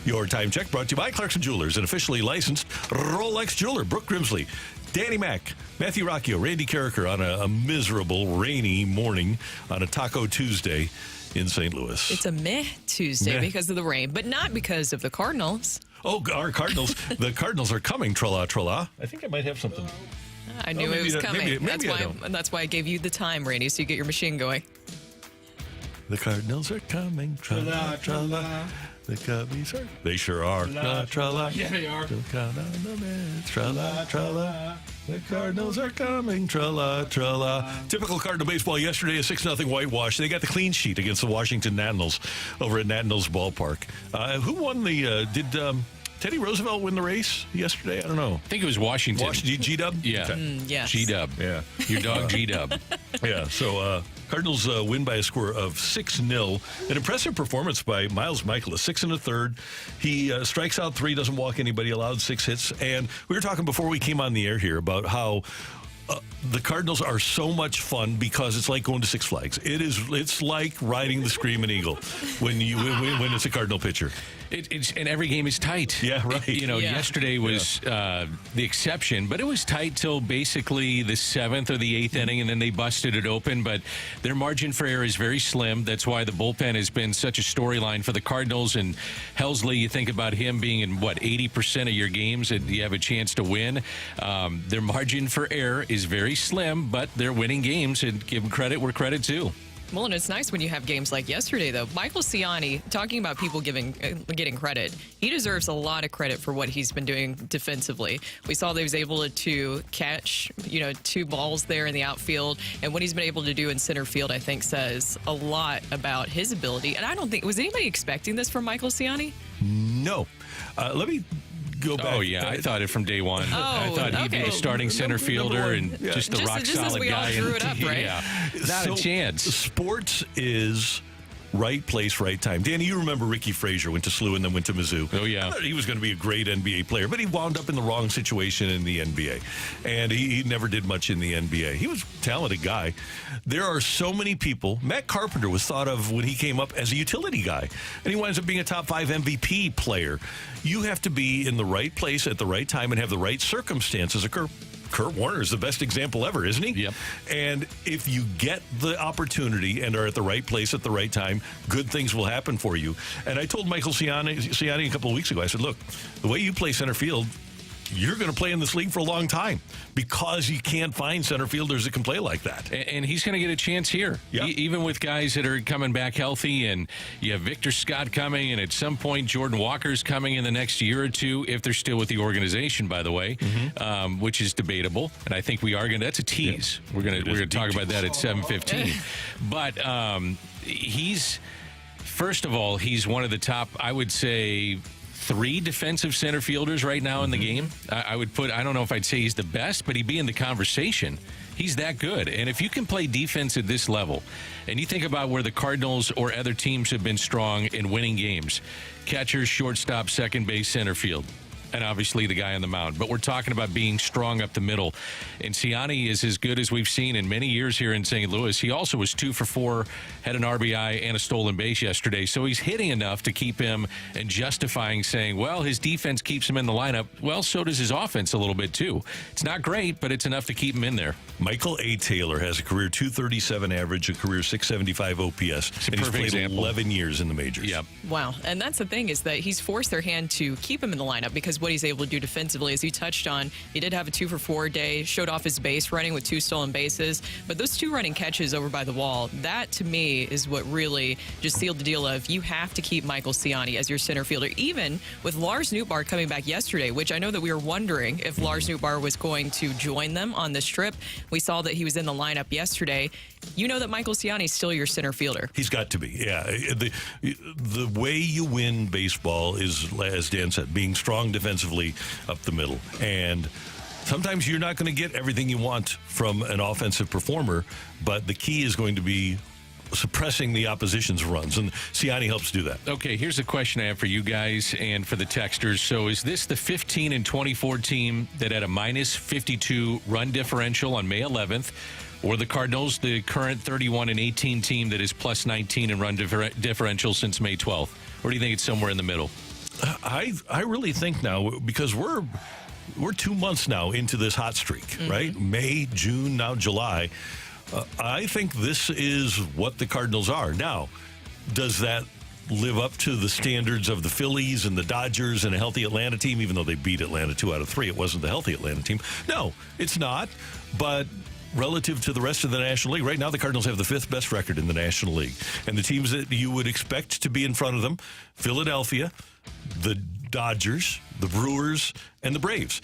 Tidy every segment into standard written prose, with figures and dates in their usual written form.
Your time check brought to you by Clarkson Jewelers, an officially licensed Rolex jeweler. Brooke Grimsley, Danny Mack, Matthew Rocchio, Randy Carricker on a miserable, rainy morning on a Taco Tuesday in St. Louis. It's a meh Tuesday because of the rain, but not because of the Cardinals. Oh, our Cardinals. The Cardinals are coming, tra-la, tra-la. I think I might have something. I knew it was coming. Maybe that's why I gave you the time, Randy, so you get your machine going. The Cardinals are coming, tra-la, tra-la. The Cubbies are. They sure are. Tra-la, tra-la. Yeah, they are. Don't count on the Mets. Tra-la, tra-la. The Cardinals are coming. Tra-la, tra-la. Typical Cardinal baseball yesterday, a 6-0 whitewash. They got the clean sheet against the Washington Nationals over at Nationals Ballpark. Who won the, did Teddy Roosevelt win the race yesterday? I don't know. I think it was Washington. G-Dub? Yeah. Okay. Yes. G-Dub. Yeah. Your dog G-Dub. Yeah, so Cardinals win by a score of 6-0. An impressive performance by Miles Michael, a 6 1/3. He strikes out 3, doesn't walk anybody, allowed 6 hits. And we were talking before we came on the air here about how the Cardinals are so much fun because it's like going to Six Flags. It's like riding the Screaming Eagle when it's a Cardinal pitcher. And every game is tight. Yeah, right. Yesterday was the exception, but it was tight till basically the 7th or the 8th inning, and then they busted it open. But their margin for error is very slim. That's why the bullpen has been such a storyline for the Cardinals. And Helsley, you think about him being in, 80% of your games, and you have a chance to win. Their margin for error is very slim, but they're winning games, and give them credit where credit's due. Well, and it's nice when you have games like yesterday, though. Michael Ciani, talking about people getting credit, he deserves a lot of credit for what he's been doing defensively. We saw that he was able to catch, 2 balls there in the outfield, and what he's been able to do in center field, I think, says a lot about his ability. And I don't think, was anybody expecting this from Michael Ciani? No. Let me go back. Oh, yeah. I thought it from day one. I thought he'd be the starting center fielder and just a rock-solid guy. Just as we all drew it up, right? Yeah. Not a chance. Sports is right place, right time. Danny, you remember Ricky Frazier went to SLU and then went to Mizzou. Oh, yeah. I thought he was going to be a great NBA player, but he wound up in the wrong situation in the NBA. And he never did much in the NBA. He was a talented guy. There are so many people. Matt Carpenter was thought of when he came up as a utility guy, and he winds up being a top 5 MVP player. You have to be in the right place at the right time and have the right circumstances occur. Kurt Warner is the best example ever, isn't he? Yep. And if you get the opportunity and are at the right place at the right time, good things will happen for you. And I told Michael Ciani a couple of weeks ago, I said, look, the way you play center field, you're going to play in this league for a long time because you can't find center fielders that can play like that. And he's going to get a chance here, even with guys that are coming back healthy. And you have Victor Scott coming, and at some point Jordan Walker's coming in the next year or two, if they're still with the organization, by the way, which is debatable. And I think we are going to. That's a tease. Yeah. We're going to talk about that at 7:15. But he's, first of all, he's one of the top, I would say, 3 defensive center fielders right now in the game. I don't know if I'd say he's the best, but he'd be in the conversation. He's that good. And if you can play defense at this level, and you think about where the Cardinals or other teams have been strong in winning games, catchers, shortstop, second base, center field, and obviously the guy on the mound. But we're talking about being strong up the middle. And Ciani is as good as we've seen in many years here in St. Louis. He also was 2 for 4, had an RBI and a stolen base yesterday. So he's hitting enough to keep him and justifying saying, well, his defense keeps him in the lineup. Well, so does his offense a little bit too. It's not great, but it's enough to keep him in there. Michael A. Taylor has a career .237 average, a career .675 OPS. And he's played 11 years in the majors. Yep. Wow. And that's the thing, is that he's forced their hand to keep him in the lineup because what he's able to do defensively, as you touched on, he did have a 2 for 4 day, showed off his base running with 2 stolen bases. But those 2 running catches over by the wall, that to me is what really just sealed the deal of you have to keep Michael Ciani as your center fielder. Even with Lars Nootbaar coming back yesterday, which I know that we were wondering if Lars Nootbaar was going to join them on this trip. We saw that he was in the lineup yesterday. You know that Michael Ciani is still your center fielder. He's got to be, yeah. The way you win baseball is, as Dan said, being strong defensively up the middle. And sometimes you're not going to get everything you want from an offensive performer, but the key is going to be suppressing the opposition's runs, and Ciani helps do that. Okay, here's a question I have for you guys and for the texters. So is this the 15-24 team that had a -52 run differential on May 11th, or the Cardinals, the current 31-18 team that is +19 in run differential since May 12th? Or do you think it's somewhere in the middle? I really think now, because we're 2 months now into this hot streak, right? May, June, now July. I think this is what the Cardinals are. Now, does that live up to the standards of the Phillies and the Dodgers and a healthy Atlanta team, even though they beat Atlanta 2 out of 3? It wasn't the healthy Atlanta team. No, it's not. But relative to the rest of the National League, right now the Cardinals have the 5th best record in the National League. And the teams that you would expect to be in front of them, Philadelphia, the Dodgers, the Brewers, and the Braves.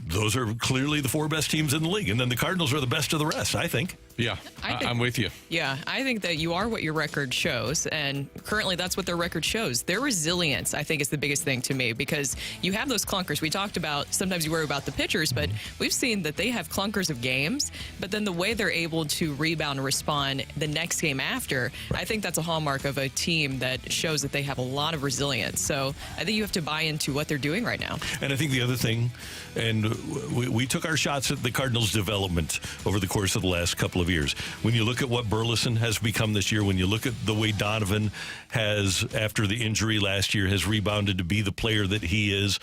Those are clearly the 4 best teams in the league. And then the Cardinals are the best of the rest, I think. Yeah, I'm with you. Yeah, I think that you are what your record shows, and currently that's what their record shows. Their resilience, I think, is the biggest thing to me, because you have those clunkers. We talked about, sometimes you worry about the pitchers, but we've seen that they have clunkers of games, but then the way they're able to rebound and respond the next game after, I think that's a hallmark of a team that shows that they have a lot of resilience. So I think you have to buy into what they're doing right now. And I think the other thing, and we took our shots at the Cardinals' development over the course of the last couple of years. When you look at what Burleson has become this year, when you look at the way Donovan has, after the injury last year, has rebounded to be the player that he is,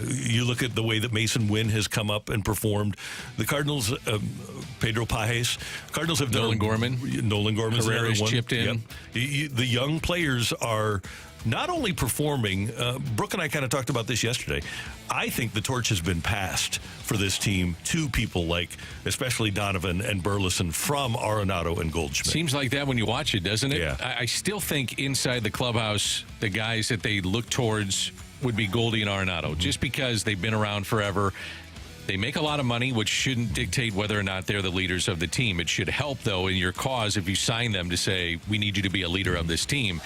you look at the way that Mason Wynn has come up and performed. The Cardinals, Pedro Pajes, Cardinals have done... Nolan Gorman's Herrera's chipped in. Yep. The young players are not only performing, Brooke and I kind of talked about this yesterday. I think the torch has been passed for this team to people like, especially Donovan and Burleson, from Arenado and Goldschmidt. Seems like that when you watch it, doesn't it? Yeah. I still think inside the clubhouse, the guys that they look towards would be Goldie and Arenado, just because they've been around forever. They make a lot of money, which shouldn't dictate whether or not they're the leaders of the team. It should help, though, in your cause if you sign them to say, we need you to be a leader of this team.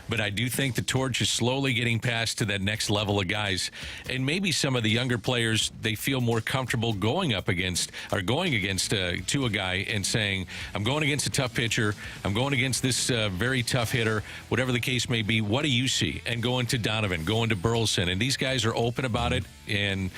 But I do think the torch is slowly getting passed to that next level of guys. And maybe some of the younger players, they feel more comfortable going against to a guy and saying, I'm going against a tough pitcher. I'm going against this very tough hitter, whatever the case may be. What do you see? And going to Donovan, going to Burleson. And these guys are open about it. And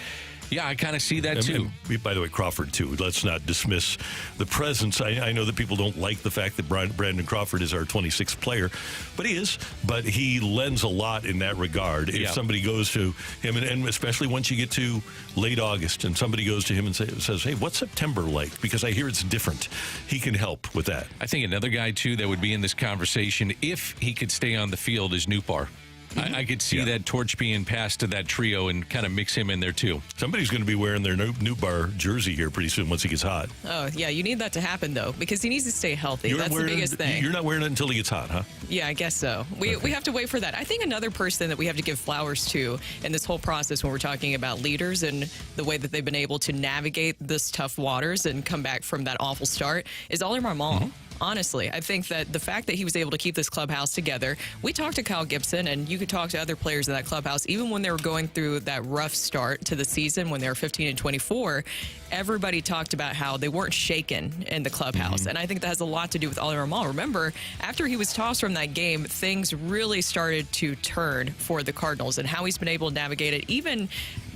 yeah, I kind of see that, too. And by the way, Crawford, too. Let's not dismiss the presence. I know that people don't like the fact that Brandon Crawford is our 26th player, but he is. But he lends a lot in that regard. If somebody goes to him, and especially once you get to late August, and somebody goes to him and says, hey, what's September like? Because I hear it's different. He can help with that. I think another guy, too, that would be in this conversation, if he could stay on the field, is Nootbaar. I could see that torch being passed to that trio and kind of mix him in there, too. Somebody's going to be wearing their Nootbaar jersey here pretty soon once he gets hot. Oh, yeah, you need that to happen, though, because he needs to stay healthy. That's the biggest thing. You're not wearing it until he gets hot, huh? Yeah, I guess so. We have to wait for that. I think another person that we have to give flowers to in this whole process when we're talking about leaders and the way that they've been able to navigate this tough waters and come back from that awful start is Oliver Marmol. Honestly, I think that the fact that he was able to keep this clubhouse together, we talked to Kyle Gibson, and you could talk to other players in that clubhouse, even when they were going through that rough start to the season when they were 15-24, everybody talked about how they weren't shaken in the clubhouse. And I think that has a lot to do with Oliver Marmol. Remember, after he was tossed from that game, things really started to turn for the Cardinals and how he's been able to navigate it, even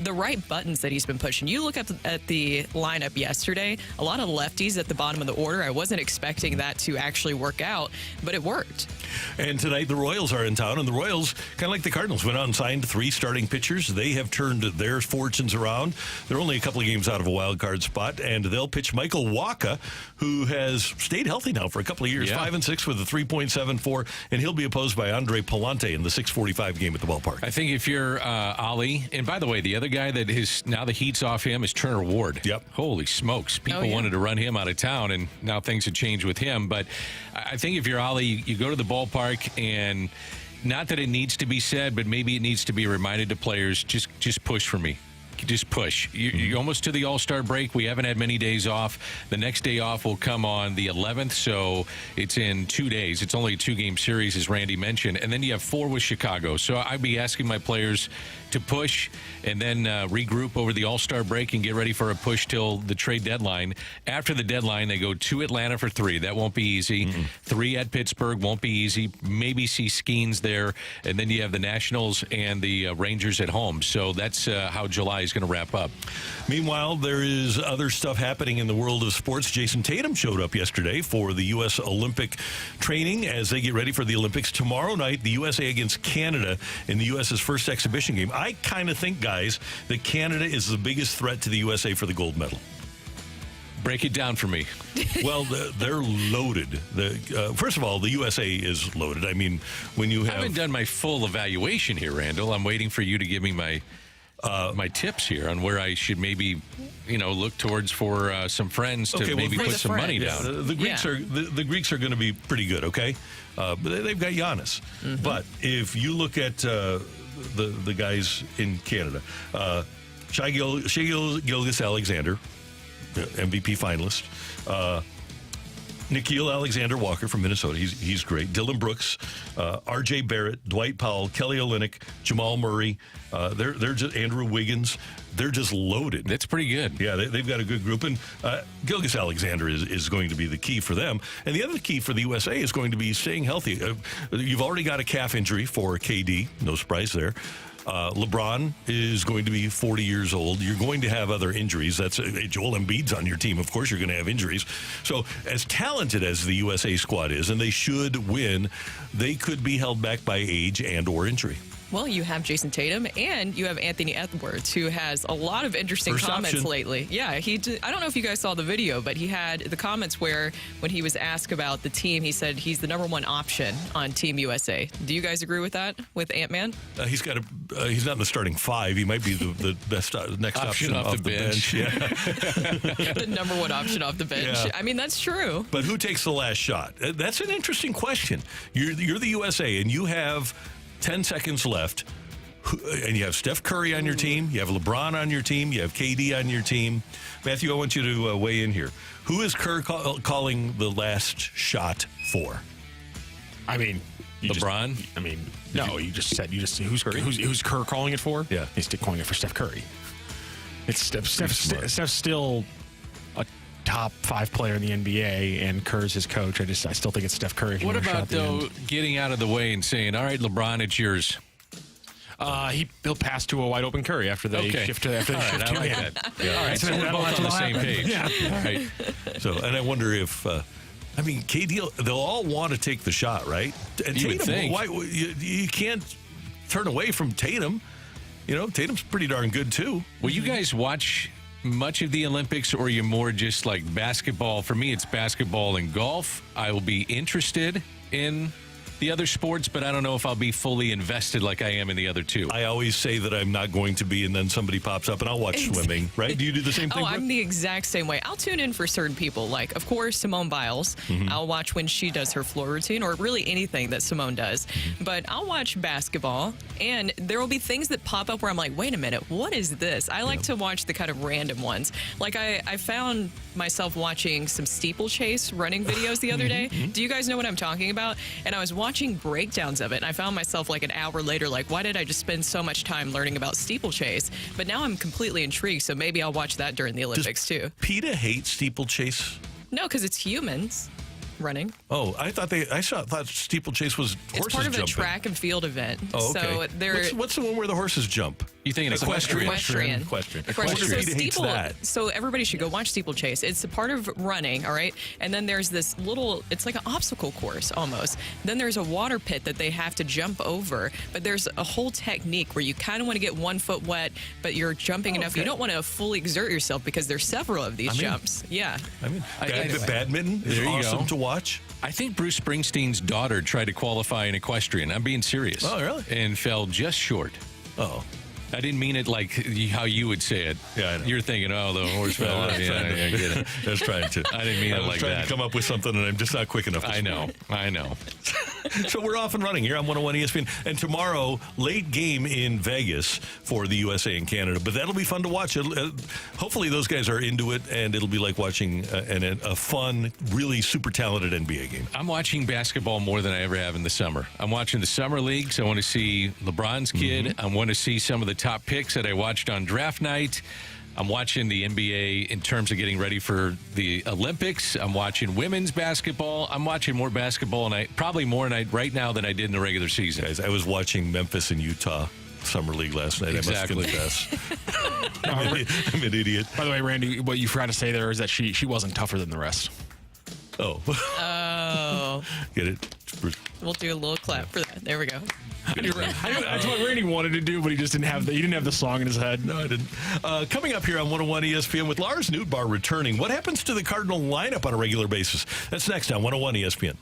the right buttons that he's been pushing. You look at the lineup yesterday, a lot of lefties at the bottom of the order. I wasn't expecting that to actually work out, but it worked. And tonight the Royals are in town, and the Royals, kind of like the Cardinals, went out and signed 3 starting pitchers. They have turned their fortunes around. They're only a couple of games out of a wild card spot, and they'll pitch Michael Wacha, who has stayed healthy now for a couple of years, 5-6 with a 3.74, and he'll be opposed by Andre Palante in the 6:45 game at the ballpark. I think if you're Ali, and by the way, the other guy that is now the heat's off him is Turner Ward. Yep. Holy smokes. People wanted to run him out of town, and now things have changed with him. But I think if you're Ali, you go to the ballpark, and not that it needs to be said, but maybe it needs to be reminded to players, just push for me. Just push. You're almost to the All-Star break. We haven't had many days off. The next day off will come on the 11th, so it's in 2 days. It's only a 2-game series, as Randy mentioned, and then you have 4 with Chicago. So I'd be asking my players to push and then regroup over the All-Star break and get ready for a push till the trade deadline. After the deadline, they go to Atlanta for 3. That won't be easy. 3 at Pittsburgh won't be easy. Maybe see Skeens there, and then you have the Nationals and the Rangers at home. So that's how July he's going to wrap up. Meanwhile, there is other stuff happening in the world of sports. Jason Tatum showed up yesterday for the U.S. Olympic training as they get ready for the Olympics. Tomorrow night, the USA against Canada in the U.S.'s first exhibition game. I kind of think, guys, that Canada is the biggest threat to the USA for the gold medal. Break it down for me. Well, they're loaded. First of all, the USA is loaded. I mean, when you have... I haven't done my full evaluation here, Randall. I'm waiting for you to give me my tips here on where I should maybe, look towards for some friends to maybe put some money down. The Greeks are going to be pretty good, okay? But they've got Giannis. Mm-hmm. But if you look at the guys in Canada, Shai Gilgeous-Alexander, MVP finalist. Nickeil Alexander-Walker from Minnesota. He's great. Dylan Brooks, R.J. Barrett, Dwight Powell, Kelly Olynyk, Jamal Murray. They're just Andrew Wiggins. They're just loaded. That's pretty good. Yeah, they've got a good group. And Gilgeous-Alexander is going to be the key for them. And the other key for the USA is going to be staying healthy. You've already got a calf injury for KD. No surprise there. LeBron is going to be 40 years old. You're going to have other injuries. That's Joel Embiid's on your team. Of course, you're going to have injuries. So as talented as the USA squad is, and they should win, they could be held back by age and or injury. Well, you have Jason Tatum and you have Anthony Edwards, who has a lot of interesting comments lately. Yeah, I don't know if you guys saw the video, but he had the comments where when he was asked about the team, he said he's the number one option on Team USA. Do you guys agree with that, with Ant-Man? He's not in the starting five. He might be the best next option off the bench. Yeah. The number one option off the bench. Yeah. I mean, that's true. But who takes the last shot? That's an interesting question. You're the USA, and you have 10 seconds left, and you have Steph Curry on your team, you have LeBron on your team, you have KD on your team. Matthew, I want you to weigh in here. Who is Kerr calling the last shot for? I mean, LeBron? You just said who's Kerr calling it for? Yeah. He's calling it for Steph Curry. It's Steph's still a top 5 player in the NBA, and Kerr's his coach. I still think it's Steph Curry. What about, though, getting out of the way and saying, all right, LeBron, it's yours? He'll pass to a wide open Curry after they shift to that. Yeah. All right, so we're both on the same page. Yeah. All right. So, and I wonder if, KD, they'll all want to take the shot, right? And you Tatum, would think. Why, you can't turn away from Tatum. Tatum's pretty darn good, too. Will you guys watch much of the Olympics, or are you more just like basketball? For me, it's basketball and golf. I will be interested in the other sports, but I don't know if I'll be fully invested like I am in the other two. I always say that I'm not going to be, and then somebody pops up and I'll watch swimming, right? Do you do the same thing? Oh, I'm the exact same way. I'll tune in for certain people. Like, of course, Simone Biles. Mm-hmm. I'll watch when she does her floor routine, or really anything that Simone does. Mm-hmm. But I'll watch basketball, and there will be things that pop up where I'm like, wait a minute, what is this? I like to watch the kind of random ones. Like, I found myself watching some steeplechase running videos the other day. Do you guys know what I'm talking about? And I was watching breakdowns of it, and I found myself like an hour later, like, why did I just spend so much time learning about steeplechase? But now I'm completely intrigued, so maybe I'll watch that during the Olympics too. PETA hate steeplechase? No, because it's humans running. Oh, I thought steeplechase was horses jumping. It's part of a track and field event. Oh, okay. So what's the one where the horses jump? You think it's equestrian? So everybody should go watch steeplechase. It's a part of running, all right? And then there's this little, it's like an obstacle course almost. Then there's a water pit that they have to jump over. But there's a whole technique where you kind of want to get one foot wet, but you're jumping enough. You don't want to fully exert yourself because there's several of these jumps. Yeah. Badminton is awesome to watch. I think Bruce Springsteen's daughter tried to qualify in equestrian. I'm being serious. Oh, really? And fell just short. Oh. I didn't mean it like how you would say it. Yeah, I know. You're thinking, oh, the horse fell off. I get it. I was trying to. I didn't mean it like that. I was trying to come up with something, and I'm just not quick enough. I know. So we're off and running here on 101 ESPN. And tomorrow, late game in Vegas for the USA and Canada. But that'll be fun to watch. Hopefully those guys are into it, and it'll be like watching a fun, really super talented NBA game. I'm watching basketball more than I ever have in the summer. I'm watching the summer leagues. I want to see LeBron's kid. I want to see some of the top picks that I watched on draft night. I'm watching the NBA in terms of getting ready for the Olympics. I'm watching women's basketball. I'm watching more basketball, and probably more right now than I did in the regular season. Guys, I was watching Memphis and Utah Summer League last night, Exactly. I must confess. I'm an idiot. By the way, Randy, what you forgot to say there is that she wasn't tougher than the rest. Oh. Oh. Get it? We'll do a little clap for that. There we go. That's what Randy wanted to do, but he just didn't have the song in his head. No, I didn't. Coming up here on 101 ESPN with Lars Nootbaar returning. What happens to the Cardinal lineup on a regular basis? That's next on 101 ESPN.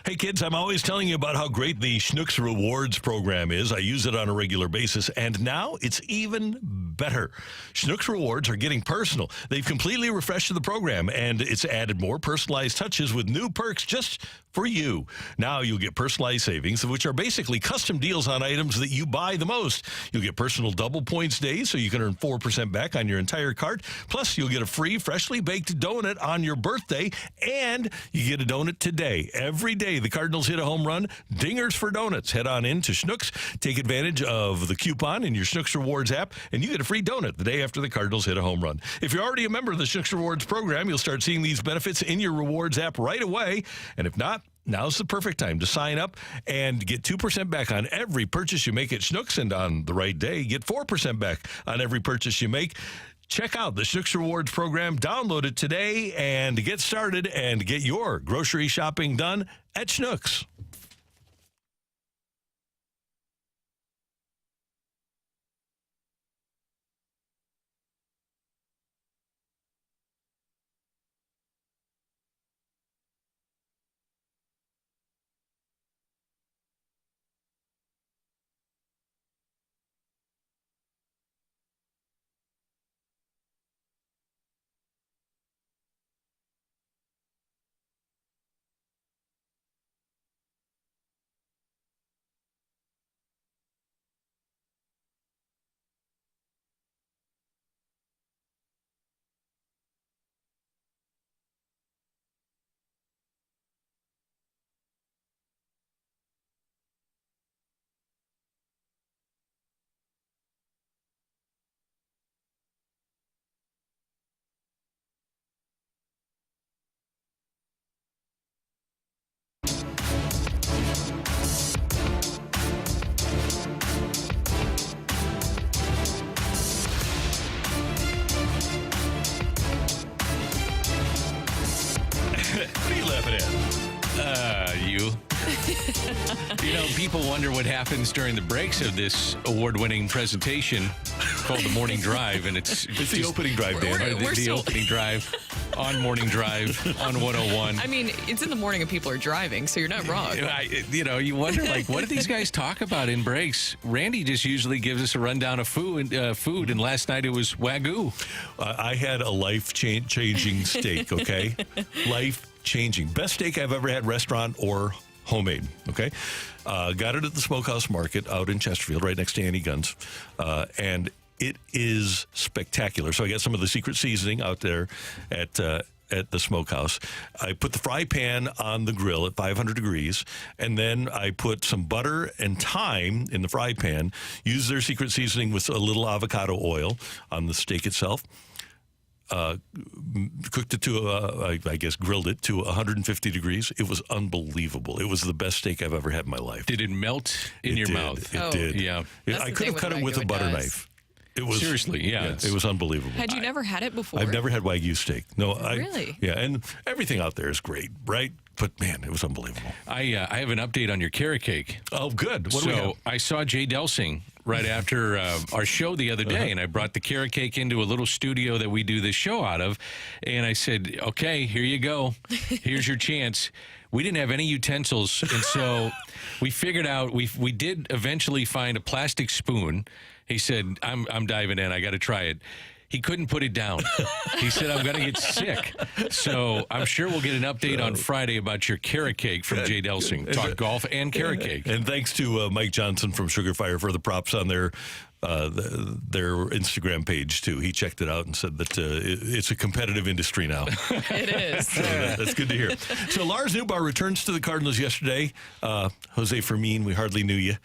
Hey, kids, I'm always telling you about how great the Schnucks Rewards program is. I use it on a regular basis, and now it's even better. Schnucks Rewards are getting personal. They've completely refreshed the program, and it's added more personalized touches with new perks just for you. Now you'll get personalized savings, which are basically custom deals on items that you buy the most. You'll get personal double points days, so you can earn 4% back on your entire cart. Plus, you'll get a free, freshly baked donut on your birthday, and you get a donut today. Every day the Cardinals hit a home run, dingers for donuts. Head on in to Schnucks, take advantage of the coupon in your Schnucks Rewards app, and you get a free donut the day after the Cardinals hit a home run. If you're already a member of the Schnucks Rewards program, you'll start seeing these benefits in your Rewards app right away. And if not, now's the perfect time to sign up and get 2% back on every purchase you make at Schnucks, and on the right day, get 4% back on every purchase you make. Check out the Schnucks Rewards program. Download it today and get started and get your grocery shopping done at Schnucks. What are you laughing at? You. You know, people wonder what happens during the breaks of this award-winning presentation called The Morning Drive, and it's the opening drive, Dan. The opening drive on Morning Drive on 101. I mean, it's in the morning and people are driving, so you're not wrong. You wonder, like, what do these guys talk about in breaks? Randy just usually gives us a rundown of food, and last night it was Wagyu. I had a life-changing steak, okay? Life-changing. Best steak I've ever had, restaurant or homemade, okay? Got it at the Smokehouse Market out in Chesterfield, right next to Annie Gunn's, and it is spectacular. So I got some of the secret seasoning out there at the smokehouse. I put the fry pan on the grill at 500 degrees, and then I put some butter and thyme in the fry pan, use their secret seasoning with a little avocado oil on the steak itself. cooked it to, I guess, grilled it to 150 degrees. It was unbelievable. It was the best steak I've ever had in my life. Did it melt in your mouth? It did. Yeah. I could have cut it with a butter knife. It was seriously, yeah. It was unbelievable. Had you never had it before? I've never had Wagyu steak. No, Really? Yeah, and everything out there is great, right? But man, it was unbelievable. I have an update on your carrot cake. Oh, good. What do we have? I saw Jay Delsing right after our show the other day, and I brought the carrot cake into a little studio that we do this show out of, and I said, okay, here you go. Here's your chance. We didn't have any utensils, and so we figured out, we did eventually find a plastic spoon. He said, I'm diving in. I got to try it. He couldn't put it down. He said, I'm going to get sick. So I'm sure we'll get an update on Friday about your carrot cake from Jay Delsing. Talk golf and carrot cake. And thanks to Mike Johnson from Sugar Fire for the props on their Instagram page, too. He checked it out and said that it's a competitive industry now. It is. So that's good to hear. So Lars Nootbaar returns to the Cardinals yesterday. Jose Fermin, we hardly knew you.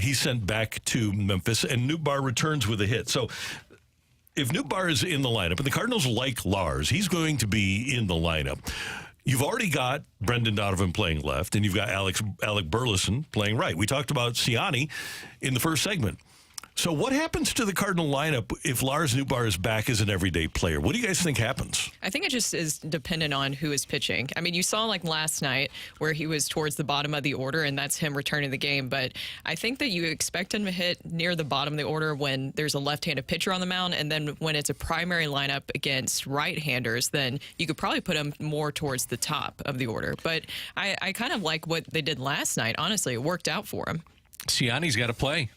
He sent back to Memphis, and Nootbaar returns with a hit. So if Nootbaar is in the lineup, and the Cardinals like Lars, he's going to be in the lineup. You've already got Brendan Donovan playing left, and you've got Alec Burleson playing right. We talked about Siani in the first segment. So what happens to the Cardinal lineup if Lars Nootbaar is back as an everyday player? What do you guys think happens? I think it just is dependent on who is pitching. I mean, you saw like last night where he was towards the bottom of the order, and that's him returning the game. But I think that you expect him to hit near the bottom of the order when there's a left-handed pitcher on the mound, and then when it's a primary lineup against right-handers, then you could probably put him more towards the top of the order. But I kind of like what they did last night. Honestly, it worked out for him. Siani's got to play.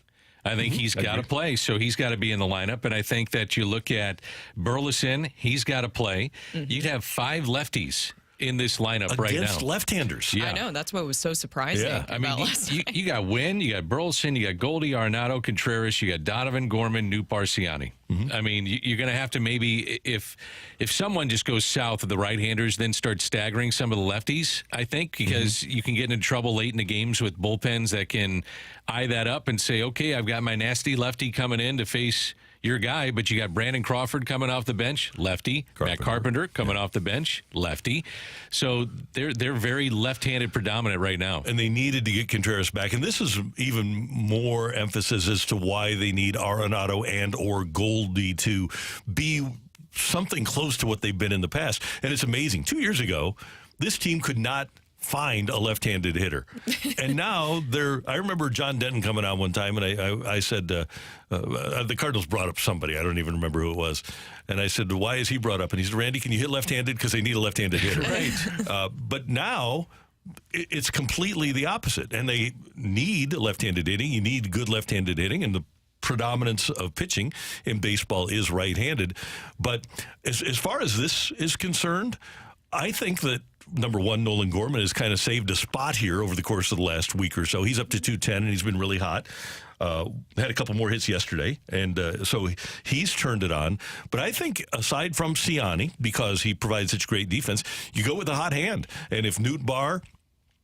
I think he's got to play, so he's got to be in the lineup. And I think that you look at Burleson, he's got to play. You'd have 5 lefties in this lineup right now. Against left-handers. I know. That's what was so surprising I mean, you got Wynn, you got Burleson, you got Goldie, Arenado, Contreras, you got Donovan, Gorman, Nootbaar, Siani. I mean, you're going to have to maybe, if someone just goes south of the right-handers, then start staggering some of the lefties, I think, because you can get into trouble late in the games with bullpens that can eye that up and say, okay, I've got my nasty lefty coming in to face your guy, but you got Brandon Crawford coming off the bench, lefty. Matt Carpenter coming off the bench, lefty. So they're very left-handed predominant right now. And they needed to get Contreras back. And this is even more emphasis as to why they need Arenado and or Goldie to be something close to what they've been in the past. And it's amazing. 2 years ago, this team could not find a left-handed hitter. And now I remember John Denton coming on one time, and I said, the Cardinals brought up somebody. I don't even remember who it was. And I said, why is he brought up? And he said, Randy, can you hit left-handed? Because they need a left-handed hitter. Right. But now it's completely the opposite. And they need left-handed hitting. You need good left-handed hitting, and the predominance of pitching in baseball is right-handed. But as far as this is concerned, I think that number one, Nolan Gorman has kind of saved a spot here over the course of the last week or so. He's up to 210, and he's been really hot. Had a couple more hits yesterday, and so he's turned it on. But I think aside from Siani, because he provides such great defense, you go with a hot hand. And if Nootbaar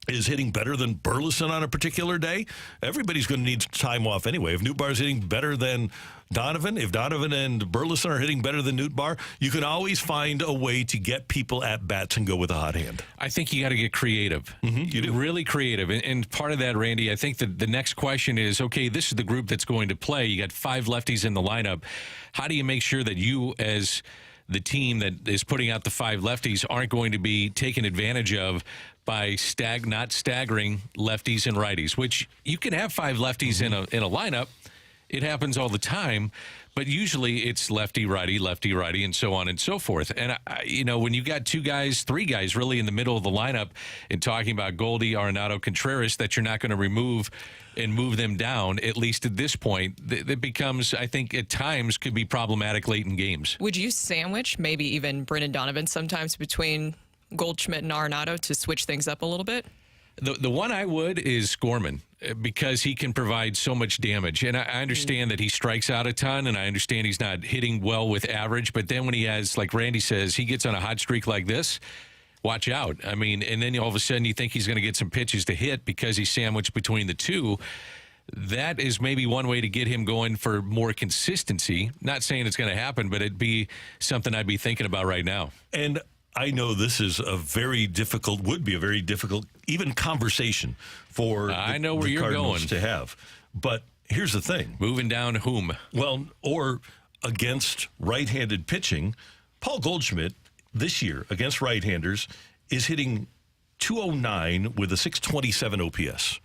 is hitting better than Burleson on a particular day, everybody's going to need time off anyway. If Nootbaar is hitting better than Donovan, if Donovan and Burleson are hitting better than Nootbaar, you can always find a way to get people at bats and go with a hot hand. I think you got to get creative. You do. Really creative. And part of that, Randy, I think that the next question is, okay, this is the group that's going to play. You got 5 lefties in the lineup. How do you make sure that you, as the team that is putting out the 5 lefties, aren't going to be taken advantage of by not staggering lefties and righties, which you can have 5 lefties in a lineup. It happens all the time, but usually it's lefty, righty, and so on and so forth. And, when you got 2 guys, 3 guys really in the middle of the lineup and talking about Goldie, Arenado, Contreras, that you're not going to remove and move them down, at least at this point, that becomes, I think, at times could be problematic late in games. Would you sandwich maybe even Brendan Donovan sometimes between Goldschmidt and Arenado to switch things up a little bit? The one I would is Gorman, because he can provide so much damage. And I understand that he strikes out a ton, and I understand he's not hitting well with average. But then when he has, like Randy says, he gets on a hot streak like this, watch out. I mean, and then all of a sudden you think he's going to get some pitches to hit because he's sandwiched between the two. that is maybe one way to get him going for more consistency. Not saying it's going to happen, but it'd be something I'd be thinking about right now. And I know this is would be a very difficult, even conversation for the Cardinals to have. But here's the thing. Moving down whom? Well, or against right-handed pitching, Paul Goldschmidt this year against right-handers is hitting .209 with a .627 OPS.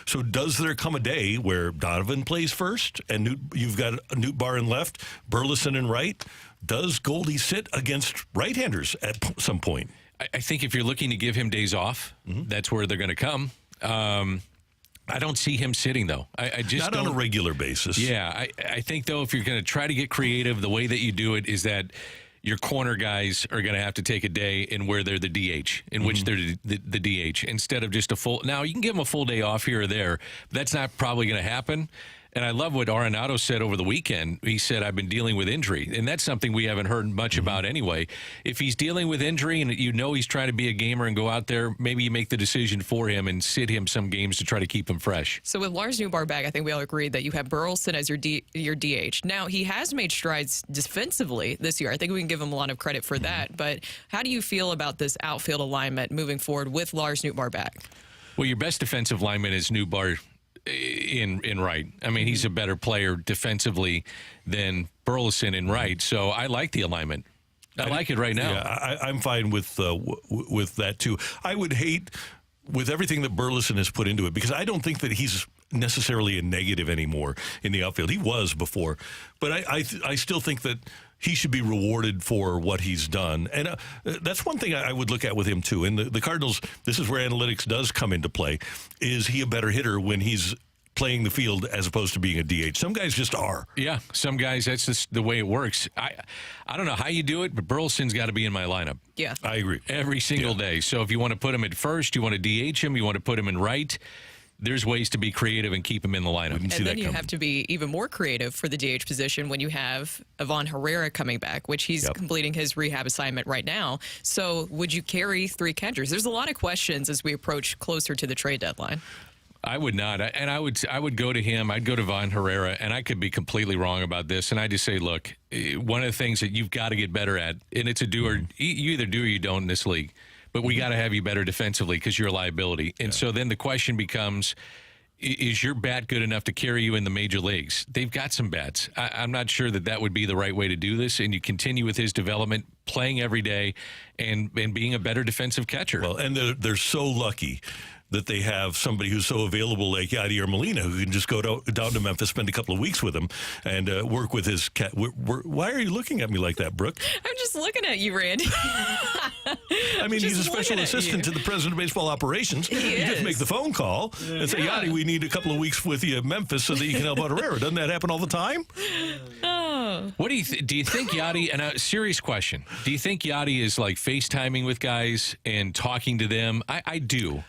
So does there come a day where Donovan plays first and you've got Nootbaar in left, Burleson in right? Does Goldie sit against right-handers at some point? I think if you're looking to give him days off, that's where they're going to come. I don't see him sitting, though. I just Not on a regular basis. Yeah, I think, though, if you're going to try to get creative, the way that you do it is that your corner guys are going to have to take a day in where they're the DH, in which they're the DH, instead of just a full. Now, you can give them a full day off here or there, but that's not probably going to happen. And I love what Arenado said over the weekend. He said, I've been dealing with injury. And that's something we haven't heard much about anyway. If he's dealing with injury and you know he's trying to be a gamer and go out there, maybe you make the decision for him and sit him some games to try to keep him fresh. So with Lars Nootbaar back, I think we all agree that you have Burleson as your DH. Now, he has made strides defensively this year. I think we can give him a lot of credit for that. But how do you feel about this outfield alignment moving forward with Lars Nootbaar back? Well, your best defensive lineman is Nootbaar in right. I mean, he's a better player defensively than Burleson in right. So I like the alignment. I like it right now. Yeah, I'm fine with that too. I would hate with everything that Burleson has put into it, because I don't think that he's necessarily a negative anymore in the outfield. He was before, but I still think that he should be rewarded for what he's done. And that's one thing I would look at with him, too. And the Cardinals, this is where analytics does come into play. Is he a better hitter when he's playing the field as opposed to being a DH? Some guys just are. Yeah, some guys, that's just the way it works. I don't know how you do it, but Burleson's got to be in my lineup. Yeah. I agree. Every single day. So if you want to put him at first, you want to DH him, you want to put him in right, there's ways to be creative and keep him in the lineup. And then you have to be even more creative for the DH position when you have Ivan Herrera coming back, which he's completing his rehab assignment right now. So would you carry three catchers? There's a lot of questions as we approach closer to the trade deadline. I would not. And I would go to him. I'd go to Ivan Herrera, and I could be completely wrong about this. And I just say, look, one of the things that you've got to get better at, and it's a do or you either do or you don't in this league. But we got to have you better defensively because you're a liability. And so then the question becomes, is your bat good enough to carry you in the major leagues? They've got some bats. I'm not sure that would be the right way to do this. And you continue with his development, playing every day, and being a better defensive catcher. Well, and they're so lucky that they have somebody who's so available like Yadier Molina, who can just go down to Memphis, spend a couple of weeks with him, and work with his cat. Why are you looking at me like that, Brooke? I'm just looking at you, Randy. I mean, he's a special assistant to the president of baseball operations. You just make the phone call and say, Yadi, we need a couple of weeks with you at Memphis so that you can help out Herrera. Doesn't that happen all the time? What do you think Yadi, and a serious question, do you think Yadi is like FaceTiming with guys and talking to them? I do.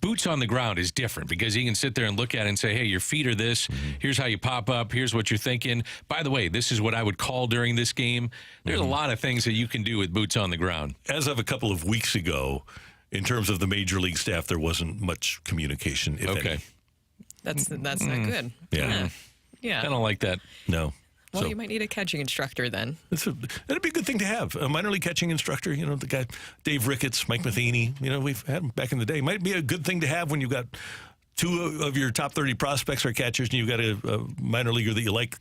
Boots on the ground is different because he can sit there and look at it and say, hey, your feet are this. Here's how you pop up. Here's what you're thinking. By the way, this is what I would call during this game. There's a lot of things that you can do with boots on the ground. As of a couple of weeks ago, in terms of the major league staff, there wasn't much communication, if any. That's not good. Yeah. Yeah. I don't like that. No. Well, you might need a catching instructor then. That'd be a good thing to have. A minor league catching instructor, the guy, Dave Ricketts, Mike Matheny, we've had them back in the day. Might be a good thing to have when you've got two of your top 30 prospects are catchers and you've got a minor leaguer that you like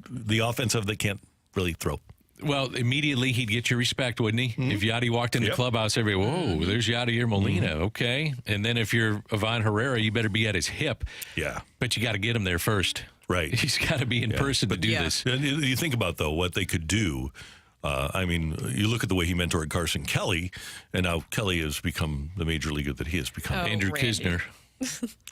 the offense of that can't really throw. Well, immediately he'd get your respect, wouldn't he? If Yadi walked in the clubhouse, everybody, whoa, there's Yadier Molina, okay. And then if you're Ivan Herrera, you better be at his hip. Yeah. But you got to get him there first. Right. He's got to be in person to do this. And you think about, though, what they could do. You look at the way he mentored Carson Kelly, and now Kelly has become the major leaguer that he has become. Andrew Kisner.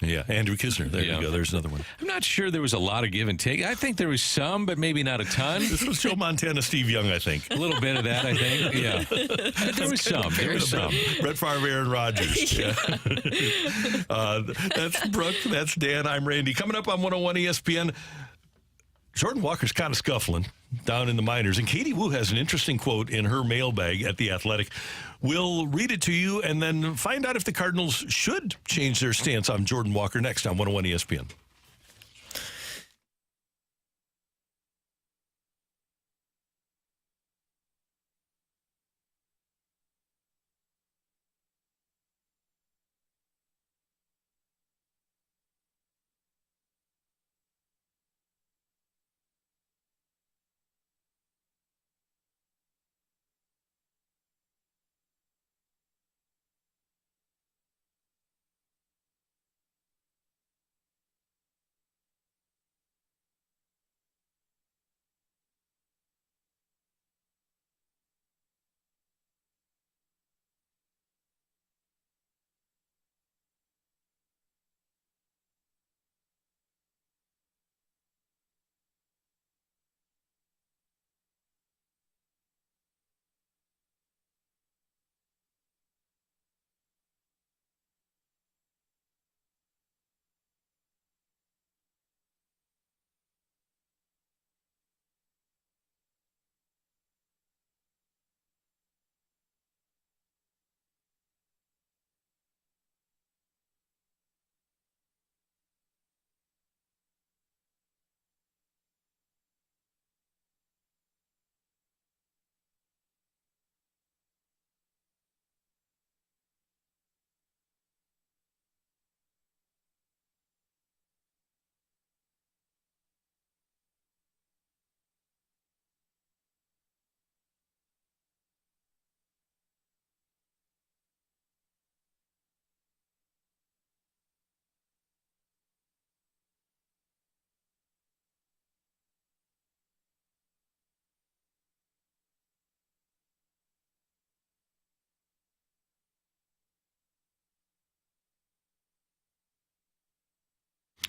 Yeah, Andrew Kisner. There you go. There's another one. I'm not sure there was a lot of give and take. I think there was some, but maybe not a ton. This was Joe Montana, Steve Young, I think. A little bit of that, I think. Yeah. But there was some. Brett Favre, Aaron Rodgers. That's Brooke. That's Dan. I'm Randy. Coming up on 101 ESPN, Jordan Walker's kind of scuffling down in the minors. And Katie Wu has an interesting quote in her mailbag at The Athletic. We'll read it to you and then find out if the Cardinals should change their stance on Jordan Walker next on 101 ESPN.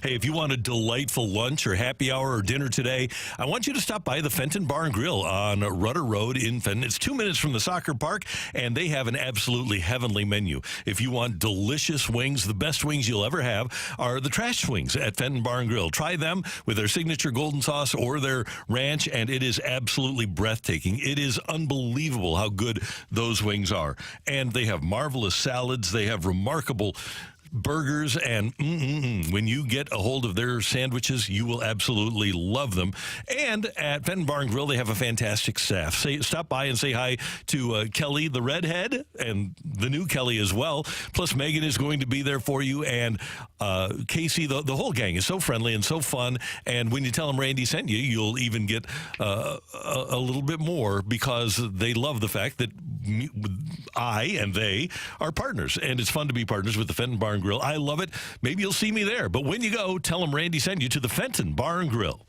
Hey, if you want a delightful lunch or happy hour or dinner today, I want you to stop by the Fenton Bar and Grill on Rudder Road in Fenton. It's 2 minutes from the soccer park, and they have an absolutely heavenly menu. If you want delicious wings, the best wings you'll ever have are the trash wings at Fenton Bar and Grill. Try them with their signature golden sauce or their ranch, and it is absolutely breathtaking. It is unbelievable how good those wings are. And they have marvelous salads. They have remarkable burgers, and when you get a hold of their sandwiches, you will absolutely love them. And at Fenton Bar and Grill, they have a fantastic staff. Stop by and say hi to Kelly, the redhead, and the new Kelly as well. Plus, Megan is going to be there for you, and Casey, the whole gang is so friendly and so fun. And when you tell them Randy sent you, you'll even get a little bit more because they love the fact that I and they are partners, and it's fun to be partners with the Fenton Bar and Grill. I love it. Maybe you'll see me there. But when you go, tell them Randy sent you to the Fenton Bar and Grill.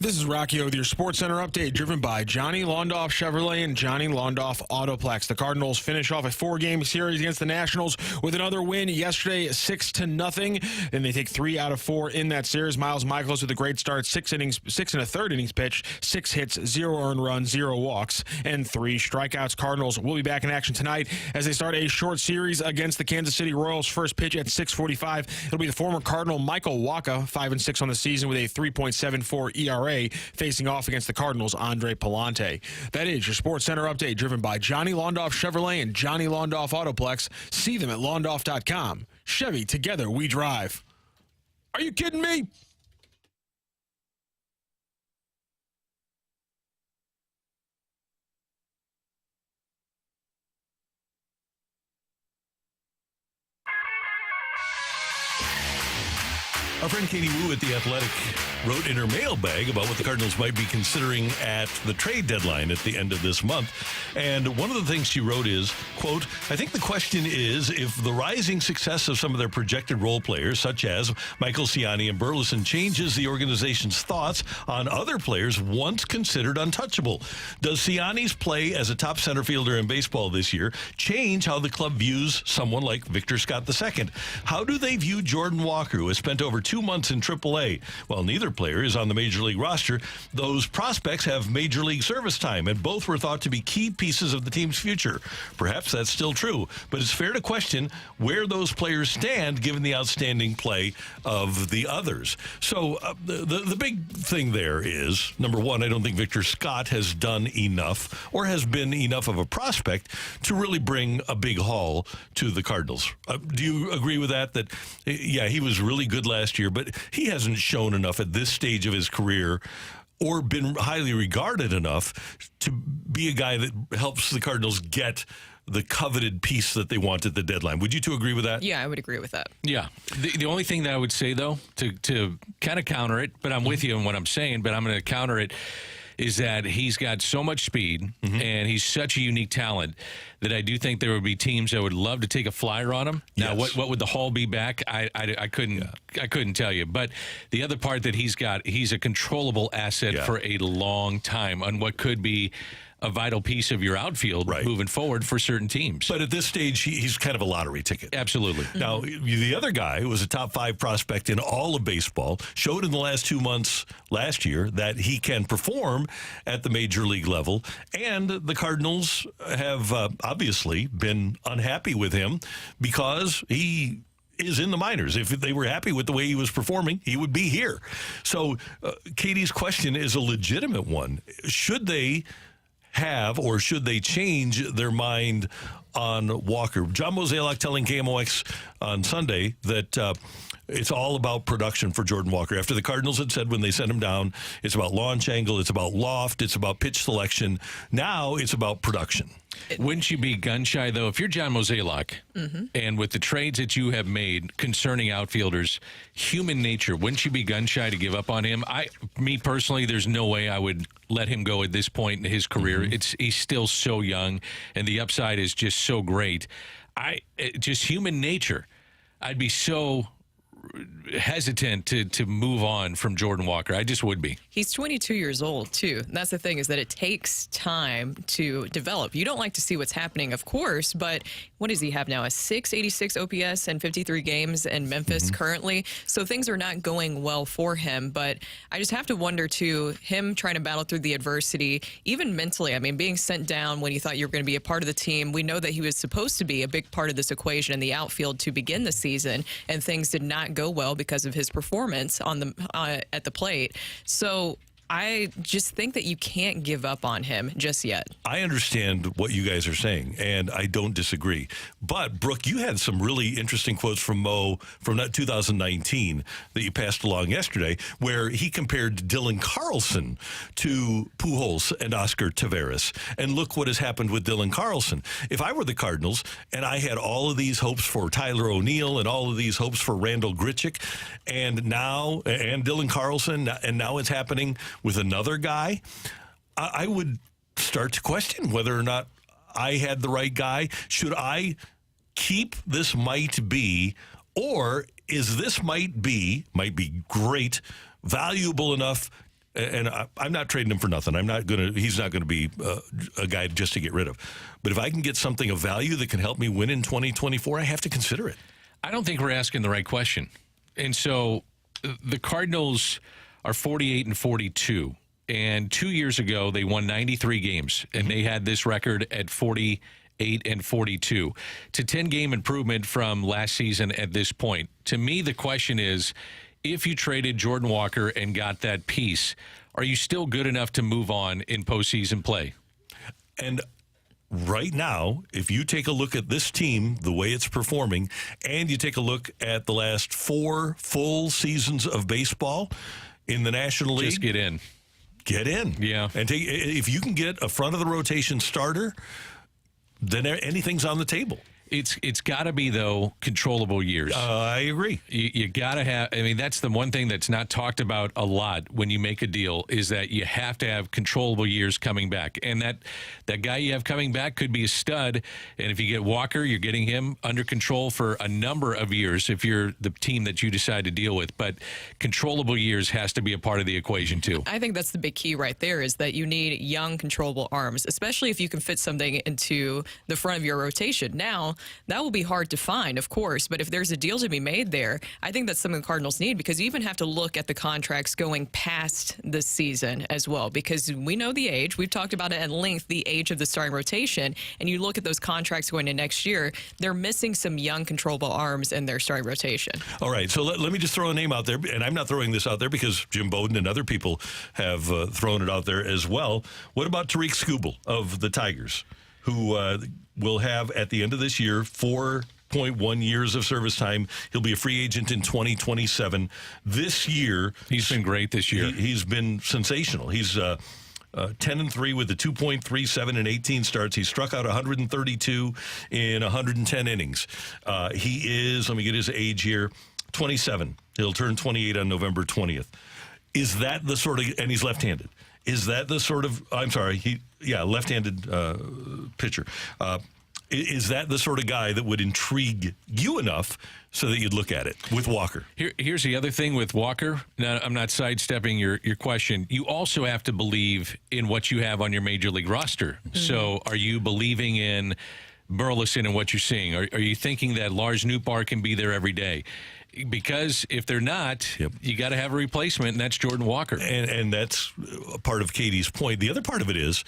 This is Rocc with your Sports Center update, driven by Johnny Londoff Chevrolet and Johnny Londoff Autoplex. The Cardinals finish off a 4-game series against the Nationals with another win yesterday, 6-0. And they take 3 out of 4 in that series. Miles Michaelis with a great start, 6 1/3 innings pitched, 6 hits, 0 earned runs, 0 walks, and 3 strikeouts. Cardinals will be back in action tonight as they start a short series against the Kansas City Royals. First pitch at 6:45. It'll be the former Cardinal Michael Wacha, 5-6 on the season with a 3.74 ERA. Facing off against the Cardinals' Andre Palante. That is your Sports Center update, driven by Johnny Londoff Chevrolet and Johnny Londoff Autoplex. See them at londoff.com. Chevy, together we drive. Are you kidding me? Our friend Katie Wu at The Athletic wrote in her mailbag about what the Cardinals might be considering at the trade deadline at the end of this month. And one of the things she wrote is, quote, I think the question is if the rising success of some of their projected role players, such as Michael Ciani and Burleson, changes the organization's thoughts on other players once considered untouchable. Does Ciani's play as a top center fielder in baseball this year change how the club views someone like Victor Scott II? How do they view Jordan Walker, who has spent over 2 months in AAA? Well, neither player is on the Major League roster. Those prospects have Major League service time, and both were thought to be key pieces of the team's future. Perhaps that's still true, but it's fair to question where those players stand given the outstanding play of the others. So the big thing there is, number one, I don't think Victor Scott has done enough or has been enough of a prospect to really bring a big haul to the Cardinals. Do you agree with that? That, yeah, he was really good last year, but he hasn't shown enough at this stage of his career or been highly regarded enough to be a guy that helps the Cardinals get the coveted piece that they want at the deadline. Would you two agree with that? Yeah, I would agree with that. Yeah. The only thing that I would say, though, to kind of counter it, but I'm with you in what I'm saying, but I'm going to counter it, is that he's got so much speed and he's such a unique talent that I do think there would be teams that would love to take a flyer on him. Now, Yes. what would the haul be back? I couldn't tell you. But the other part that he's a controllable asset for a long time on what could be a vital piece of your outfield moving forward for certain teams. But at this stage, he's kind of a lottery ticket. Absolutely. Now, the other guy who was a top 5 prospect in all of baseball showed in the last 2 months last year that he can perform at the major league level. And the Cardinals have obviously been unhappy with him because he is in the minors. If they were happy with the way he was performing, he would be here. So Katie's question is a legitimate one. Should they have or should they change their mind on Walker? John Mozeliak telling KMOX on Sunday that it's all about production for Jordan Walker. After the Cardinals had said when they sent him down, it's about launch angle, it's about loft, it's about pitch selection. Now it's about production. Wouldn't you be gun shy, though, if you're John Mozeliak, and with the trades that you have made concerning outfielders, human nature, wouldn't you be gun shy to give up on him? Me personally, there's no way I would let him go at this point in his career. He's still so young, and the upside is just so great. Just human nature. I'd be so hesitant to move on from Jordan Walker. I just would be. He's 22 years old, too. And that's the thing, is that it takes time to develop. You don't like to see what's happening, of course, but what does he have now? A 686 OPS and 53 games in Memphis currently. So things are not going well for him. But I just have to wonder, too, him trying to battle through the adversity, even mentally. I mean, being sent down when you thought you were going to be a part of the team. We know that he was supposed to be a big part of this equation in the outfield to begin the season, and things did not go well because of his performance on the at the plate. So I just think that you can't give up on him just yet. I understand what you guys are saying, and I don't disagree. But, Brooke, you had some really interesting quotes from Mo from 2019 that you passed along yesterday, where he compared Dylan Carlson to Pujols and Oscar Taveras. And look what has happened with Dylan Carlson. If I were the Cardinals and I had all of these hopes for Tyler O'Neill and all of these hopes for Randall Grichuk, and Dylan Carlson, and now it's happening with another guy, I would start to question whether or not I had the right guy. Should I keep this might be, or is this might be great, valuable enough and I'm not trading him for nothing. He's not going to be a guy just to get rid of. But if I can get something of value that can help me win in 2024, I have to consider it. I don't think we're asking the right question. And so the Cardinals are 48-42. And 2 years ago, they won 93 games, and they had this record at 48-42. It's a 10-game improvement from last season at this point. To me, the question is, if you traded Jordan Walker and got that piece, are you still good enough to move on in postseason play? And right now, if you take a look at this team, the way it's performing, and you take a look at the last 4 full seasons of baseball in the National League. Just get in. Get in. Yeah. And if you can get a front-of-the-rotation starter, then anything's on the table. It's got to be, though, controllable years. I agree. You got to have, I mean, that's the one thing that's not talked about a lot when you make a deal is that you have to have controllable years coming back. And that guy you have coming back could be a stud. And if you get Walker, you're getting him under control for a number of years if you're the team that you decide to deal with. But controllable years has to be a part of the equation, too. I think that's the big key right there is that you need young, controllable arms, especially if you can fit something into the front of your rotation. Now, that will be hard to find, of course, but if there's a deal to be made there, I think that's something the Cardinals need because you even have to look at the contracts going past this season as well because we know the age. We've talked about it at length, the age of the starting rotation, and you look at those contracts going into next year, they're missing some young, controllable arms in their starting rotation. All right, so let me just throw a name out there, and I'm not throwing this out there because Jim Bowden and other people have thrown it out there as well. What about Tariq Skubal of the Tigers, who will have, at the end of this year, 4.1 years of service time. He'll be a free agent in 2027. This year... He's been great this year. He's been sensational. He's 10-3 with a 2.37 in 18 starts. He struck out 132 in 110 innings. He is, let me get his age here, 27. He'll turn 28 on November 20th. Is that the sort of... And he's left-handed. Is that the sort of... I'm sorry, left-handed pitcher. Is that the sort of guy that would intrigue you enough so that you'd look at it with Walker? Here's the other thing with Walker. Now, I'm not sidestepping your question. You also have to believe in what you have on your major league roster. Mm-hmm. So are you believing in Burleson and what you're seeing? Are you thinking that Lars Nootbaar can be there every day? Because if they're not, you got to have a replacement, and that's Jordan Walker. And that's part of Katie's point. The other part of it is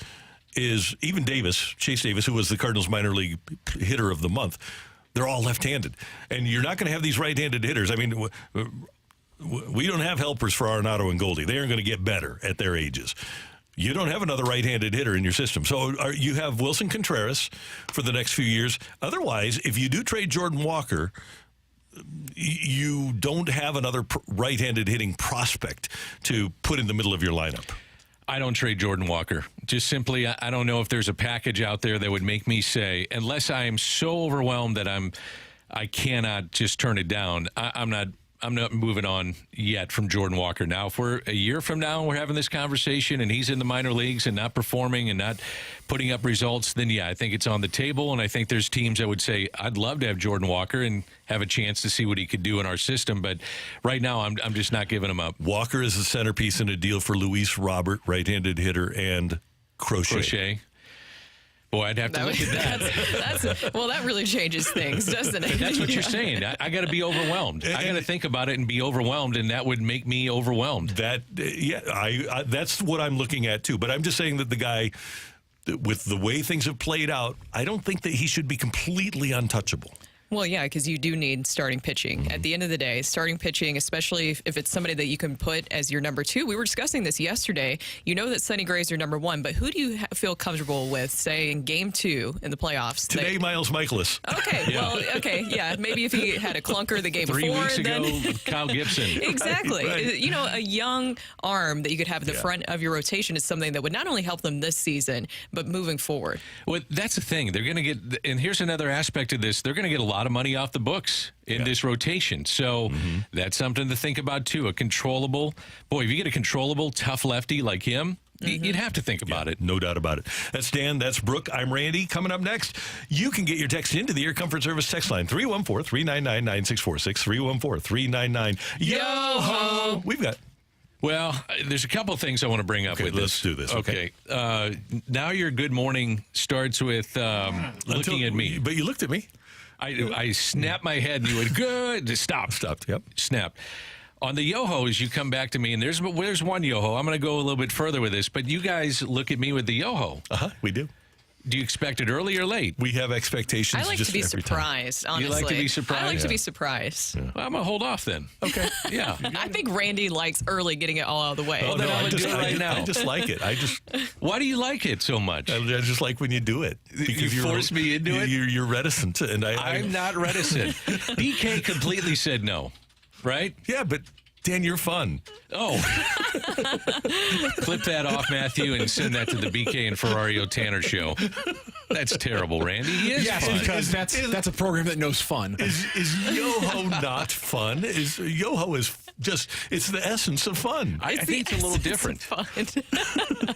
even Chase Davis, who was the Cardinals minor league hitter of the month, they're all left-handed. And you're not going to have these right-handed hitters. I mean, we don't have helpers for Arenado and Goldie. They aren't going to get better at their ages. You don't have another right-handed hitter in your system. So you have Wilson Contreras for the next few years. Otherwise, if you do trade Jordan Walker, you don't have another right-handed hitting prospect to put in the middle of your lineup. I don't trade Jordan Walker. Just simply, I don't know if there's a package out there that would make me say, unless I am so overwhelmed that I cannot just turn it down. I'm not moving on yet from Jordan Walker. Now, if we're a year from now and we're having this conversation and he's in the minor leagues and not performing and not putting up results, then I think it's on the table. And I think there's teams that would say, I'd love to have Jordan Walker and have a chance to see what he could do in our system. But right now, I'm just not giving him up. Walker is the centerpiece in a deal for Luis Robert, right-handed hitter, and Crochet. Boy, I'd have to look at that. Well, that really changes things, doesn't it? That's what you're saying. I got to be overwhelmed. I got to think about it and be overwhelmed, and that would make me overwhelmed. That's what I'm looking at, too. But I'm just saying that the guy, with the way things have played out, I don't think that he should be completely untouchable. Well, yeah, because you do need starting pitching. Mm-hmm. At the end of the day, starting pitching, especially if it's somebody that you can put as your number 2. We were discussing this yesterday. You know that Sonny Gray's your number 1, but who do you feel comfortable with, say, in Game 2 in the playoffs? Today, Miles Michaelis. Okay, maybe if he had a clunker the game 3 before. weeks ago, Kyle Gibson. Exactly. Right. You know, a young arm that you could have at the front of your rotation is something that would not only help them this season, but moving forward. Well, that's the thing. They're going to get, and here's another aspect of this, they're going to get a lot of money off the books in this rotation. So that's something to think about, too. If you get a controllable, tough lefty like him, you'd have to think about it. No doubt about it. That's Dan. That's Brooke. I'm Randy. Coming up next, you can get your text into the Air Comfort Service text line, 314-399-9646, 314-399-YO-HO. We've got Well, there's a couple things I want to bring up with let's this. do this. Okay. Now your good morning starts with looking at me. But you looked at me. I snapped my head and you went, good. Stop. Stopped. Yep. Snapped. On the yo-hos, you come back to me, and there's one yo-ho. I'm going to go a little bit further with this, but you guys look at me with the yo-ho. We do. Do you expect it early or late? We have expectations. I like just to be every surprised, time. honestly. You like to be surprised? I like to be surprised. Well, I'm going to hold off then. Okay. Yeah. I think Randy likes early getting it all out of the way. Well, then I'm I going to do it right now. I just like it. Why do you like it so much? I just like when you do it. You force me into it? You're reticent. And I'm not reticent. BK completely said no, right? Yeah, but Dan, you're fun. Oh. Clip that off, Matthew, and send that to the BK and Ferrario Tanner show. That's terrible, Randy. He is Yes, fun. because that's a program that knows fun. Is Yo-Ho not fun? Yo-Ho is just, it's the essence of fun. I think it's a little different. Fun.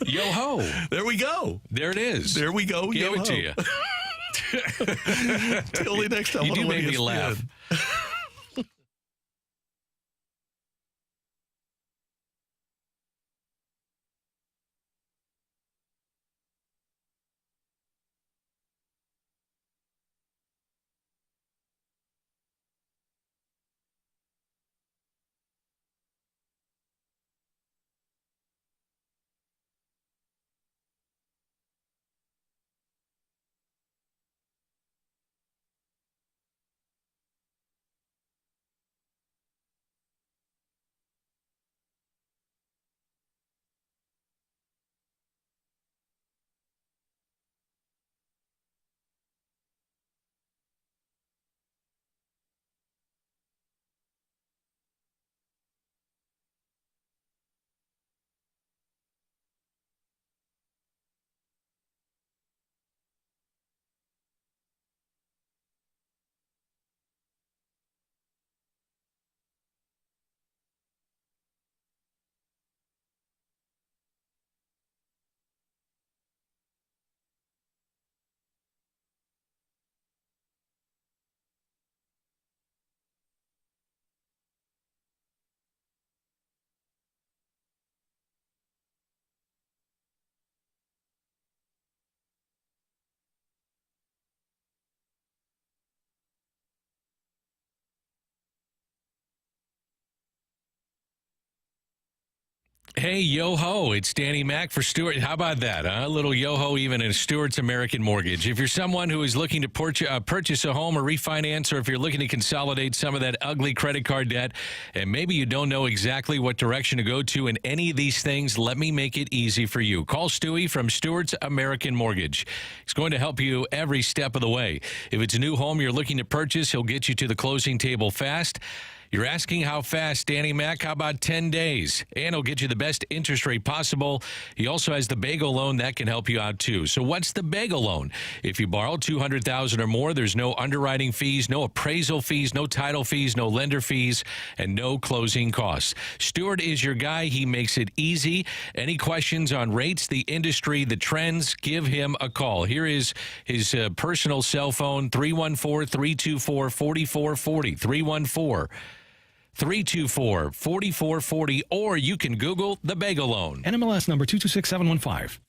Yo-ho. There we go. There it is. There we go. Gave Yo-Ho. it to you. Till the next time. You do on make me ESPN. laugh. Hey, yo-ho, it's Danny Mac for Stewart. How about that? A little yo-ho even in Stewart's American Mortgage. If you're someone who is looking to purchase a home or refinance, or if you're looking to consolidate some of that ugly credit card debt, and maybe you don't know exactly what direction to go to in any of these things, let me make it easy for you. Call Stewie from Stewart's American Mortgage. He's going to help you every step of the way. If it's a new home you're looking to purchase, he'll get you to the closing table fast. You're asking how fast, Danny Mac? How about 10 days? And he'll get you the best interest rate possible. He also has the bagel loan that can help you out too. So what's the bagel loan? If you borrow $200,000 or more, there's no underwriting fees, no appraisal fees, no title fees, no lender fees, and no closing costs. Stewart is your guy. He makes it easy. Any questions on rates, the industry, the trends, give him a call. Here is his personal cell phone, 314-324-4440, 324-4440, or you can Google the Bagel Loan. NMLS number 226715.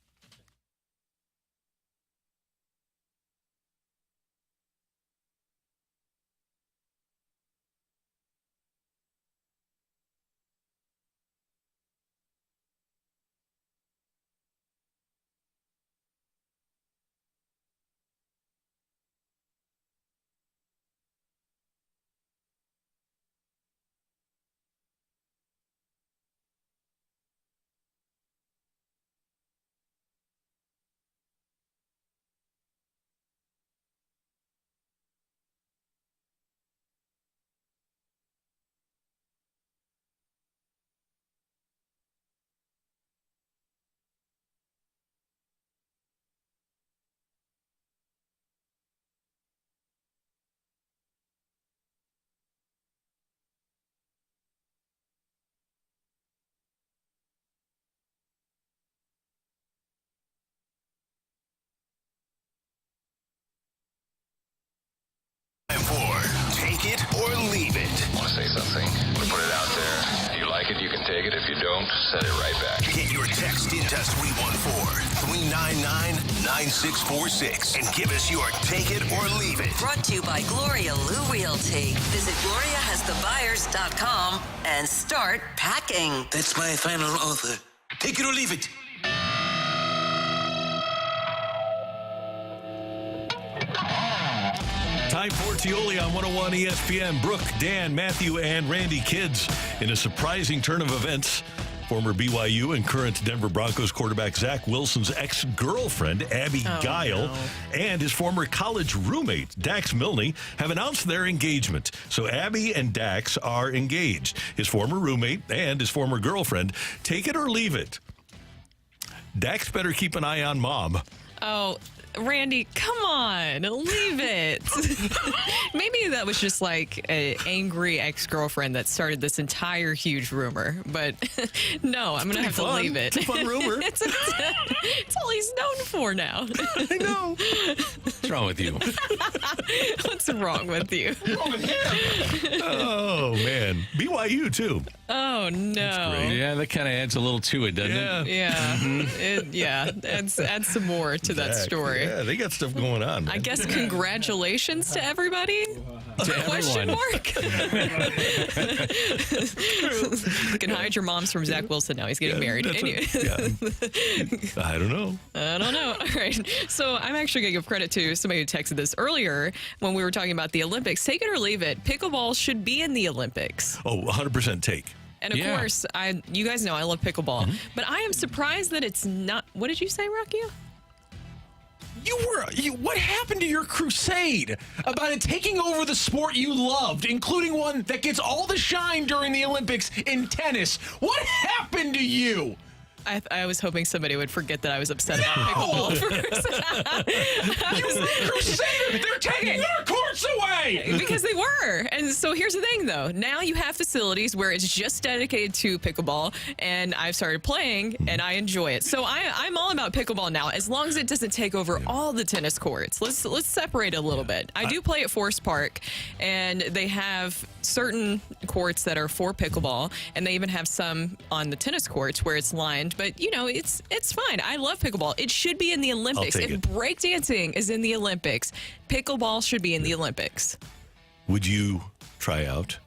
Take it or leave it. Want to say something? Want to put it out there? You like it, you can take it. If you don't, send it right back. Get your text into 314-399-9646 and give us your take it or leave it. Brought to you by Gloria Lou Realty. Visit GloriaHasTheBuyers.com and start packing. That's my final offer. Take it or leave it. Time for Tioli on 101 ESPN. Brooke, Dan, Matthew, and Randy Kids in a surprising turn of events. Former BYU and current Denver Broncos quarterback Zach Wilson's ex-girlfriend, Abby Guile, and his former college roommate, Dax Milne, have announced their engagement. So Abby and Dax are engaged. His former roommate and his former girlfriend. Take it or leave it. Dax better keep an eye on Mom. Oh, Randy, come on, leave it. Maybe that was just like an angry ex-girlfriend that started this entire huge rumor. But no, I'm going to have to leave it. It's a fun rumor. It's all he's known for now. I know. What's wrong with you? What's wrong with you? Oh, man. BYU, too. Oh, no. Yeah, that kind of adds a little to it, doesn't it? Yeah. Adds some more to that story. Yeah, they got stuff going on, man. I guess congratulations to everybody. To Question everyone. mark. You can hide your moms from Zach Wilson now. He's getting married. Anyway. I don't know. I don't know. All right. So I'm actually going to give credit to somebody who texted this earlier when we were talking about the Olympics. Take it or leave it. Pickleball should be in the Olympics. Oh, 100% take. And of course, you guys know I love pickleball, but I am surprised that it's not. What did you say, Rocc? What happened to your crusade about it taking over the sport you loved, including one that gets all the shine during the Olympics in tennis? What happened to you? I was hoping somebody would forget that I was upset about pickleball first. You were a crusader! They're taking our courts away! Because they were. And so here's the thing, though. Now you have facilities where it's just dedicated to pickleball, and I've started playing, and I enjoy it. So I'm all about pickleball now, as long as it doesn't take over all the tennis courts. Let's separate a little bit. I do play at Forest Park, and they have certain courts that are for pickleball, and they even have some on the tennis courts where it's lined. But, it's fine. I love pickleball. It should be in the Olympics. I'll take If breakdancing is in the Olympics, pickleball should be in the Olympics. Would you try out?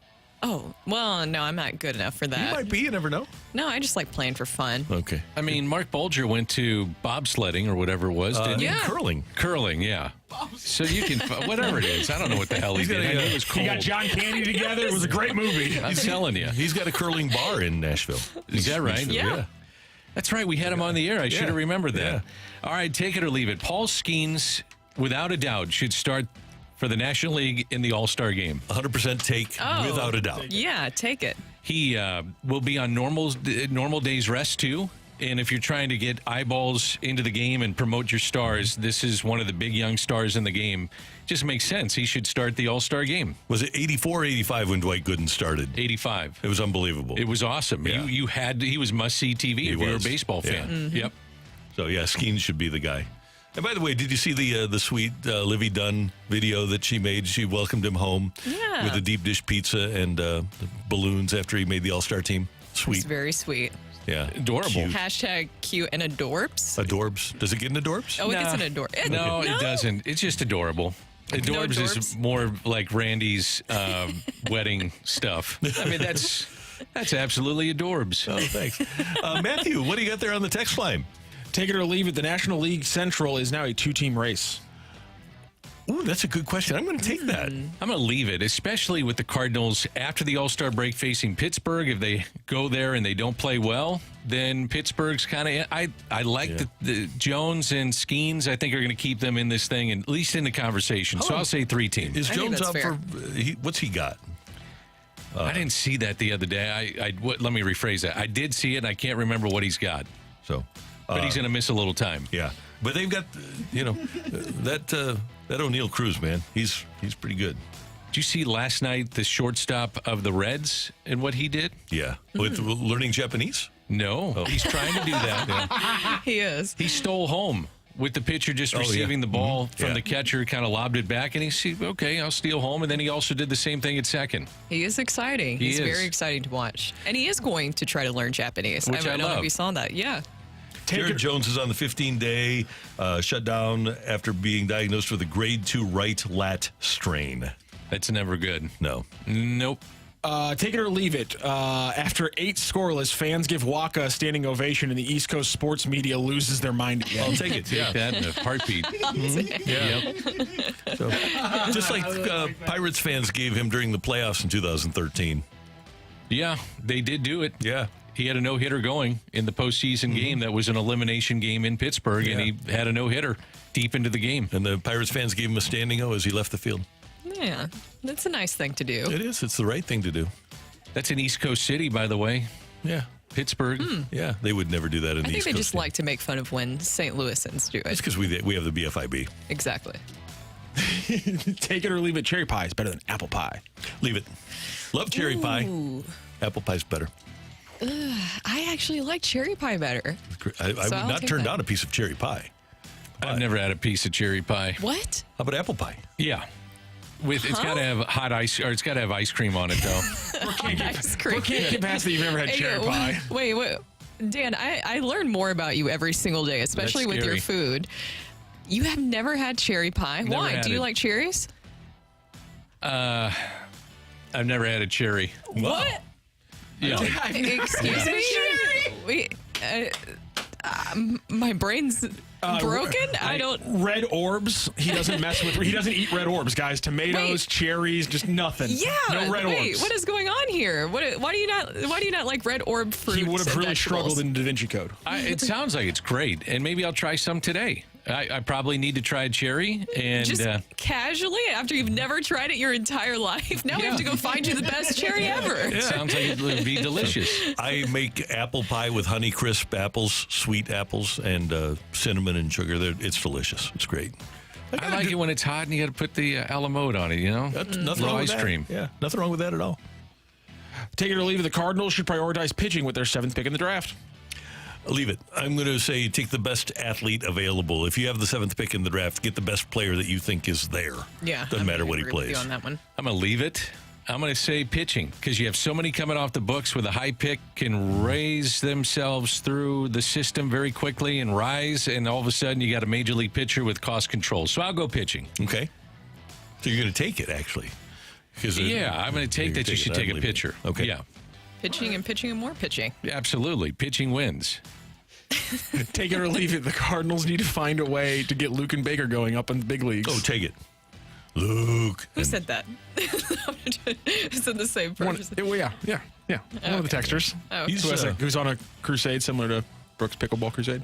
Oh, well, no, I'm not good enough for that. You might be. You never know. No, I just like playing for fun. Okay. I mean, Mark Bolger went to bobsledding or whatever it was, didn't he? Yeah. Curling. Curling, yeah. So you can, whatever it is. I don't know what the hell he did. I know it was cold. He got John Candy together. It was a great movie. I'm telling you. He's got a curling bar in Nashville. Is that right? Yeah. That's right. We had him on the air. I should have remembered that. Yeah. All right, take it or leave it. Paul Skeens, without a doubt, should start for the National League in the All-Star game. 100% take, without a doubt. Yeah, take it. He will be on normal days rest, too. And if you're trying to get eyeballs into the game and promote your stars, this is one of the big young stars in the game. Just makes sense. He should start the All-Star game. Was it 84 or 85 when Dwight Gooden started? 85. It was unbelievable. It was awesome. Yeah. He was must-see TV if you're a baseball fan. Yeah. Mm-hmm. Yep. So, yeah, Skeens should be the guy. And by the way, did you see the sweet Livy Dunn video that she made? She welcomed him home with a deep dish pizza and the balloons after he made the All-Star team. Sweet. It's very sweet. Yeah. Adorable. Cute. Hashtag cute and adorbs. Adorbs. Does it get an adorbs? Oh, it gets an adorb. No, it doesn't. It's just adorable. Adorbs is more like Randy's wedding stuff. I mean, that's absolutely adorbs. Oh, thanks. Matthew, what do you got there on the text line? Take it or leave it. The National League Central is now a two-team race. Ooh, that's a good question. I'm going to take that. I'm going to leave it, especially with the Cardinals after the All-Star break facing Pittsburgh. If they go there and they don't play well, then Pittsburgh's kind of... I like the Jones and Skeens. I think are going to keep them in this thing, and at least in the conversation. So I'll say 3 teams. Is I think Jones that's up fair. for... what's he got? I didn't see that the other day. Let me rephrase that. I did see it, and I can't remember what he's got. So, But he's going to miss a little time. yeah. But they've got, that O'Neal Cruz, man. He's pretty good. Did you see last night the shortstop of the Reds and what he did? Yeah. With learning Japanese? No, he's trying to do that. He is. He stole home with the pitcher just receiving the ball from the catcher, kind of lobbed it back, and he said, okay, I'll steal home. And then he also did the same thing at second. He is exciting. He's very exciting to watch. And he is going to try to learn Japanese. Which I don't know love. if you saw that. Yeah. Jared Jones is on the 15-day shutdown after being diagnosed with a grade 2 right lat strain. That's never good. No. Nope. Take it or leave it. After 8 scoreless, fans give Rocc a standing ovation, and the East Coast sports media loses their mind again. I'll take it. Take that in a heartbeat. Yeah. So, just like Pirates fans gave him during the playoffs in 2013. Yeah, they did do it. Yeah. He had a no-hitter going in the postseason game that was an elimination game in Pittsburgh, and he had a no-hitter deep into the game. And the Pirates fans gave him a standing O as he left the field. Yeah. That's a nice thing to do. It is. It's the right thing to do. That's an East Coast city, by the way. Yeah. Pittsburgh. Yeah. They would never do that in the I think East they Coast. just like to make fun of when St. Louisans do It's it. because we have the BFIB. Exactly. Take it or leave it. Cherry pie is better than apple pie. Leave it. Love cherry pie. Apple pie's better. I actually like cherry pie better. I would I'll not take turn that. down a piece of cherry pie. I've never had a piece of cherry pie. What? How about apple pie? Yeah. It's got to have hot ice, or it's got to have ice cream on it, though. Ice cream. Can't get past that you've never had cherry pie. Wait. Dan, I learn more about you every single day, especially with your scary. food. You have never had cherry pie. Never Why? had Do you it. like cherries? I've never had a cherry. What? Yeah. Excuse me? Wait. My brain's broken? I don't. Red orbs. He doesn't mess with. He doesn't eat red orbs, guys. Tomatoes, cherries, just nothing. Yeah. No red orbs. What is going on here? Why do you not like red orb fruits? He would have and really vegetables? struggled in Da Vinci Code. It sounds like it's great, and maybe I'll try some today. I probably need to try a cherry, and Just casually after you've never tried it your entire life. Now we have to go find you the best cherry ever. it sounds like it would be delicious. I make apple pie with Honey Crisp apples, sweet apples, and cinnamon and sugar. It's delicious. It's great. I like it when it's hot and you got to put the a la mode on it, you know? Nothing Raw wrong with ice that. cream. Yeah, nothing wrong with that at all. Take it or leave it. The Cardinals should prioritize pitching with their 7th pick in the draft. Leave it. I'm going to say take the best athlete available. If you have the 7th pick in the draft, get the best player that you think is there. Yeah. Doesn't matter what he agree with plays. you on that one. I'm going to leave it. I'm going to say pitching because you have so many coming off the books with a high pick can raise themselves through the system very quickly and rise, and all of a sudden you got a major league pitcher with cost control. So I'll go pitching. Okay. So you're going to take it, actually. Yeah, I'm going to take that you should take a pitcher. Okay. Yeah, Pitching and more pitching. absolutely. Pitching wins. Take it or leave it. The Cardinals need to find a way to get Luke and Baker going up in the big leagues. Oh, take it. Luke. Who said that? Is it the same person? Yeah. One of the texters. Oh, He's, Who's on a crusade similar to Brooks' pickleball crusade.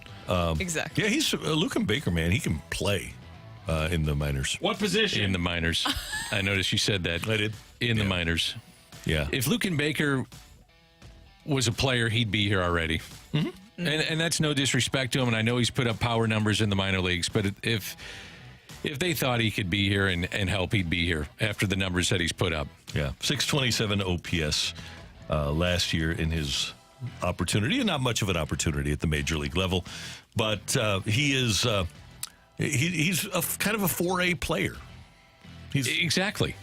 exactly. Yeah, he's Luke and Baker, man. He can play in the minors. What position? In the minors. I noticed you said that. I did. In the minors. Yeah. If Luke and Baker was a player, he'd be here already. Mm-hmm. And that's no disrespect to him, and I know he's put up power numbers in the minor leagues, but if they thought he could be here and help, he'd be here after the numbers that he's put up. Yeah. 627 OPS last year in his opportunity, and not much of an opportunity at the major league level, but he is he's kind of a 4A player. Exactly.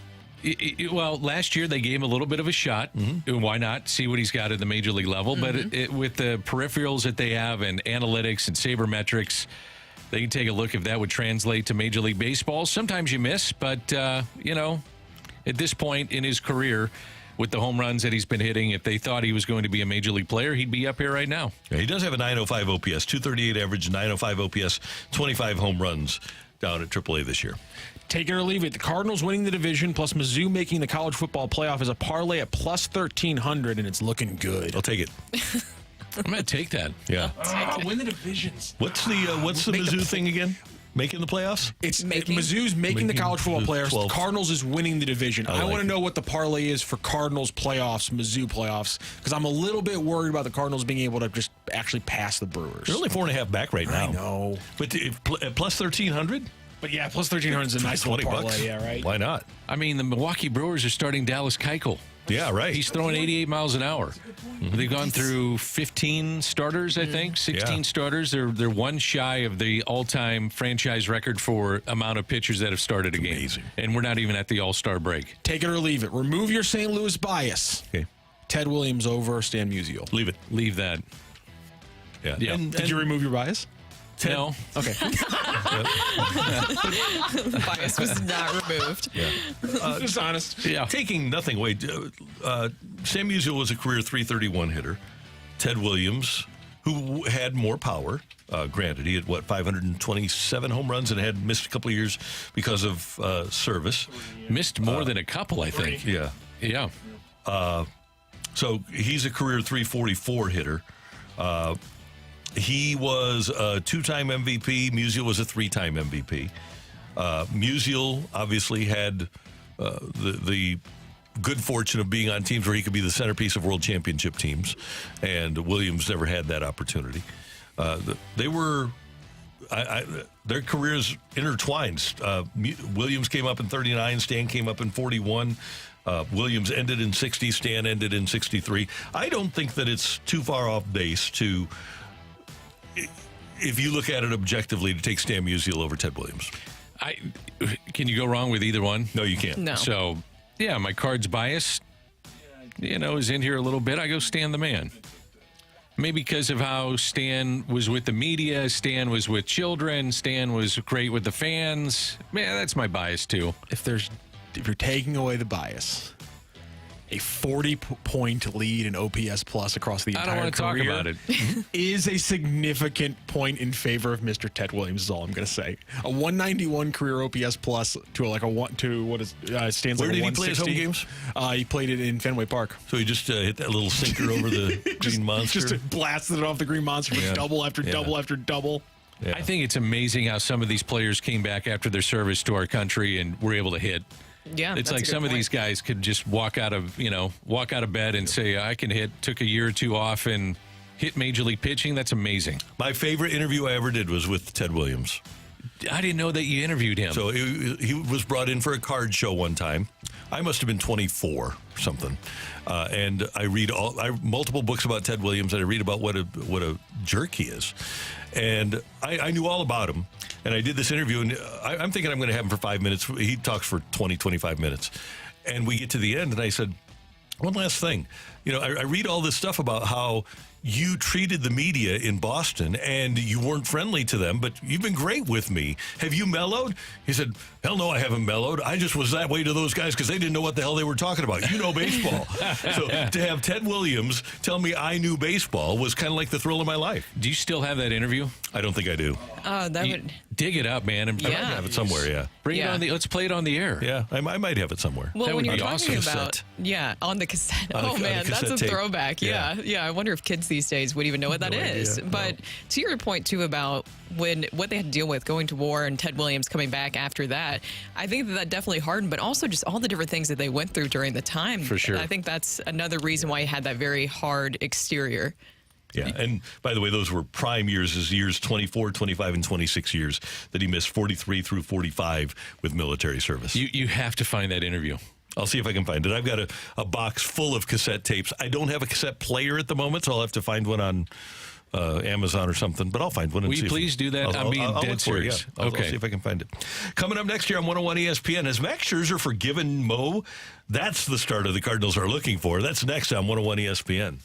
Well, last year they gave him a little bit of a shot. Mm-hmm. Why not see what he's got at the major league level? Mm-hmm. But with the peripherals that they have and analytics and sabermetrics, they can take a look if that would translate to Major League Baseball. Sometimes you miss, but, at this point in his career, with the home runs that he's been hitting, if they thought he was going to be a Major League player, he'd be up here right now. Yeah, he does have a 905 OPS, 238 average, 905 OPS, 25 home runs down at AAA this year. Take it or leave it. The Cardinals winning the division plus Mizzou making the college football playoff is a parlay at plus 1,300, and it's looking good. I'll take it. I'm going to take that. Yeah. Win the divisions. What's the Mizzou thing again? Making the playoffs? Mizzou's making the college football playoffs. 12th. The Cardinals is winning the division. I like want to it. know what the parlay is for Cardinals playoffs, Mizzou playoffs, because I'm a little bit worried about the Cardinals being able to just actually pass the Brewers. They're only 4.5 back right now. I know. But at plus 1,300? But plus 1,300 is a nice little $20. parlay, yeah, right? Why not? I mean, the Milwaukee Brewers are starting Dallas Keuchel. Yeah, right. He's throwing 88 miles an hour. They've gone through 15 starters, I think, 16 starters. They're one shy of the all-time franchise record for amount of pitchers that have started a game. Amazing. And we're not even at the All-Star break. Take it or leave it. Remove your St. Louis bias. Okay. Ted Williams over Stan Musial. Leave it. Leave that. Yeah. Yeah. Did you remove your bias? No. Okay. The bias was not removed. Just honest. Yeah. Taking nothing away, Sam Musial was a career .331 hitter. Ted Williams, who had more power, granted, he had, 527 home runs and had missed a couple of years because of service. Missed more than a couple, I think. Yeah. Yeah. So he's a career .344 hitter. He was a 2-time MVP. Musial was a 3-time MVP. Musial obviously had the good fortune of being on teams where he could be the centerpiece of world championship teams, and Williams never had that opportunity. They were their careers intertwined. Williams came up in 39, Stan came up in 41. Williams ended in 60, Stan ended in 63. I don't think that it's too far off base to, if you look at it objectively, to take Stan Musial over Ted Williams. Can you go wrong with either one? No, you can't. No. So, yeah, my card's bias, is in here a little bit. I go Stan the man. Maybe because of how Stan was with the media, Stan was with children, Stan was great with the fans. Man, that's my bias too. If you're taking away the bias, a 40-point lead in OPS plus across the I entire don't want to talk career about it. is a significant point in favor of Mr. Ted Williams. Is all I'm going to say. A 191 career OPS plus stands Where like did a he play his home 160. games? He played it in Fenway Park. So he just hit that little sinker over the Green Monster. Just blasted it off the Green Monster for double after double after double. Yeah. I think it's amazing how some of these players came back after their service to our country and were able to hit. Yeah, It's that's like a good some of point. these guys could just walk out of bed and say, I can hit, took a year or two off and hit Major League pitching. That's amazing. My favorite interview I ever did was with Ted Williams. I didn't know that you interviewed him. So he was brought in for a card show one time. I must have been 24 or something. And I read multiple books about Ted Williams, and I read about what a jerk he is. And I knew all about him. And I did this interview, and I'm thinking I'm going to have him for 5 minutes. He talks for 25 minutes. And we get to the end, and I said, one last thing. I read all this stuff about how you treated the media in Boston and you weren't friendly to them, but you've been great with me. Have you mellowed? He said, hell no, I haven't mellowed. I just was that way to those guys because they didn't know what the hell they were talking about. You know baseball. So to have Ted Williams tell me I knew baseball was kind of like the thrill of my life. Do you still have that interview? I don't think I do. Dig it up, man. And I might have it somewhere, yeah. Bring it Yeah. on let's play it on the air. Yeah, I might have it somewhere. Well, That when would you're be talking awesome. about, on the cassette. On a Man, that's cassette a tape. throwback. Yeah. I wonder if kids these days would even know what that No is. idea. But to your point too about what they had to deal with going to war and Ted Williams coming back after that, I think that definitely hardened. But also just all the different things that they went through during the time. For sure. I think that's another reason why he had that very hard exterior. Yeah, and by the way, those were prime years, his years 24, 25, and 26 years that he missed 43 through 45 with military service. You have to find that interview. I'll see if I can find it. I've got a box full of cassette tapes. I don't have a cassette player at the moment, so I'll have to find one on Amazon or something, but I'll find one. And Will see you if- please do that? I'm being I'll dead look for it, serious. yeah. I'll Okay. see if I can find it. Coming up next year on 101 ESPN, has Max Scherzer forgiven Mo? That's the start of the Cardinals are looking for. That's next on 101 ESPN.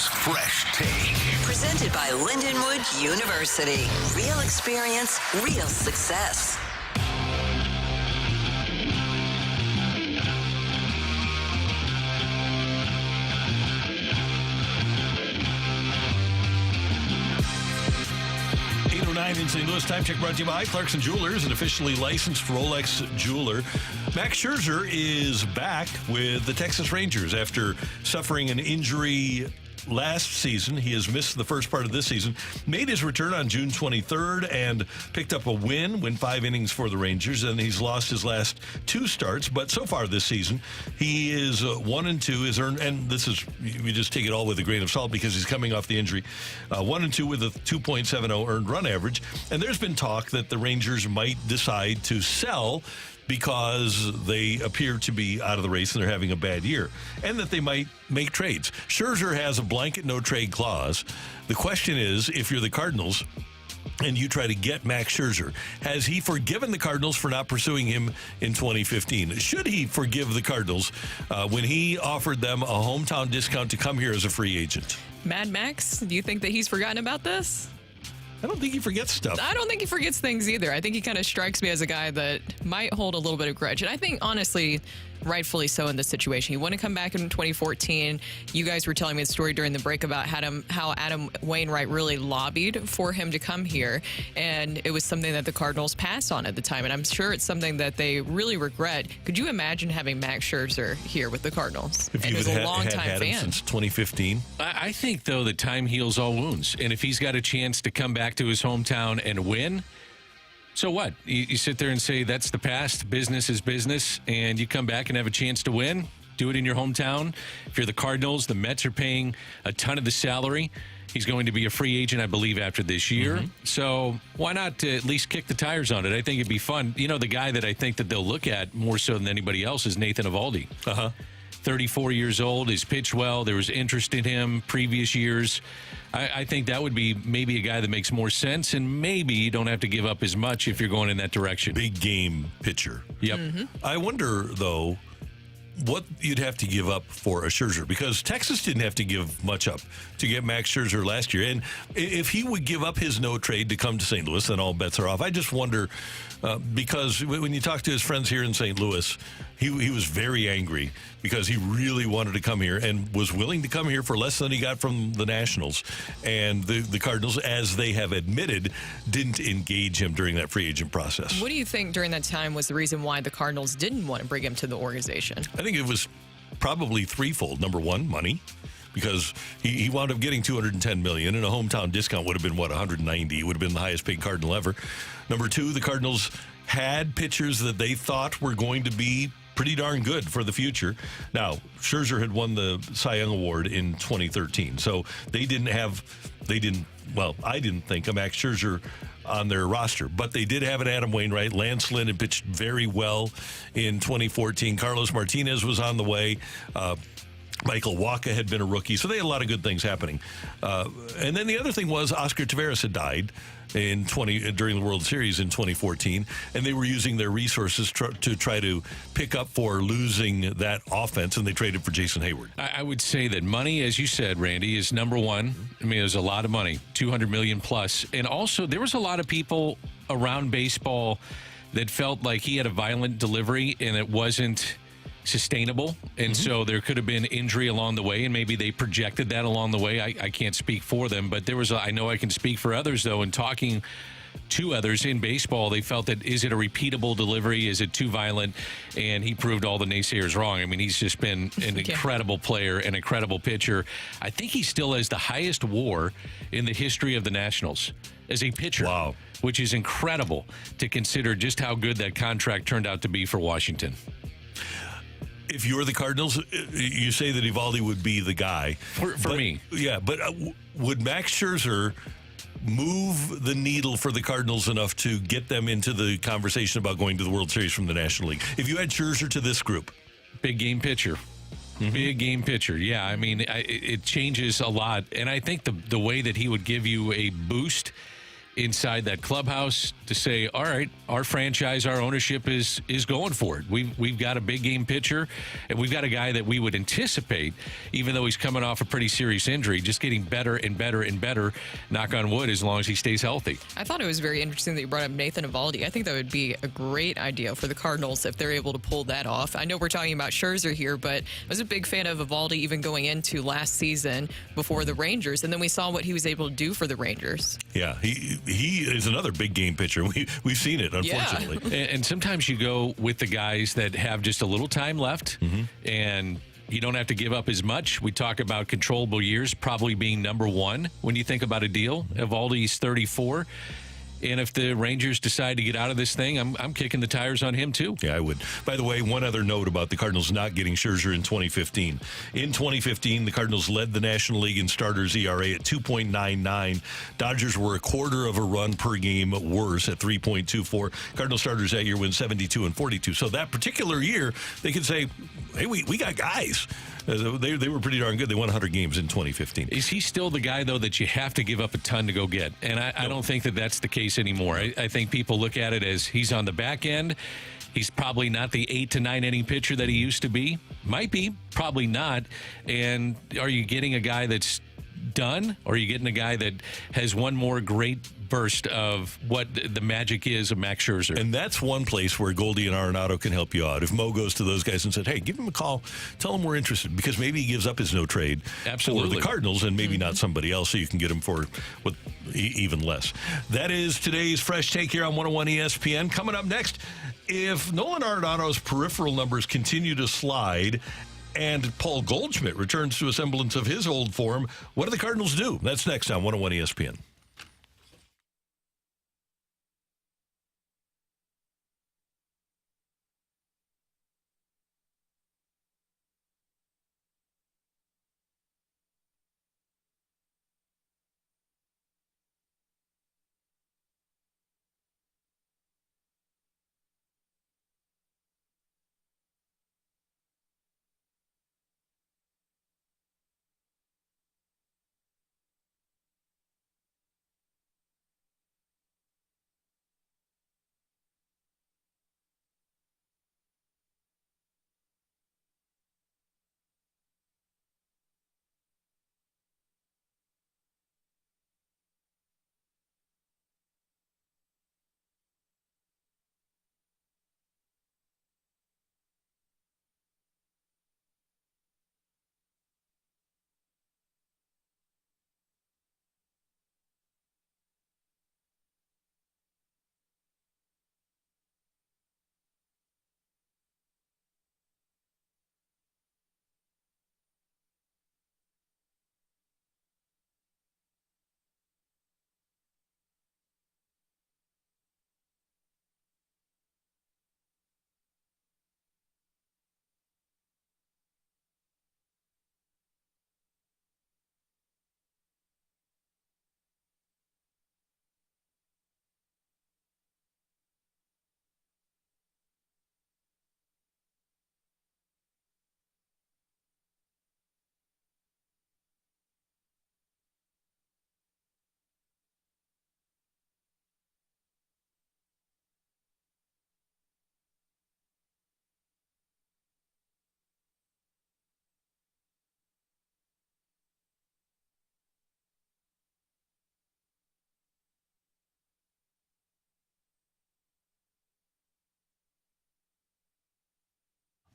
Lars' Fresh Take. Presented by Lindenwood University. Real experience, real success. In St. Louis, time check brought to you by Clarkson Jewelers, an officially licensed Rolex jeweler. Max Scherzer is back with the Texas Rangers after suffering an injury last season. He has missed the first part of this season, made his return on June 23rd, and picked up a win 5 innings for the Rangers, and he's lost his last 2 starts. But so far this season, he is 1-2, is earned, and this is, we just take it all with a grain of salt because he's coming off the injury, 1-2 with a 2.70 earned run average. And there's been talk that the Rangers might decide to sell because they appear to be out of the race and they're having a bad year, and that they might make trades. Scherzer has a blanket no-trade clause. The question is, if you're the Cardinals and you try to get Max Scherzer, has he forgiven the Cardinals for not pursuing him in 2015? Should he forgive the Cardinals when he offered them a hometown discount to come here as a free agent? Mad Max, do you think that he's forgotten about this? I don't think he forgets stuff. I don't think he forgets things either. I think he kind of strikes me as a guy that might hold a little bit of grudge. And I think, honestly, rightfully so in this situation. He wanted to come back in 2014. You guys were telling me the story during the break about how Adam Wainwright really lobbied for him to come here. And it was something that the Cardinals passed on at the time. And I'm sure it's something that they really regret. Could you imagine having Max Scherzer here with the Cardinals? If and you as a long-time had him fan since 2015? I think, though, that time heals all wounds. And if he's got a chance to come back to his hometown and win, so what? You sit there and say that's the past, business is business, and you come back and have a chance to win, do it in your hometown. If you're the Cardinals, the Mets are paying a ton of the salary. He's going to be a free agent, I believe, after this year. Mm-hmm. So why not at least kick the tires on it? I think it'd be fun. You know, the guy that I think that they'll look at more so than anybody else is Nathan Eovaldi. 34 years old. He's pitched well. There was interest in him previous years. I think that would be maybe a guy that makes more sense, and maybe you don't have to give up as much if you're going in that direction. Big game pitcher. Yep. Mm-hmm. I wonder, though, what you'd have to give up for a Scherzer, because Texas didn't have to give much up to get Max Scherzer last year. And if he would give up his no trade to come to St. Louis, then all bets are off. I just wonder, because when you talk to his friends here in St. Louis, he was very angry because he really wanted to come here and was willing to come here for less than he got from the Nationals. And the Cardinals, as they have admitted, didn't engage him during that free agent process. What do you think during that time was the reason why the Cardinals didn't want to bring him to the organization? I think it was probably threefold. Number one, money, because he wound up getting $210 million, and a hometown discount would have been, $190? It would have been the highest paid Cardinal ever. Number two, the Cardinals had pitchers that they thought were going to be pretty darn good for the future. Now, Scherzer had won the Cy Young Award in 2013, so I didn't think a Max Scherzer on their roster, but they did have an Adam Wainwright. Lance Lynn had pitched very well in 2014. Carlos Martinez was on the way. Michael Wacha had been a rookie, so they had a lot of good things happening. And then the other thing was Oscar Taveras had died during the World Series in 2014, and they were using their resources to try to pick up for losing that offense, and they traded for Jason Hayward. I would say that money, as you said, Randy, is number one. I mean, there's a lot of money, $200 million plus, and also there was a lot of people around baseball that felt like he had a violent delivery and it wasn't sustainable, and so there could have been injury along the way, and maybe they projected that along the way. I can't speak for them, but I know I can speak for others, though, in talking to others in baseball, they felt that, is it a repeatable delivery? Is it too violent? And he proved all the naysayers wrong. I mean, he's just been an incredible player, an incredible pitcher. I think he still has the highest WAR in the history of the Nationals as a pitcher. Wow. Which is incredible to consider just how good that contract turned out to be for Washington. If you're the Cardinals, you say that Eovaldi would be the guy. For me. Yeah, but would Max Scherzer move the needle for the Cardinals enough to get them into the conversation about going to the World Series from the National League? If you had Scherzer to this group. Big game pitcher. Big game pitcher. Yeah, I mean, it changes a lot. And I think the way that he would give you a boost inside that clubhouse to say, all right, our franchise, our ownership is going for it. We've got a big game pitcher, and we've got a guy that we would anticipate, even though he's coming off a pretty serious injury, just getting better and better and better, knock on wood, as long as he stays healthy. I thought it was very interesting that you brought up Nathan Eovaldi. I think that would be a great idea for the Cardinals if they're able to pull that off. I know we're talking about Scherzer here, but I was a big fan of Eovaldi even going into last season before the Rangers, and then we saw what he was able to do for the Rangers. Yeah, he is another big game pitcher. We've seen it, unfortunately. Yeah. And sometimes you go with the guys that have just a little time left, and you don't have to give up as much. We talk about controllable years probably being number one when you think about a deal. Eovaldi's 34. And if the Rangers decide to get out of this thing, I'm kicking the tires on him, too. Yeah, I would. By the way, one other note about the Cardinals not getting Scherzer in 2015. In 2015, the Cardinals led the National League in starters ERA at 2.99. Dodgers were a quarter of a run per game worse at 3.24. Cardinal starters that year win 72 and 42. So that particular year, they could say, hey, we got guys. They were pretty darn good. They won 100 games in 2015. Is he still the guy, though, that you have to give up a ton to go get? And I don't think that that's the case anymore. I think people look at it as he's on the back end. He's probably not the 8 to 9 inning pitcher that he used to be. Might be, probably not. And are you getting a guy that's done, or are you getting a guy that has one more great burst of what the magic is of Max Scherzer? And that's one place where Goldie and Arenado can help you out. If Mo goes to those guys and said, hey, give him a call, tell him we're interested, because maybe he gives up his no trade for the Cardinals and maybe not somebody else, so you can get him for even less. That is today's Fresh Take here on 101 ESPN. Coming up next, if Nolan Arenado's peripheral numbers continue to slide and Paul Goldschmidt returns to a semblance of his old form, what do the Cardinals do? That's next on 101 ESPN.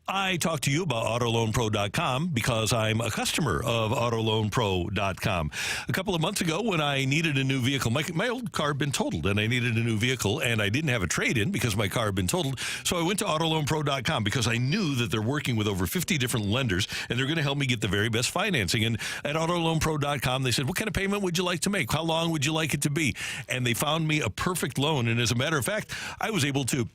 I talk to you about AutoLoanPro.com because I'm a customer of AutoLoanPro.com. A couple of months ago when I needed a new vehicle, my old car had been totaled, and I needed a new vehicle, and I didn't have a trade-in because my car had been totaled, so I went to AutoLoanPro.com because I knew that they're working with over 50 different lenders, and they're going to help me get the very best financing. And at AutoLoanPro.com, they said, what kind of payment would you like to make? How long would you like it to be? And they found me a perfect loan, and as a matter of fact, I was able to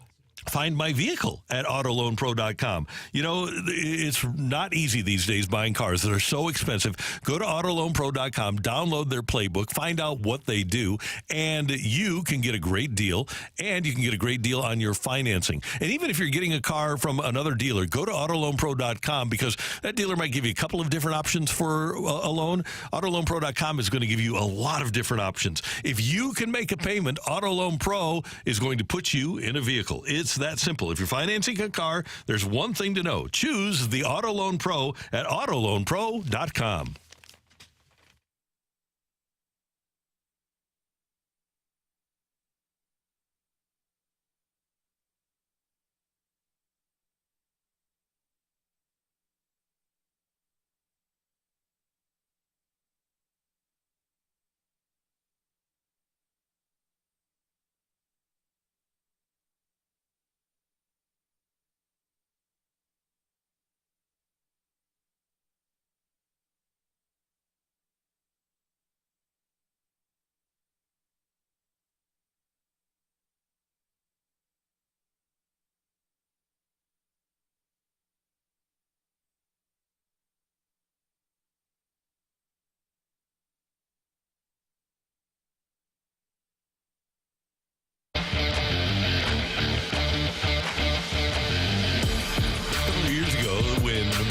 Find my vehicle at autoloanpro.com. You know, it's not easy these days buying cars that are so expensive. Go to autoloanpro.com, download their playbook, find out what they do, and you can get a great deal, and you can get a great deal on your financing. And even if you're getting a car from another dealer, go to autoloanpro.com because that dealer might give you a couple of different options for a loan. Autoloanpro.com is going to give you a lot of different options. If you can make a payment, Autoloan Pro is going to put you in a vehicle. It's that simple. If you're financing a car, there's one thing to know. Choose the Auto Loan Pro at autoloanpro.com.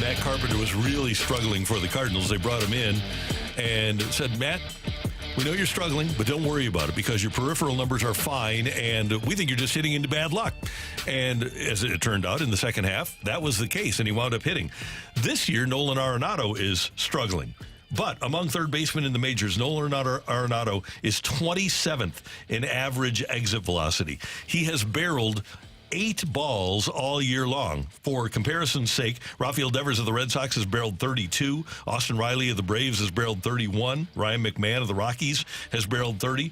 Matt Carpenter was really struggling for the Cardinals. They brought him in and said, Matt, we know you're struggling, but don't worry about it because your peripheral numbers are fine, and we think you're just hitting into bad luck. And as it turned out in the second half, that was the case, and he wound up hitting. This year, Nolan Arenado is struggling. But among third basemen in the majors, Nolan Arenado is 27th in average exit velocity. He has barreled 8 balls all year long. For comparison's sake, Rafael Devers of the Red Sox has barreled 32. Austin Riley of the Braves has barreled 31. Ryan McMahon of the Rockies has barreled 30.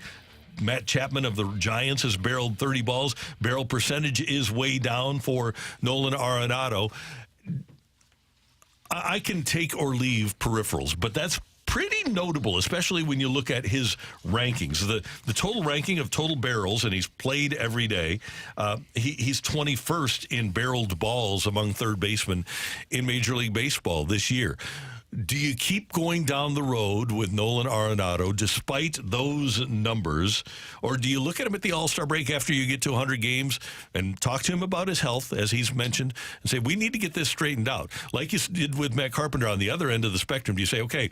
Matt Chapman of the Giants has barreled 30 balls. Barrel percentage is way down for Nolan Arenado. I can take or leave peripherals, but that's pretty notable, especially when you look at his rankings. The total ranking of total barrels, and he's played every day, he's 21st in barreled balls among third basemen in Major League Baseball this year. Do you keep going down the road with Nolan Arenado despite those numbers, or do you look at him at the All-Star break after you get to 100 games and talk to him about his health, as he's mentioned, and say, we need to get this straightened out? Like you did with Matt Carpenter on the other end of the spectrum, do you say, okay,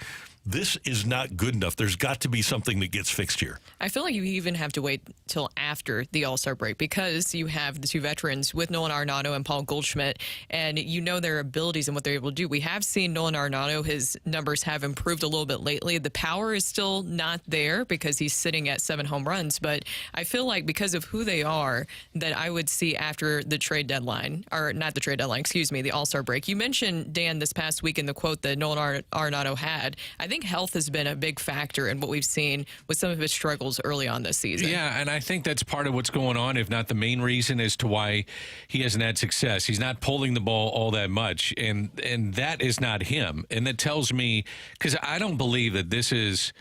this is not good enough. There's got to be something that gets fixed here. I feel like you even have to wait till after the All-Star break because you have the two veterans with Nolan Arenado and Paul Goldschmidt, and you know their abilities and what they're able to do. We have seen Nolan Arenado, his numbers have improved a little bit lately. The power is still not there because he's sitting at 7 home runs, but I feel like because of who they are, that I would see after the trade deadline, or not the trade deadline, excuse me, the All-Star break. You mentioned, Dan, this past week in the quote that Nolan Arenado had. I think health has been a big factor in what we've seen with some of his struggles early on this season. Yeah, and I think that's part of what's going on, if not the main reason as to why he hasn't had success. He's not pulling the ball all that much, and that is not him. And that tells me, because I don't believe that this is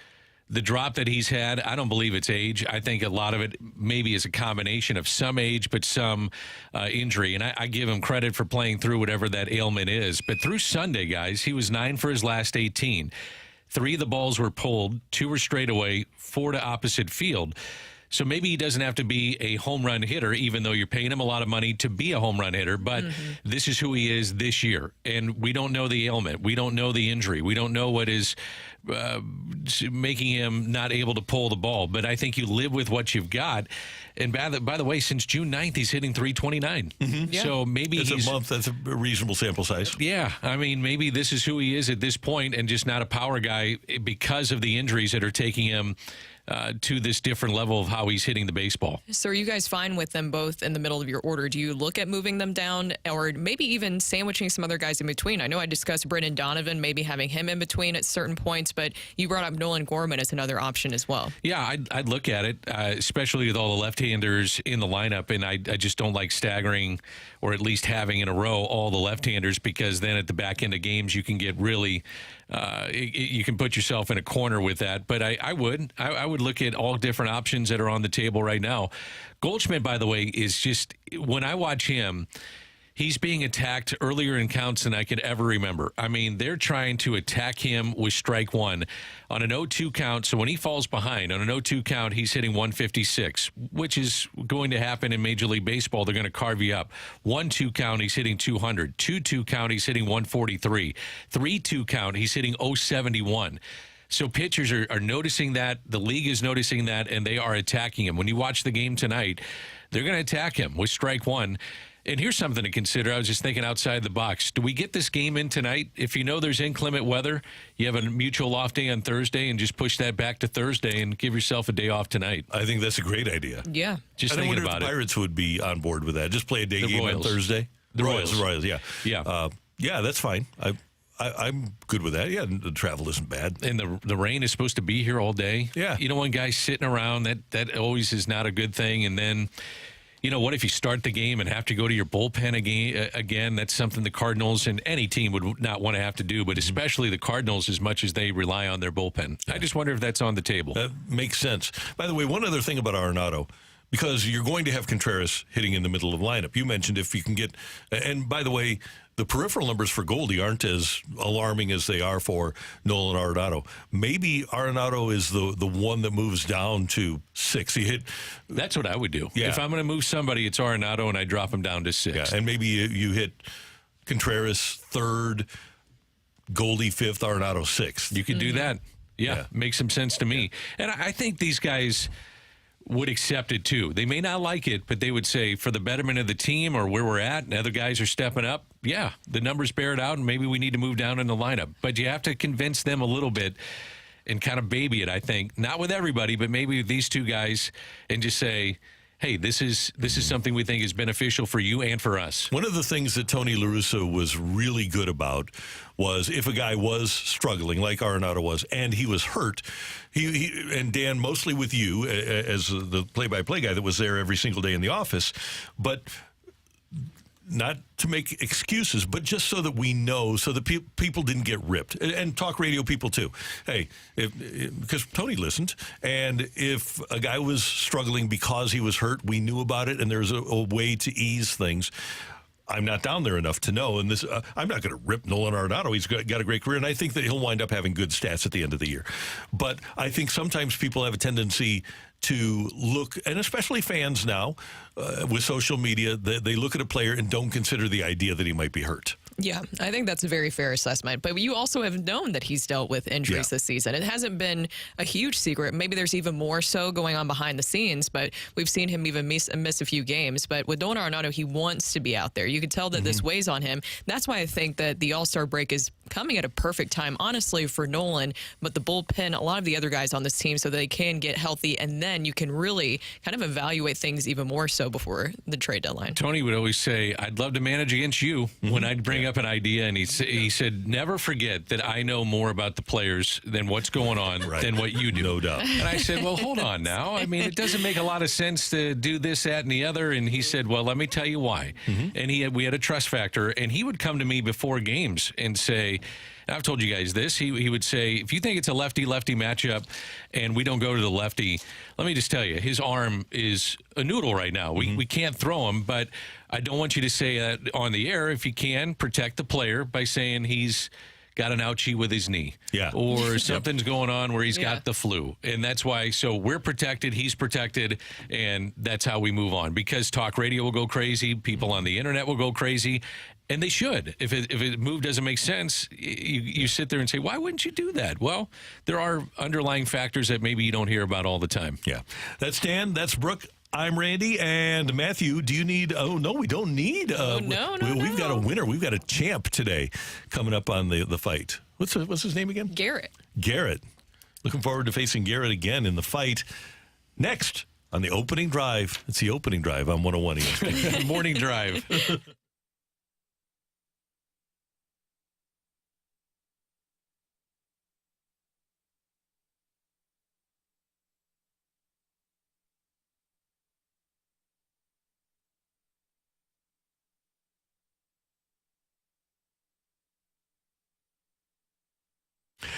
the drop that he's had. I don't believe it's age. I think a lot of it maybe is a combination of some age, but some injury. And I give him credit for playing through whatever that ailment is. But through Sunday, guys, he was 9 for his last 18. 3 of the balls were pulled, 2 were straight away, 4 to opposite field. So maybe he doesn't have to be a home run hitter, even though you're paying him a lot of money to be a home run hitter. But this is who he is this year. And we don't know the ailment. We don't know the injury. We don't know what is making him not able to pull the ball. But I think you live with what you've got. And by the way, since June 9th, he's hitting 329. Yeah. So maybe it's a month. That's a reasonable sample size. Yeah. I mean, maybe this is who he is at this point and just not a power guy because of the injuries that are taking him to this different level of how he's hitting the baseball. So are you guys fine with them both in the middle of your order? Do you look at moving them down or maybe even sandwiching some other guys in between? I know I discussed Brendan Donovan, maybe having him in between at certain points, but you brought up Nolan Gorman as another option as well. Yeah, I'd look at it, especially with all the left-handers in the lineup, and I just don't like staggering or at least having in a row all the left-handers because then at the back end of games you can get really you can put yourself in a corner with that. But I would would look at all different options that are on the table right now. Goldschmidt, by the way, is just, when I watch him, he's being attacked earlier in counts than I could ever remember. I mean, they're trying to attack him with strike one on an 0-2 count. So when he falls behind on an 0-2 count, he's hitting 156, which is going to happen in Major League Baseball. They're going to carve you up. 1-2 count, he's hitting 200. 2-2 count, he's hitting 143. 3-2 count, he's hitting 071. So pitchers are noticing that. The league is noticing that, and they are attacking him. When you watch the game tonight, they're going to attack him with strike one. And here's something to consider. I was just thinking outside the box. Do we get this game in tonight? If you know there's inclement weather, you have a mutual off day on Thursday and just push that back to Thursday and give yourself a day off tonight. I think that's a great idea. Yeah. Just I thinking wonder about if the Pirates would be on board with that. Just play a day game Royals. on Thursday. The Royals. Yeah. Yeah. Yeah, that's fine. I'm good with that. Yeah, the travel isn't bad. And the rain is supposed to be here all day. Yeah. You don't want guys sitting around. That always is not a good thing. And then, you know, what if you start the game and have to go to your bullpen again? That's something the Cardinals and any team would not want to have to do, but especially the Cardinals as much as they rely on their bullpen. Yeah. I just wonder if that's on the table. That makes sense. By the way, one other thing about Arenado, because you're going to have Contreras hitting in the middle of the lineup. You mentioned if you can get, and by the way, the peripheral numbers for Goldie aren't as alarming as they are for Nolan Arenado. Maybe Arenado is the one that moves down to 6. He hit. That's what I would do. Yeah. If I'm going to move somebody, it's Arenado, and I drop him down to 6. Yeah, and maybe you hit Contreras 3rd, Goldie 5th, Arenado 6th. You could do that. Yeah, makes some sense to me. And I think these guys would accept it too. They may not like it, but they would say, for the betterment of the team or where we're at, and other guys are stepping up, yeah, the numbers bear it out, and maybe we need to move down in the lineup. But you have to convince them a little bit and kind of baby it, I think. Not with everybody, but maybe with these two guys, and just say, hey, this is something we think is beneficial for you and for us. One of the things that Tony La Russa was really good about was if a guy was struggling, like Arenado was, and he was hurt, he and Dan, mostly with you as the play-by-play guy that was there every single day in the office, but not to make excuses, but just so that we know, so that people didn't get ripped. And talk radio people, too. Hey, because Tony listened, and if a guy was struggling because he was hurt, we knew about it, and there's a way to ease things. I'm not down there enough to know, and this I'm not going to rip Nolan Arenado. He's got a great career, and I think that he'll wind up having good stats at the end of the year. But I think sometimes people have a tendency to look, and especially fans now with social media, they look at a player and don't consider the idea that he might be hurt. Yeah, I think that's a very fair assessment. But you also have known that he's dealt with injuries this season. It hasn't been a huge secret. Maybe there's even more so going on behind the scenes, but we've seen him even miss a few games. But with Nolan Arenado, he wants to be out there. You can tell that this weighs on him. That's why I think that the All-Star break is coming at a perfect time, honestly, for Nolan, but the bullpen, a lot of the other guys on this team, so they can get healthy, and then you can really kind of evaluate things even more so before the trade deadline. Tony would always say, I'd love to manage against you when I'd bring up an idea, and he said, never forget that I know more about the players than what's going on than what you do. No doubt. And I said, well, hold on now. I mean, it doesn't make a lot of sense to do this, that, and the other. And he said, well, let me tell you why. And we had a trust factor, and he would come to me before games and say, and I've told you guys this, he would say, if you think it's a lefty-lefty matchup and we don't go to the lefty, let me just tell you, his arm is a noodle right now. We can't throw him, but I don't want you to say that on the air. If you can, protect the player by saying he's got an ouchie with his knee. Yeah. Or something's going on where he's got the flu. And that's why, so we're protected, he's protected, and that's how we move on. Because talk radio will go crazy, people on the internet will go crazy, and they should. If a move doesn't make sense, you sit there and say, why wouldn't you do that? Well, there are underlying factors that maybe you don't hear about all the time. Yeah. That's Dan. That's Brooke. I'm Randy. And Matthew, do you need... Oh, no, we don't need... We've got a winner. We've got a champ today coming up on the fight. What's his name again? Garrett. Looking forward to facing Garrett again in the fight. Next on the opening drive. It's the opening drive on 101 ESPN. Morning drive.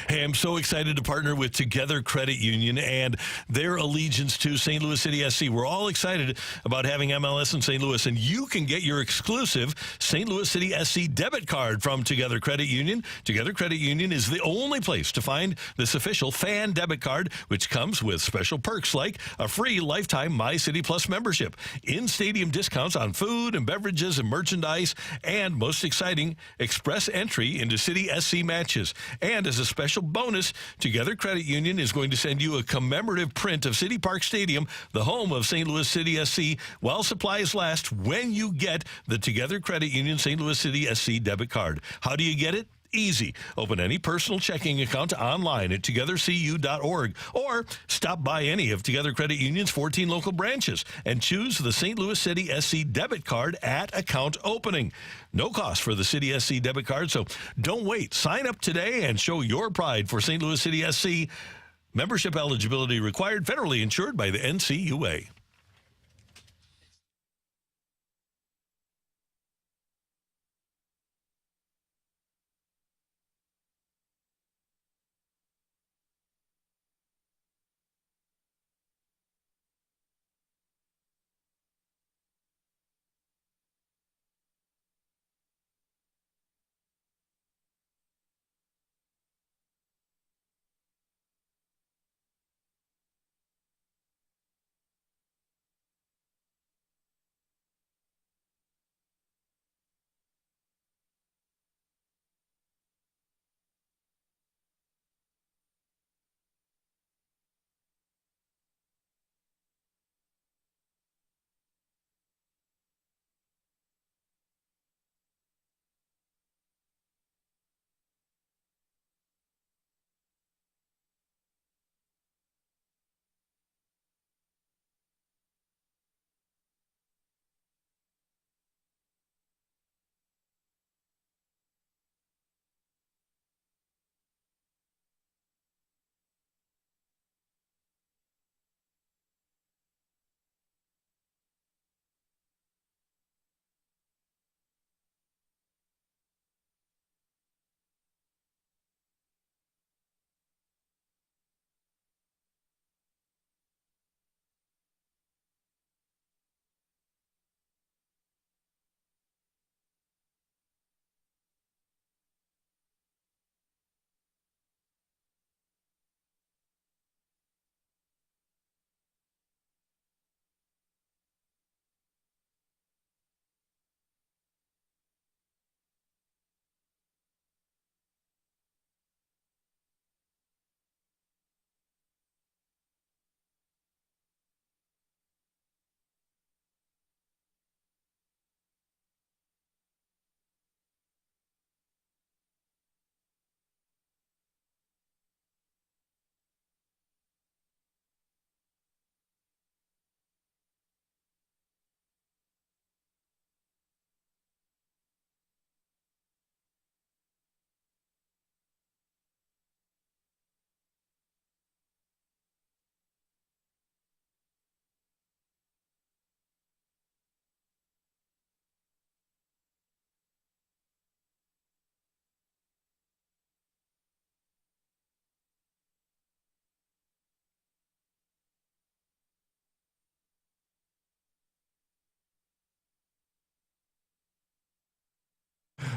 Hey, I'm so excited to partner with Together Credit Union and their allegiance to St. Louis City SC. We're all excited about having MLS in St. Louis, and you can get your exclusive St. Louis City SC debit card from Together Credit Union. Together Credit Union is the only place to find this official fan debit card, which comes with special perks like a free lifetime My City Plus membership, in-stadium discounts on food and beverages and merchandise, and most exciting, express entry into City SC matches. And as a special bonus, Together Credit Union is going to send you a commemorative print of City Park Stadium, the home of St. Louis City SC, while supplies last when you get the Together Credit Union St. Louis City SC debit card. How do you get it? Easy. Open any personal checking account online at togethercu.org or stop by any of Together Credit Union's 14 local branches and choose the St. Louis City SC debit card at account opening. No cost for the City SC debit card, so don't wait. Sign up today and show your pride for St. Louis City SC. Membership eligibility required, federally insured by the NCUA.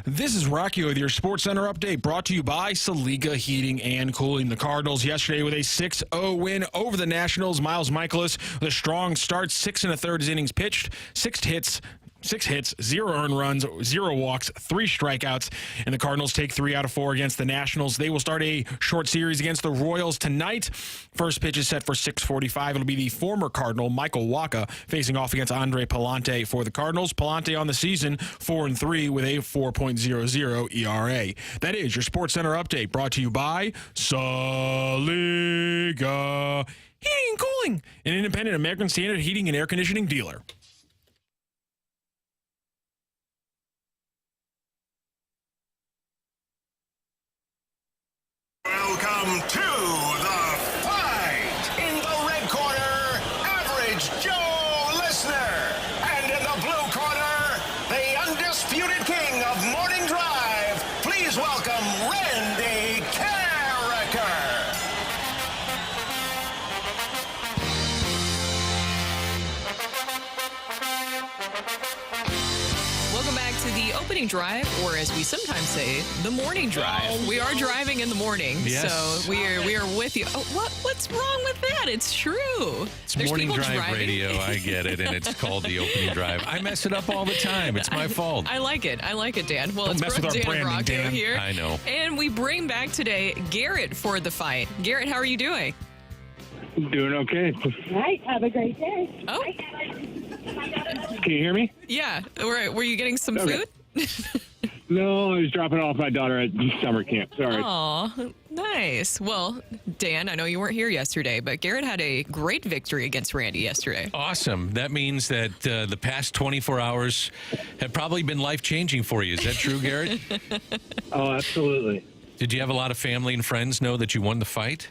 This is Rocc with your Sports Center update, brought to you by Saliga Heating and Cooling. The Cardinals yesterday with a 6-0 win over the Nationals. Miles Michaelis with a strong start, 6 1/3 innings pitched, 6 hits, 0 earned runs, 0 walks, 3 strikeouts, and the Cardinals take 3 out of 4 against the Nationals. They will start a short series against the Royals tonight. First pitch is set for 6:45. It'll be the former Cardinal, Michael Waka, facing off against Andre Palante for the Cardinals. Palante on the season, 4-3 with a 4.00 ERA. That is your Sports Center update, brought to you by Saliga Heating and Cooling, an independent American Standard heating and air conditioning dealer. Welcome to the fight. In the red corner, Average Joe Listener. And in the blue corner, the undisputed king of morning drive. Please welcome Randy Carrigan. the opening drive, or as we sometimes say, the morning drive. We are driving in the morning, Yes. so we are with you. Oh, what's wrong with that? It's true. It's There's morning people drive driving. radio. I get it, and it's called the opening drive. I mess it up all the time. It's my fault. I like it. I like it, Dan. Well, it's mess with Brooke, our Dan, and branding, Rocco Dan. here. I know. And we bring back today Garrett for the fight. Garrett, how are you doing? Doing okay. Right. Have a great day. Oh, Can you hear me? yeah. Were you getting some Okay. food? No, I was dropping off my daughter at summer camp. Sorry. Aw, nice. Well, Dan, I know you weren't here yesterday, but Garrett had a great victory against Randy yesterday. Awesome. That means that the past 24 hours have probably been life-changing for you. Is that true, Garrett? Oh, absolutely. Did you have a lot of family and friends know that you won the fight?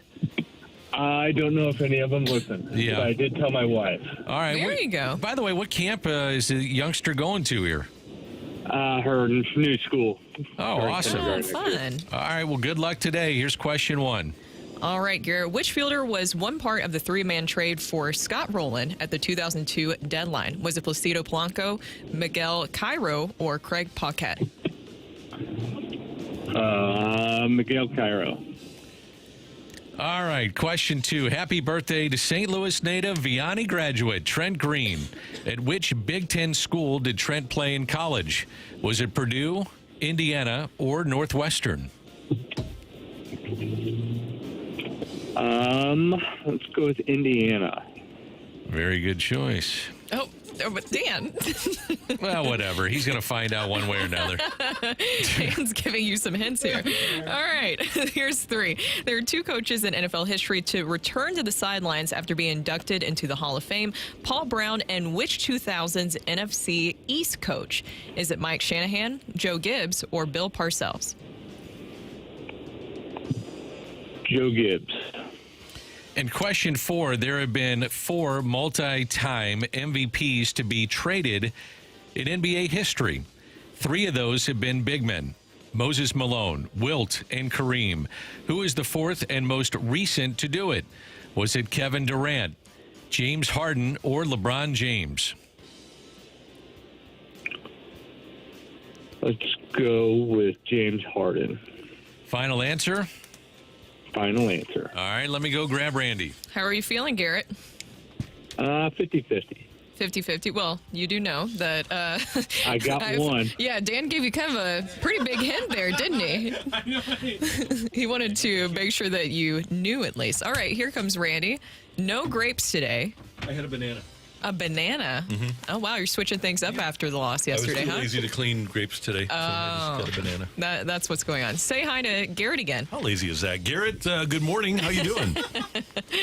I don't know if any of them listen. Yeah. But I did tell my wife. All right. There you go. By the way, what camp is the youngster going to here? Her new school. Oh, Her awesome. Oh, kindergarten. fun. All right. Well, good luck today. Here's question 1. All right, Garrett. Which fielder was one part of the three-man trade for Scott Rowland at the 2002 deadline? Was it Placido Polanco, Miguel Cairo, or Craig Paquette? Miguel Cairo. All right. Question 2. Happy birthday to St. Louis native Vianney graduate Trent Green. At which Big Ten school did Trent play in college? Was it Purdue, Indiana, or Northwestern? Let's go with Indiana. Very good choice. Oh, but Dan. Well, whatever. He's going to find out one way or another. Dan's giving you some hints here. All right, here's 3. There are 2 coaches in NFL history to return to the sidelines after being inducted into the Hall of Fame. Paul Brown and which 2000s NFC East coach? Is it Mike Shanahan, Joe Gibbs, or Bill Parcells? Joe Gibbs. And question 4, there have been 4 multi-time MVPs to be traded in NBA history. 3 of those have been big men: Moses Malone, Wilt, and Kareem. Who is the 4th and most recent to do it? Was it Kevin Durant, James Harden, or LeBron James? Let's go with James Harden. Final answer? Final answer. All right, let me go grab Randy. How are you feeling, Garrett? 50-50. 50-50. Well, you do know that... I got one. Yeah, Dan gave you kind of a pretty big hint there, didn't he? He wanted to make sure that you knew at least. All right, here comes Randy. No grapes today. I had a banana. A banana? Mm-hmm. Oh, wow, you're switching things up after the loss yesterday, I was too huh? lazy to clean grapes today, so I just got a banana. That's what's going on. Say hi to Garrett again. How lazy is that? Garrett, good morning. How you doing?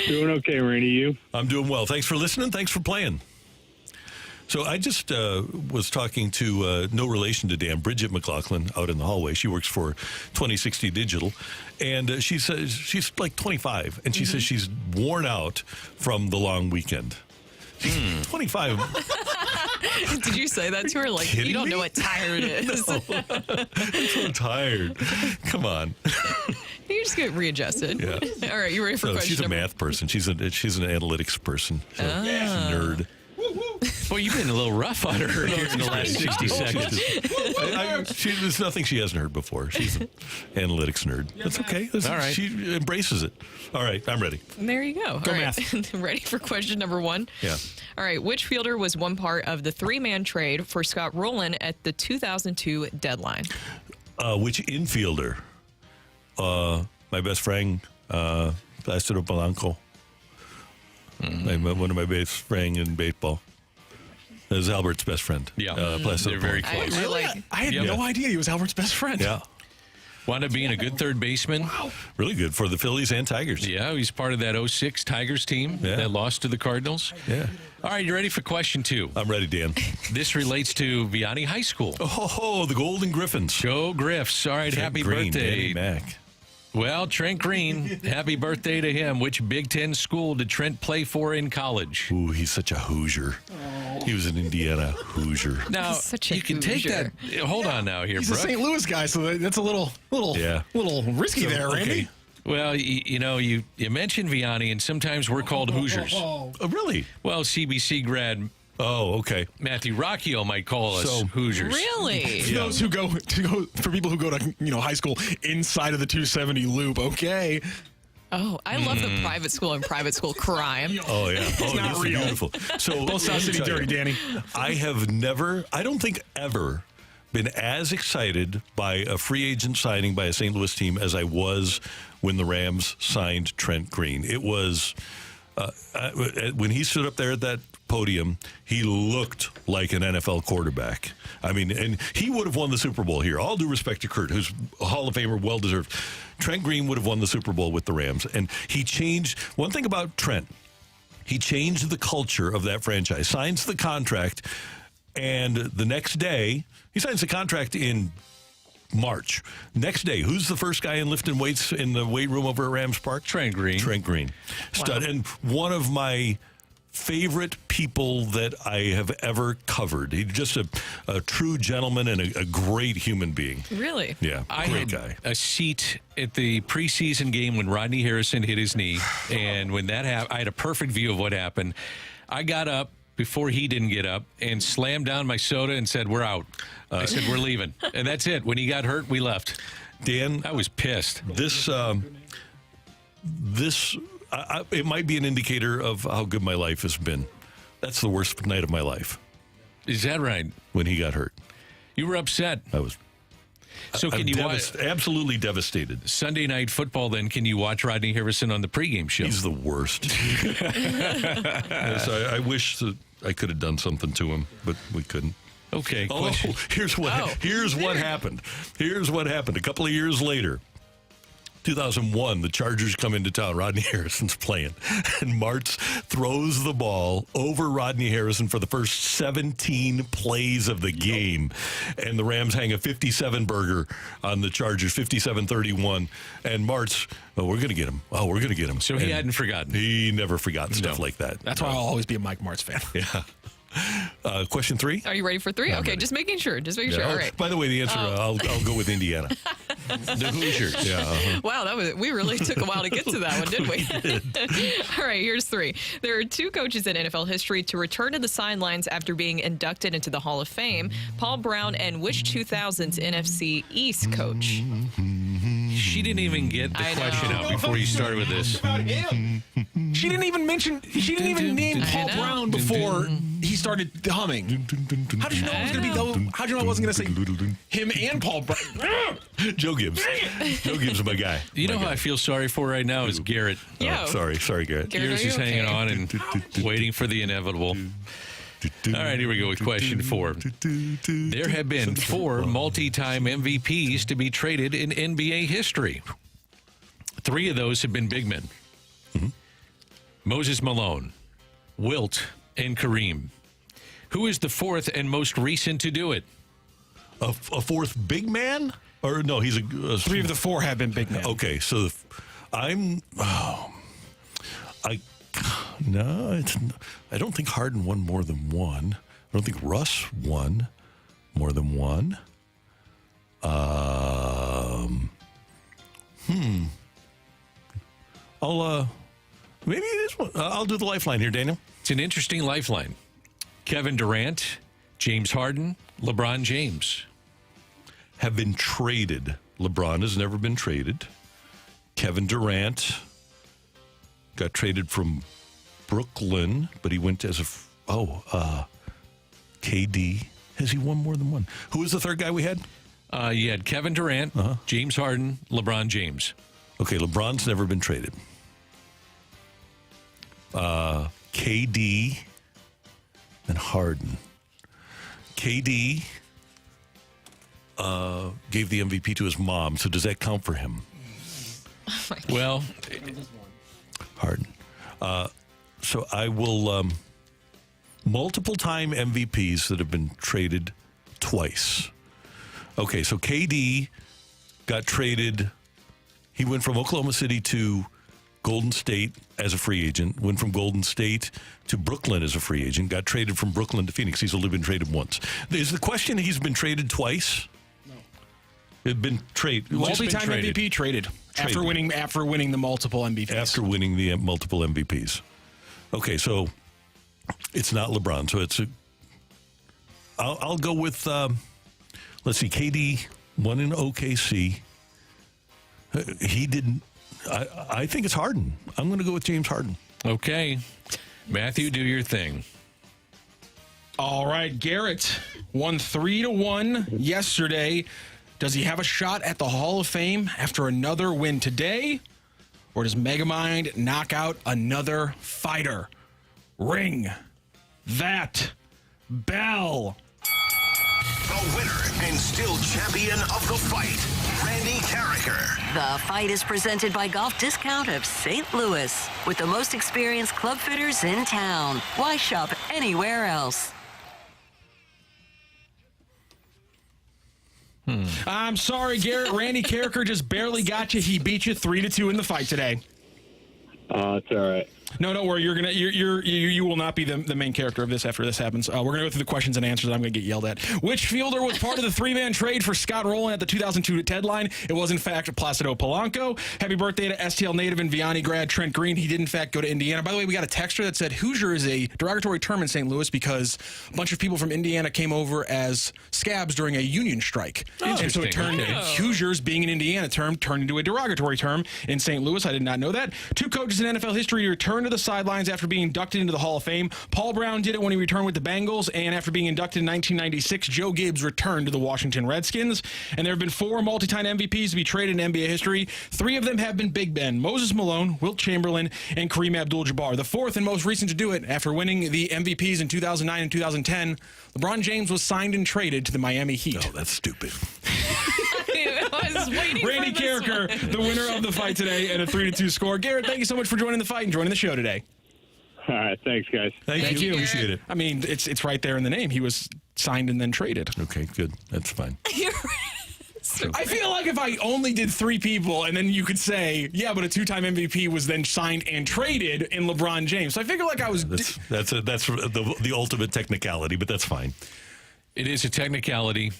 Doing okay, Randy. You? I'm doing well. Thanks for listening. Thanks for playing. So I just was talking to, no relation to Dan, Bridget McLaughlin out in the hallway. She works for 2060 Digital. And she says she's like 25. And she says she's worn out from the long weekend. She's 25. Did you say that to her? Like, kidding you don't me? know what tired is. No. I'm so tired. Come on. You just get readjusted. Yeah. All right, you ready for No, question she's a number? math person. She's an analytics person. So she's a nerd. Boy, you've been a little rough on her here in the last 60 seconds. There's nothing she hasn't heard before. She's an analytics nerd. That's okay. All right. She embraces it. All right, I'm ready. There you go. Go All right. Ready for question number 1? Yeah. All right. Which fielder was one part of the three-man trade for Scott Rowland at the 2002 deadline? Which infielder? My best friend, Placido Polanco. One of my best friends in baseball. That was Albert's best friend. Yeah. Placido They're very Polanco. close. I had no idea he was Albert's best friend. Yeah. Wound up being a good third baseman. Really good for the Phillies and Tigers. Yeah, he's part of that 06 Tigers team that lost to the Cardinals. Yeah. All right, you ready for question 2? I'm ready, Dan. This relates to Vianney High School. Oh, the Golden Griffins. Go Griffs. All right, Trent happy Green, birthday. Danny Mac. Well, Trent Green, happy birthday to him. Which Big Ten school did Trent play for in college? Ooh, he's such a Hoosier. He was an Indiana Hoosier. Now, He's such a you can take Hoosier. that. Hold on now here, He's a Brooke. St. Louis guy, so that's a little risky there, Randy. Okay. Well, you mentioned Vianney, and sometimes we're called Hoosiers. Oh, really? Well, CBC grad Oh, okay. Matthew Rocchio might call us Hoosiers. Really? For those who go for people who go to high school inside of the 270 loop, okay. Oh, I love the private school and private school crime. Oh, yeah. It's not this is real. Beautiful. So, Both South City dirty, Danny. I don't think ever been as excited by a free agent signing by a St. Louis team as I was when the Rams signed Trent Green. It was, when he stood up there at that podium, he looked like an NFL quarterback. I mean, and he would have won the Super Bowl here. All due respect to Kurt, who's a Hall of Famer, well-deserved. Trent Green would have won the Super Bowl with the Rams. And he changed, one thing about Trent, he changed the culture of that franchise, signs the contract, and the next day, he signs the contract in March. Next day, who's the first guy in lifting weights in the weight room over at Rams Park? Trent Green. Stud. Wow. And one of my favorite people that I have ever covered. He's just a true gentleman and a great human being. Really? Yeah, I great had guy. a seat at the preseason game when Rodney Harrison hit his knee, and when that happened, I had a perfect view of what happened. I got up before he didn't get up and slammed down my soda and said, "We're out." I said, "We're leaving," and that's it. When he got hurt, we left. Dan, I was pissed. This it might be an indicator of how good my life has been. That's the worst night of my life. Is that right? When he got hurt. You were upset. I was. So can you watch absolutely devastated. Sunday Night Football? Then can you watch Rodney Harrison on the pregame show? He's the worst. Yes, I wish that I could have done something to him, but we couldn't. Okay. Oh, here's what happened. Here's what happened. A couple of years later, 2001, the Chargers come into town. Rodney Harrison's playing. And Martz throws the ball over Rodney Harrison for the first 17 plays of the game. And the Rams hang a 57-burger on the Chargers, 57-31. And Martz, we're going to get him. Oh, we're going to get him. So he hadn't forgotten. He never forgot stuff like that. That's why I'll always be a Mike Martz fan. Yeah. Question 3? Are you ready for 3? Okay, just making sure. Sure. All right. By the way, the answer, I'll go with Indiana. The Hoosiers. Yeah. Wow, we really took a while to get to that one, didn't we? All right, here's 3. There are 2 coaches in NFL history to return to the sidelines after being inducted into the Hall of Fame. Paul Brown and which 2000s NFC East coach? She didn't even get the question out before you started with this. She didn't even name Paul Brown before he started humming. How did you know it was going to be? How did you know I wasn't going to say him and Paul Brown? Joe Gibbs. Joe Gibbs is my guy. You know who I feel sorry for right now is Garrett. Yeah. Sorry, Garrett. Garrett's just hanging on and waiting for the inevitable. All right, here we go with question 4. There have been 4 multi-time MVPs to be traded in NBA history. 3 of those have been big men. Mm-hmm. Moses Malone, Wilt, and Kareem. Who is the 4th and most recent to do it? A 4th big man? Or no, he's a 3 of the 4 have been big men. Okay, so I don't think Harden won more than one. I don't think Russ won more than one. Maybe it is one. I'll do the lifeline here, Daniel. It's an interesting lifeline. Kevin Durant, James Harden, LeBron James have been traded. LeBron has never been traded. Kevin Durant got traded from Brooklyn, but he went as KD. Has he won more than one? Who was the third guy we had? You had Kevin Durant, James Harden, LeBron James. Okay, LeBron's never been traded. KD and Harden. KD gave the MVP to his mom, so does that count for him? Well, Harden. So I will multiple-time MVPs that have been traded twice. Okay, so KD got traded. He went from Oklahoma City to Golden State as a free agent, went from Golden State to Brooklyn as a free agent, got traded from Brooklyn to Phoenix. He's only been traded once. Is the question he's been traded twice? No. It's been traded. Multi-time MVP traded. After winning the multiple MVPs. After winning the multiple MVPs. Okay, so It's not LeBron, so I'll go with, let's see, KD won in OKC. He didn't. I think it's Harden. I'm going to go with James Harden. Okay. Matthew, do your thing. All right, Garrett won 3-1 yesterday. Does he have a shot at the Hall of Fame after another win today? Or does Megamind knock out another fighter? Ring that bell. The winner and still champion of the fight, Randy Carricker. The fight is presented by Golf Discount of St. Louis, with the most experienced club fitters in town. Why shop anywhere else? I'm sorry, Garrett. Randy Carricker just barely got you. He beat you 3-2 in the fight today. It's all right. No, don't worry. You will not be the main character of this after this happens. We're going to go through the questions and answers. I'm going to get yelled at. Which fielder was part of the three-man trade for Scott Rowland at the 2002 deadline? It was, in fact, Placido Polanco. Happy birthday to STL native and Vianney grad Trent Green. He did, in fact, go to Indiana. By the way, we got a texter that said Hoosier is a derogatory term in St. Louis because a bunch of people from Indiana came over as scabs during a union strike. And so it turned Hoosiers, being an Indiana term, turned into a derogatory term in St. Louis. I did not know that. Two coaches in NFL history returned to the sidelines after being inducted into the Hall of Fame. Paul Brown did it when he returned with the Bengals, and after being inducted in 1996, Joe Gibbs returned to the Washington Redskins. And there have been 4 multi-time MVPs to be traded in NBA history. 3 of them have been Big Ben: Moses Malone, Wilt Chamberlain, and Kareem Abdul-Jabbar. The 4th and most recent to do it, after winning the MVPs in 2009 and 2010, LeBron James was signed and traded to the Miami Heat. Oh, that's stupid. I was waiting Randy for this Carricker, one. the winner of the fight today, and a 3-2 score. Garrett, thank you so much for joining the fight and joining the show today. All right. Thanks, guys. Thank you. you, Appreciate it. I mean, it's right there in the name. He was signed and then traded. Okay, good. That's fine. I feel like if I only did 3 people, and then you could say, yeah, but a 2-time MVP was then signed and traded in LeBron James. So I figure like I was. That's the ultimate technicality, but that's fine. It is a technicality.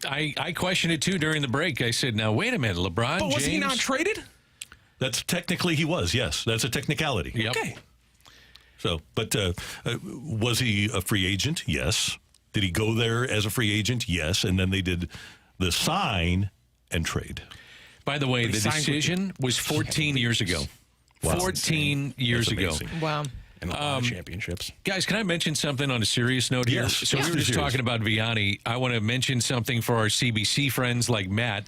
I questioned it, too, during the break. I said, now, wait a minute, LeBron But was James? he not traded? That's technically he was, yes. That's a technicality. Yep. Okay. So, but was he a free agent? Yes. Did he go there as a free agent? Yes. And then they did the sign and trade. By the way, the decision was 14 years ago. Wow. 14 years ago. amazing. Wow. And a lot of championships. Guys, can I mention something on a serious note here? Yes. So Yes. we were just talking about Vianney. I want to mention something for our CBC friends like Matt.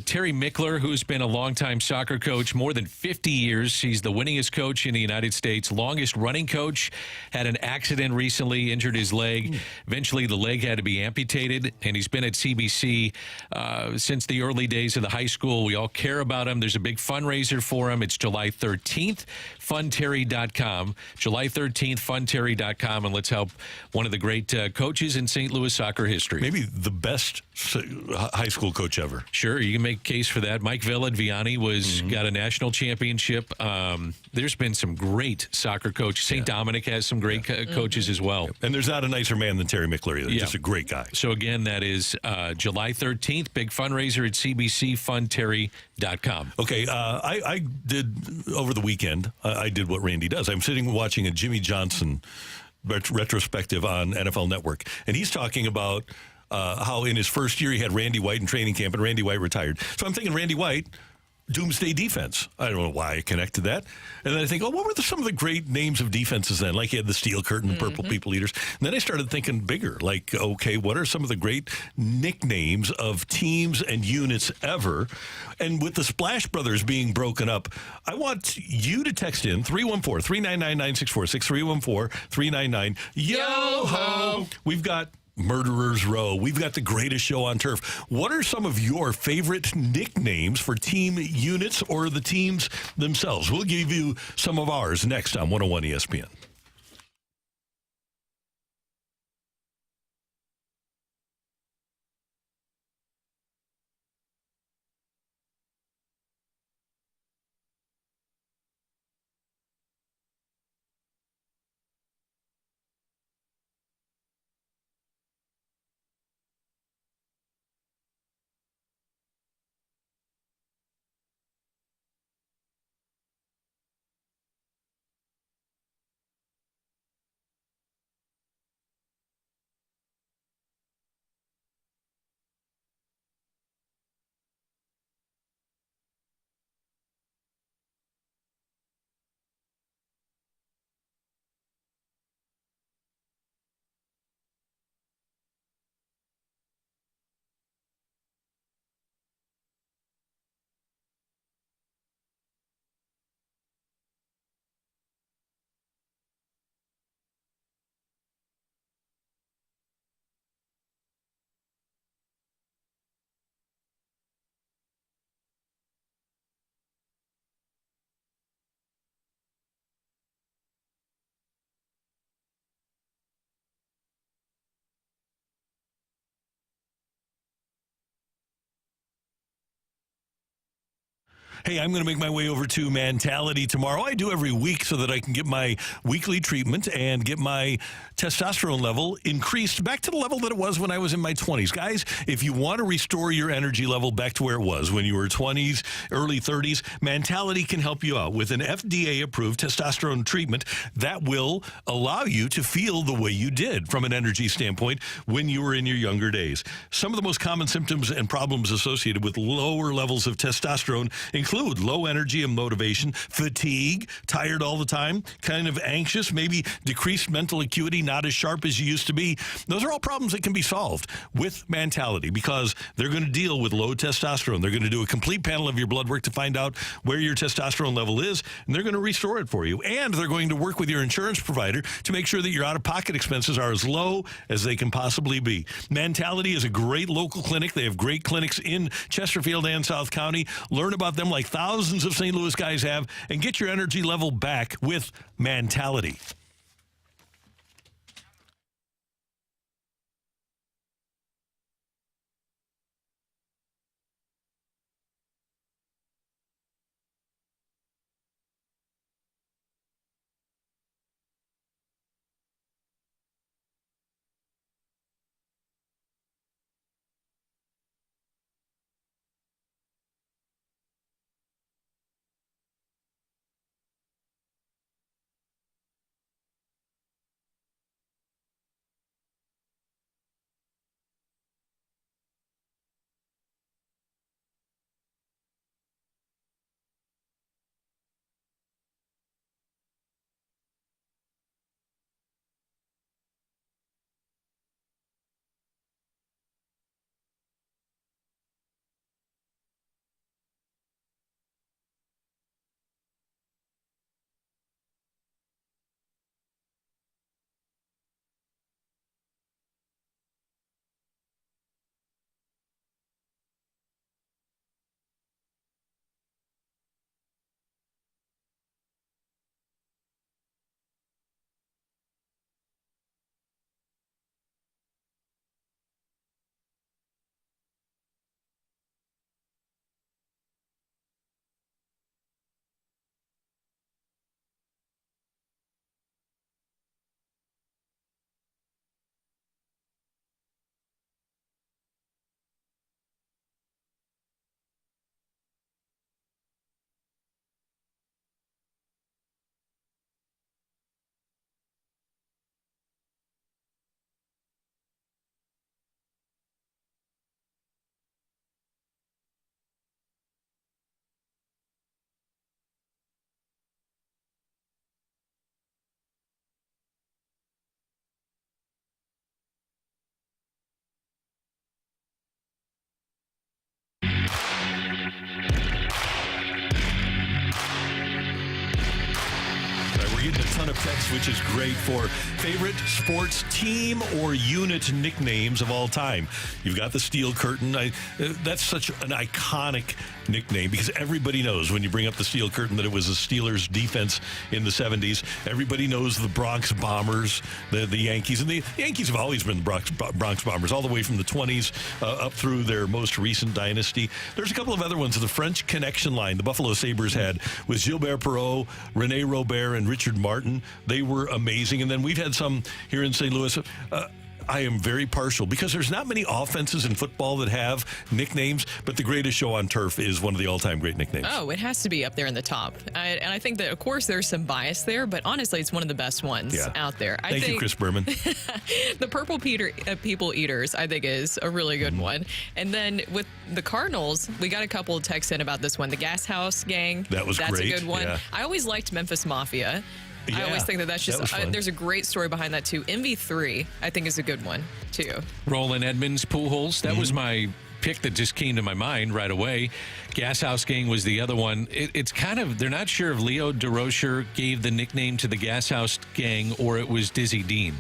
Terry Mickler, who's been a longtime soccer coach, more than 50 years. He's the winningest coach in the United States, longest running coach. Had an accident recently, injured his leg. Eventually, the leg had to be amputated, and he's been at CBC since the early days of the high school. We all care about him. There's a big fundraiser for him. It's July 13th, funterry.com. July 13th, funterry.com, and let's help one of the great coaches in St. Louis soccer history. Maybe the best high school coach ever. Sure, you can make a case for that. Mike Villa at Vianney got a national championship. There's been some great soccer coaches. St. Dominic has some great coaches as well. And there's not a nicer man than Terry Mickler either. Yeah. Just a great guy. So, again, that is July 13th, big fundraiser at cbcfunterry.com. Okay, I did, over the weekend, I did what Randy does. I'm sitting watching a Jimmy Johnson retrospective on NFL Network, and he's talking about how in his first year he had Randy White in training camp, and Randy White retired. So I'm thinking Randy White, doomsday defense. I don't know why I connected that. And then I think, what were some of the great names of defenses then? Like he had the Steel Curtain, the Purple People Eaters. And then I started thinking bigger. Like, okay, what are some of the great nicknames of teams and units ever? And with the Splash Brothers being broken up, I want you to text in 314-399-9646, 314-399-YO-HO. We've got Murderers Row. We've got the greatest show on turf. What are some of your favorite nicknames for team units or the teams themselves? We'll give you some of ours next on 101 ESPN. Hey, I'm going to make my way over to Mentality tomorrow. I do every week so that I can get my weekly treatment and get my testosterone level increased back to the level that it was when I was in my 20s. Guys, if you want to restore your energy level back to where it was when you were 20s, early 30s, Mentality can help you out with an FDA-approved testosterone treatment that will allow you to feel the way you did from an energy standpoint when you were in your younger days. Some of the most common symptoms and problems associated with lower levels of testosterone include low energy and motivation, fatigue, tired all the time, kind of anxious, maybe decreased mental acuity, not as sharp as you used to be. Those are all problems that can be solved with Mentality because they're going to deal with low testosterone. They're going to do a complete panel of your blood work to find out where your testosterone level is, and they're going to restore it for you. And they're going to work with your insurance provider to make sure that your out-of-pocket expenses are as low as they can possibly be. Mentality is a great local clinic. They have great clinics in Chesterfield and South County. Learn about them like thousands of St. Louis guys have and get your energy level back with Mentality. Getting a ton of text, which is great for favorite sports team or unit nicknames of all time. You've got the Steel Curtain. That's such an iconic nickname because everybody knows when you bring up the Steel Curtain that it was the Steelers' defense in the 70s. Everybody knows the Bronx Bombers, the Yankees. And the Yankees have always been the Bronx Bombers all the way from the 20s up through their most recent dynasty. There's a couple of other ones. The French Connection line the Buffalo Sabres had with Gilbert Perreault, René Robert, and Richard Martin. They were amazing. And then we've had some here in St. Louis. I am very partial because there's not many offenses in football that have nicknames, but the Greatest Show on Turf is one of the all-time great nicknames. Oh, it has to be up there in the top. And I think that, of course, there's some bias there, but honestly, it's one of the best ones out there. Thank you, Chris Berman. The Purple People Eaters, I think, is a really good one. And then with the Cardinals, we got a couple of texts in about this one. The Gas House Gang. That's great. That's a good one. Yeah. I always liked Memphis Mafia. Yeah, I always think that's just, there's a great story behind that, too. MV3, I think, is a good one, too. Roland Edmonds, Pujols. That was my pick that just came to my mind right away. Gas House Gang was the other one. It's kind of, they're not sure if Leo DeRocher gave the nickname to the Gas House Gang or it was Dizzy Dean.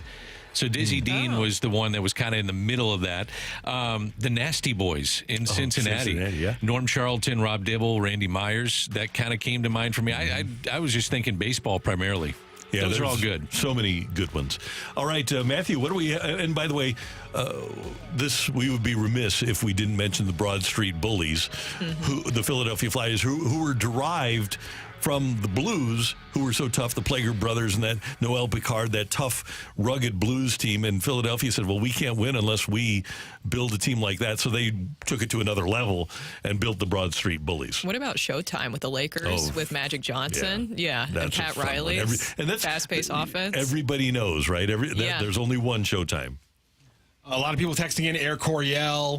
So Dizzy Dean was the one that was kind of in the middle of that. The Nasty Boys in Cincinnati. Yeah. Norm Charlton, Rob Dibble, Randy Myers. That kind of came to mind for me. I was just thinking baseball primarily. Yeah, those are all there's good. So many good ones. All right, Matthew, what do we... and by the way, we would be remiss if we didn't mention the Broad Street Bullies, the Philadelphia Flyers, who were derived from the Blues, who were so tough, the Plager brothers and that Noel Picard, that tough, rugged Blues team. And Philadelphia said, well, we can't win unless we build a team like that. So they took it to another level and built the Broad Street Bullies. What about Showtime with the Lakers, with Magic Johnson? Yeah, and That's Pat a fun one. Riley. And that's fast-paced offense. Everybody knows, right? There's only one Showtime. A lot of people texting in Air Coryell,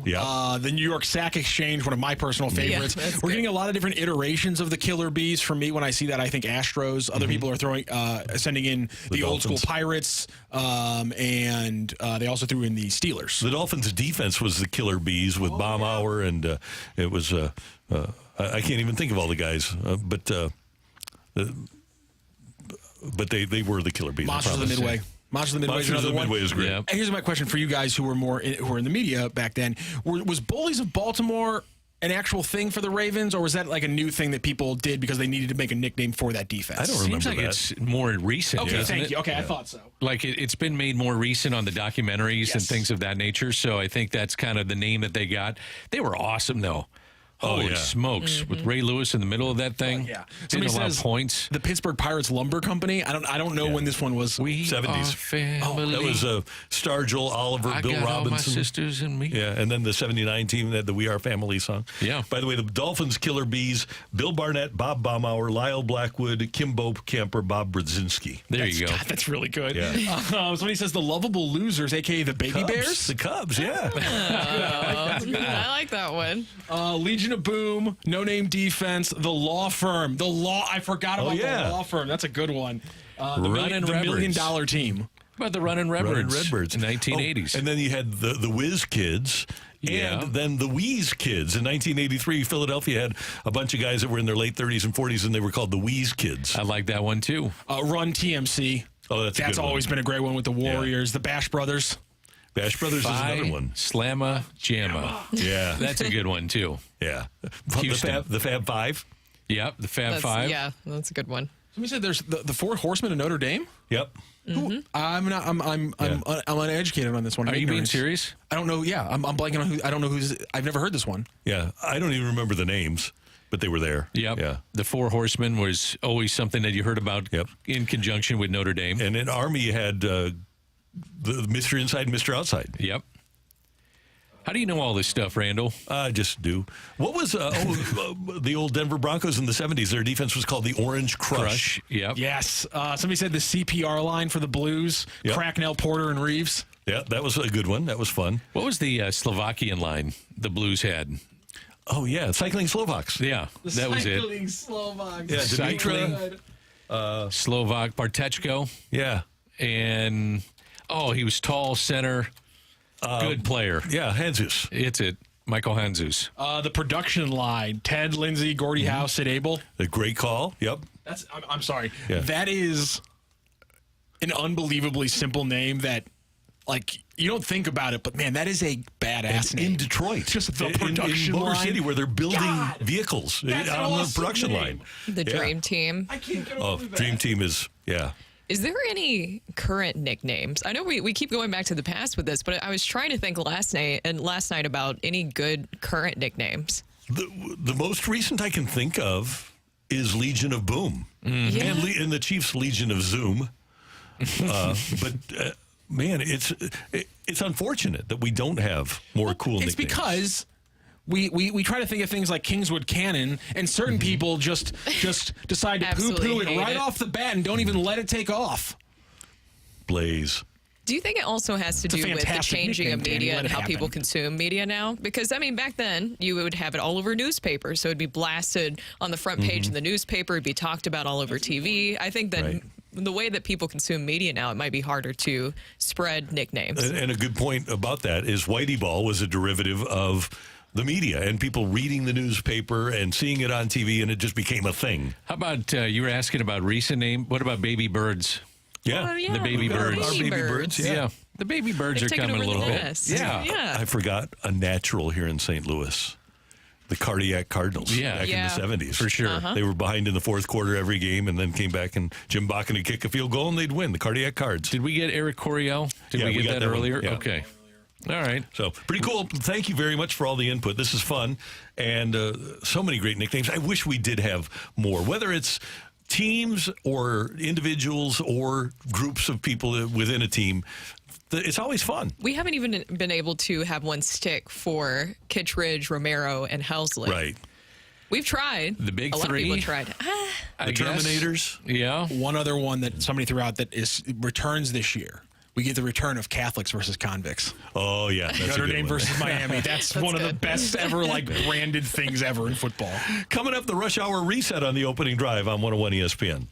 the New York Sack Exchange, one of my personal favorites. We're getting a lot of different iterations of the Killer Bees. For me, when I see that, I think Astros. Other people are sending in the old school Pirates, and they also threw in the Steelers. The Dolphins' defense was the Killer Bees with Baumauer, and it was I can't even think of all the guys, but they were the Killer Bees. Monsters of the Midway. Monsters of the Midway is another one. Midway is great. Yeah. And here's my question for you guys who were in the media back then: was Bullies of Baltimore an actual thing for the Ravens, or was that like a new thing that people did because they needed to make a nickname for that defense? I don't remember Seems like that. it's more recent. Okay, doesn't thank it? you. Okay, I thought so. Like it's been made more recent on the documentaries and things of that nature. So I think that's kind of the name that they got. They were awesome, though. Holy smokes! With Ray Lewis in the middle of that thing, Somebody a lot says of points. The Pittsburgh Pirates Lumber Company. I don't know when this one was. We 70s. are family. That was Star Joel Oliver, I Bill got Robinson. all my sisters and me. Yeah, and then the 79 team that the We Are Family song. Yeah. By the way, the Dolphins Killer Bees, Bill Barnett, Bob Baumauer, Lyle Blackwood, Kimbo Camper, Bob Brzezinski. There you go. God, that's really good. Yeah. Somebody says the Lovable Losers, a.k.a. the Baby Cubs, Bears. The Cubs, yeah. I like that one. Legion of Boom, No Name Defense, The Law Firm. I forgot about the Law Firm. That's a good one. The Runnin' $1 million Redbirds. team. About the Runnin' Redbirds. Redbirds. In the 1980s. Oh, and then you had the Whiz Kids. Yeah. And then the Wheeze Kids. In 1983, Philadelphia had a bunch of guys that were in their late 30s and 40s, and they were called the Wheeze Kids. I like that one, too. Run TMC. Oh, that's a good always one. been a great one with the Warriors. The Bash Brothers. Bash Brothers is another one. Slamma Jamma. Yeah. That's a good one, too. Yeah. Houston. The Fab Five. Yep, the Fab Five. Yeah, that's a good one. Somebody said there's the Four Horsemen of Notre Dame. Yep. I'm uneducated on this one. Are you being Ignorance. serious? I don't know. Yeah, I'm blanking on who. I don't know who's. I've never heard this one. Yeah. I don't even remember the names, but they were there. Yep. Yeah. The Four Horsemen was always something that you heard about in conjunction with Notre Dame. And in Army, you had the Mr. Inside and Mr. Outside. Yep. How do you know all this stuff, Randall? I just do. What was the old Denver Broncos in the 70s? Their defense was called the Orange Crush. Yep. Yes. Somebody said the CPR line for the Blues. Yep. Cracknell, Porter, and Reeves. Yeah, that was a good one. That was fun. What was the Slovakian line the Blues had? Oh, yeah. Cycling Slovaks. Yeah, that was it. Cycling Slovaks. Yeah, Cycling. Dimitra. Slovak Bartechko. Yeah. And, he was tall, center, good player. Yeah, Hanzus. It's it. Michael Hanzus. The production line: Ted, Lindsay, Gordie Howe, Sid Abel. A great call. Yep. I'm sorry. Yeah. That is an unbelievably simple name that, like, you don't think about it, but man, that is a badass name. In Detroit. Just the production in Motor line. City, where they're building God, vehicles that's an on the awesome production name. line. The Dream Team. I can't get Oh, over that. Dream Team is, yeah. Is there any current nicknames? I know we keep going back to the past with this, but I was trying to think last night about any good current nicknames. The most recent I can think of is Legion of Boom. Yeah. And the Chiefs Legion of Zoom. But man, it's unfortunate that we don't have more cool It's nicknames. because we try to think of things like Kingswood Cannon, and certain people just decide to Absolutely poo-poo it hate right it. off the bat and don't even let it take off. Blaze. Do you think it also has to It's a do with the fantastic changing of nickname, Danny. media Let and it how happen. people consume media now? Because, I mean, back then, you would have it all over newspapers. So it'd be blasted on the front page of the newspaper. It'd be talked about all over TV. I think that Right. the way that people consume media now, it might be harder to spread nicknames. And a good point about that is Whitey Ball was a derivative of the media and people reading the newspaper and seeing it on TV, and it just became a thing. How about, you were asking about recent name? What about Baby Birds? Yeah. Oh, yeah. The baby birds. Our baby birds, yeah. The baby birds They've are taken coming a over little the bit. nest. Yeah. Yeah. I forgot a natural here in St. Louis. The cardiac Cardinals back in the 70s. For sure. Uh-huh. They were behind in the fourth quarter every game and then came back and Jim Bakken would kick a field goal and they'd win. The cardiac Cards. Did we get Eric Coryell? Did we we get got that that one. earlier? Yeah. Okay. All right. So pretty cool. Thank you very much for all the input. This is fun. And so many great nicknames. I wish we did have more, whether it's teams or individuals or groups of people within a team. It's always fun. We haven't even been able to have one stick for Kittredge, Romero, and Helsley. Right. We've tried. The big a lot three. of people tried. The Terminators. Yeah. One other one that somebody threw out that returns this year. We get the return of Catholics versus convicts. Oh, yeah. That's Notre a good Dame one. versus Miami. That's one of the best ever branded things ever in football. Coming up, the rush hour reset on the opening drive on 101 ESPN.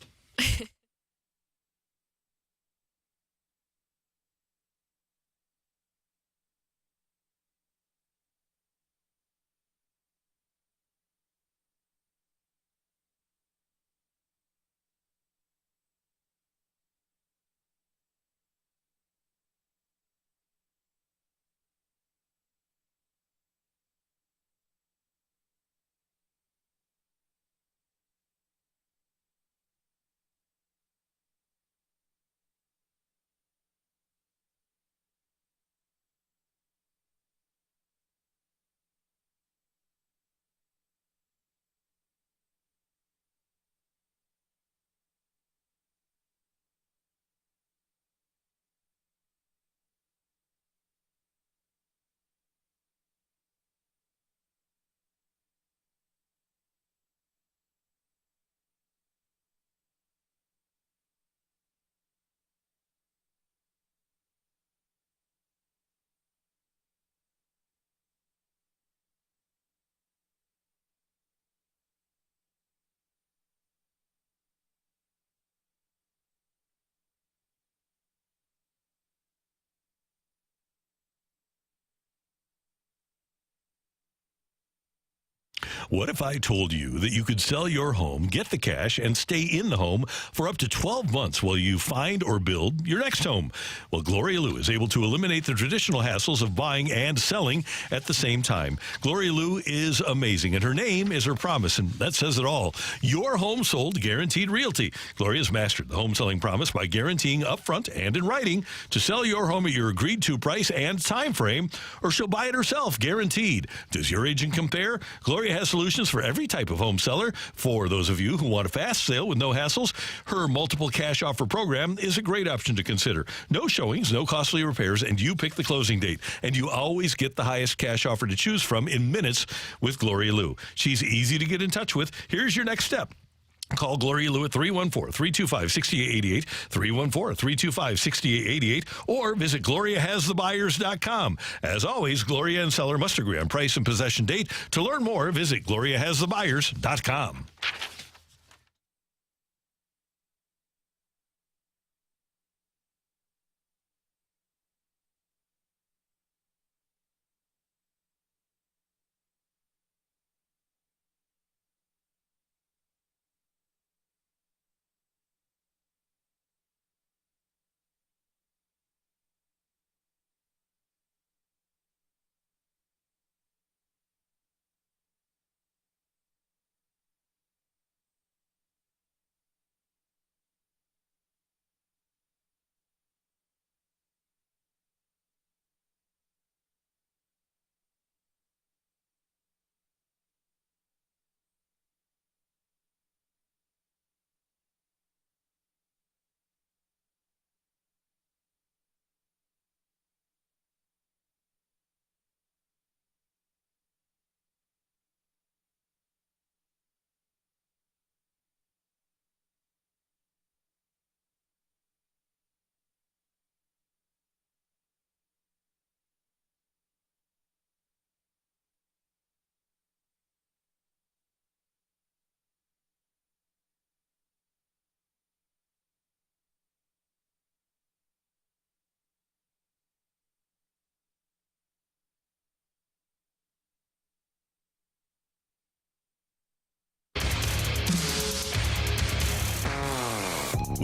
What if I told you that you could sell your home, get the cash, and stay in the home for up to 12 months while you find or build your next home? Well, Gloria Lou is able to eliminate the traditional hassles of buying and selling at the same time. Gloria Lou is amazing, and her name is her promise, and that says it all. Your home sold, guaranteed realty. Gloria's mastered the home selling promise by guaranteeing upfront and in writing to sell your home at your agreed-to price and time frame, or she'll buy it herself, guaranteed. Does your agent compare? Gloria has solutions for every type of home seller. For those of you who want a fast sale with no hassles, her multiple cash offer program is a great option to consider. No showings, no costly repairs, and you pick the closing date. And you always get the highest cash offer to choose from in minutes with Gloria Lou. She's easy to get in touch with. Here's your next step. Call Gloria Lou at 314-325-6888, 314-325-6888, or visit GloriaHasTheBuyers.com. As always, Gloria and seller must agree on price and possession date. To learn more, visit GloriaHasTheBuyers.com.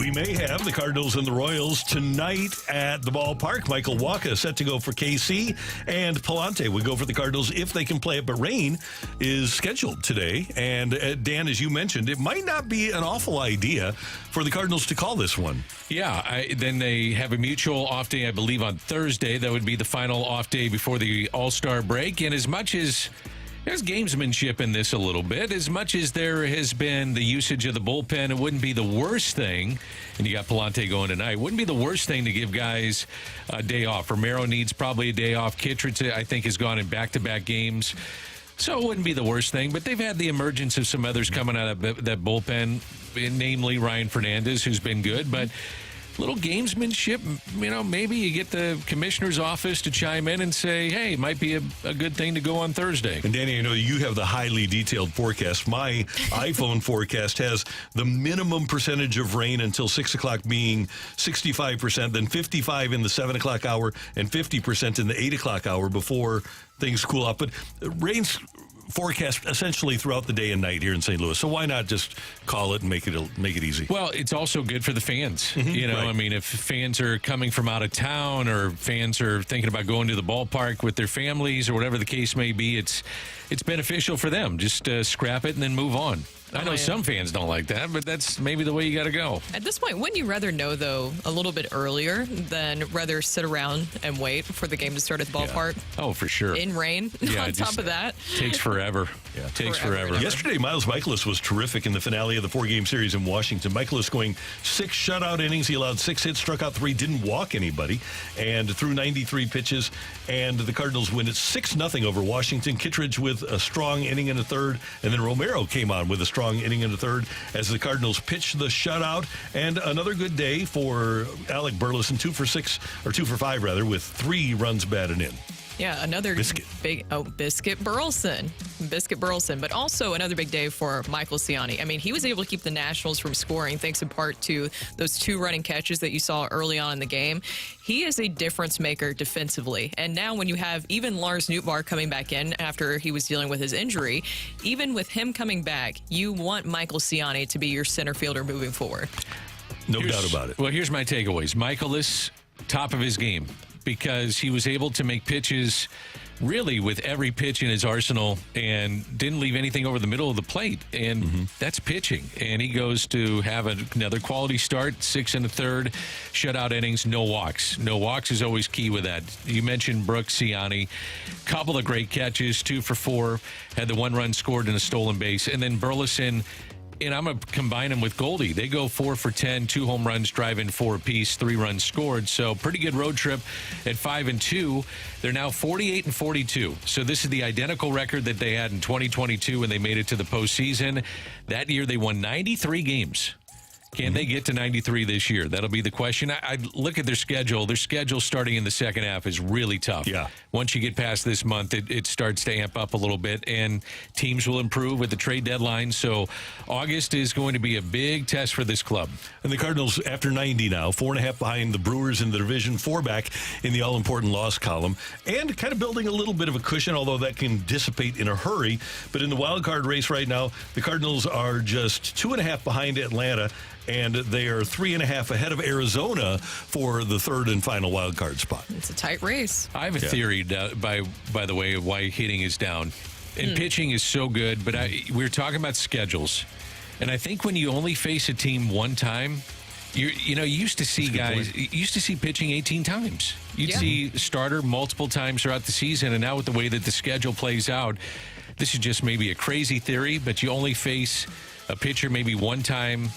We may have the Cardinals and the Royals tonight at the ballpark. Michael Wacha set to go for KC, and Palante would go for the Cardinals if they can play it. But rain is scheduled today. And Dan, as you mentioned, it might not be an awful idea for the Cardinals to call this one. Yeah, then they have a mutual off day, I believe, on Thursday. That would be the final off day before the All-Star break. And as much as there's gamesmanship in this a little bit, as much as there has been the usage of the bullpen, it wouldn't be the worst thing, and you got Palante going tonight, wouldn't be the worst thing to give guys a day off. Romero needs probably a day off. Kittredge, I think, has gone in back-to-back games. So it wouldn't be the worst thing, but they've had the emergence of some others coming out of that bullpen, namely Ryan Fernandez, who's been good, but little gamesmanship, maybe you get the commissioner's office to chime in and say, hey, it might be a good thing to go on Thursday. And Danny, I know you have the highly detailed forecast. My iPhone forecast has the minimum percentage of rain until 6 o'clock being 65%, then 55 in the 7 o'clock hour, and 50% in the 8 o'clock hour before things cool off. But rain's forecast essentially throughout the day and night here in St. Louis. So why not just call it and make it easy? Well, it's also good for the fans. Right. I mean, if fans are coming from out of town or fans are thinking about going to the ballpark with their families or whatever the case may be, it's beneficial for them. Just scrap it and then move on. I know some fans don't like that, but that's maybe the way you got to go. At this point, wouldn't you rather know, though, a little bit earlier than rather sit around and wait for the game to start at the ballpark? Yeah. Oh, for sure. In rain on top of that. Takes forever. Yeah. Takes forever. Yesterday, Miles Michaelis was terrific in the finale of the 4-game series in Washington. Michaelis going 6 shutout innings. He allowed 6 hits, struck out 3, didn't walk anybody, and threw 93 pitches. And the Cardinals win it 6-0 over Washington. Kittredge with a strong inning and a third, and then Romero came on with a strong inning and a third as the Cardinals pitched the shutout. And another good day for Alec Burleson, 2 for 5 with 3 runs batted in. Yeah, another Biscuit Burleson, but also another big day for Michael Ciani. I mean, he was able to keep the Nationals from scoring thanks in part to those 2 running catches that you saw early on in the game. He is a difference maker defensively. And now when you have even Lars Nootbaar coming back in after he was dealing with his injury, even with him coming back, you want Michael Ciani to be your center fielder moving forward. No doubt about it. Well, here's my takeaways. Michaelis, top of his game, because he was able to make pitches really with every pitch in his arsenal and didn't leave anything over the middle of the plate. And that's pitching. And he goes to have another quality start, 6 1/3, shutout innings, no walks. No walks is always key with that. You mentioned Brooks Ciani, couple of great catches, 2 for 4, had the 1 run scored and a stolen base. And then Burleson, and I'm going to combine them with Goldie. They go 4 for 10, 2 home runs, drive in 4 apiece, 3 runs scored. So pretty good road trip at 5-2. They're now 48-42. So this is the identical record that they had in 2022 when they made it to the postseason. That year they won 93 games. Can they get to 93 this year? That'll be the question. I look at their schedule. Their schedule starting in the second half is really tough. Yeah. Once you get past this month, it starts to amp up a little bit, and teams will improve with the trade deadline. So August is going to be a big test for this club. And the Cardinals, after 90 now, 4.5 behind the Brewers in the division, 4 back in the all-important loss column, and kind of building a little bit of a cushion, although that can dissipate in a hurry. But in the wild card race right now, the Cardinals are just 2.5 behind Atlanta, and they are 3.5 ahead of Arizona for the 3rd and final wild card spot. It's a tight race. I have a theory, by the way, of why hitting is down. And pitching is so good, but we were talking about schedules. And I think when you only face a team one time, you used to see guys, you used to see pitching 18 times. You'd see starter multiple times throughout the season, and now with the way that the schedule plays out, this is just maybe a crazy theory, but you only face a pitcher maybe one time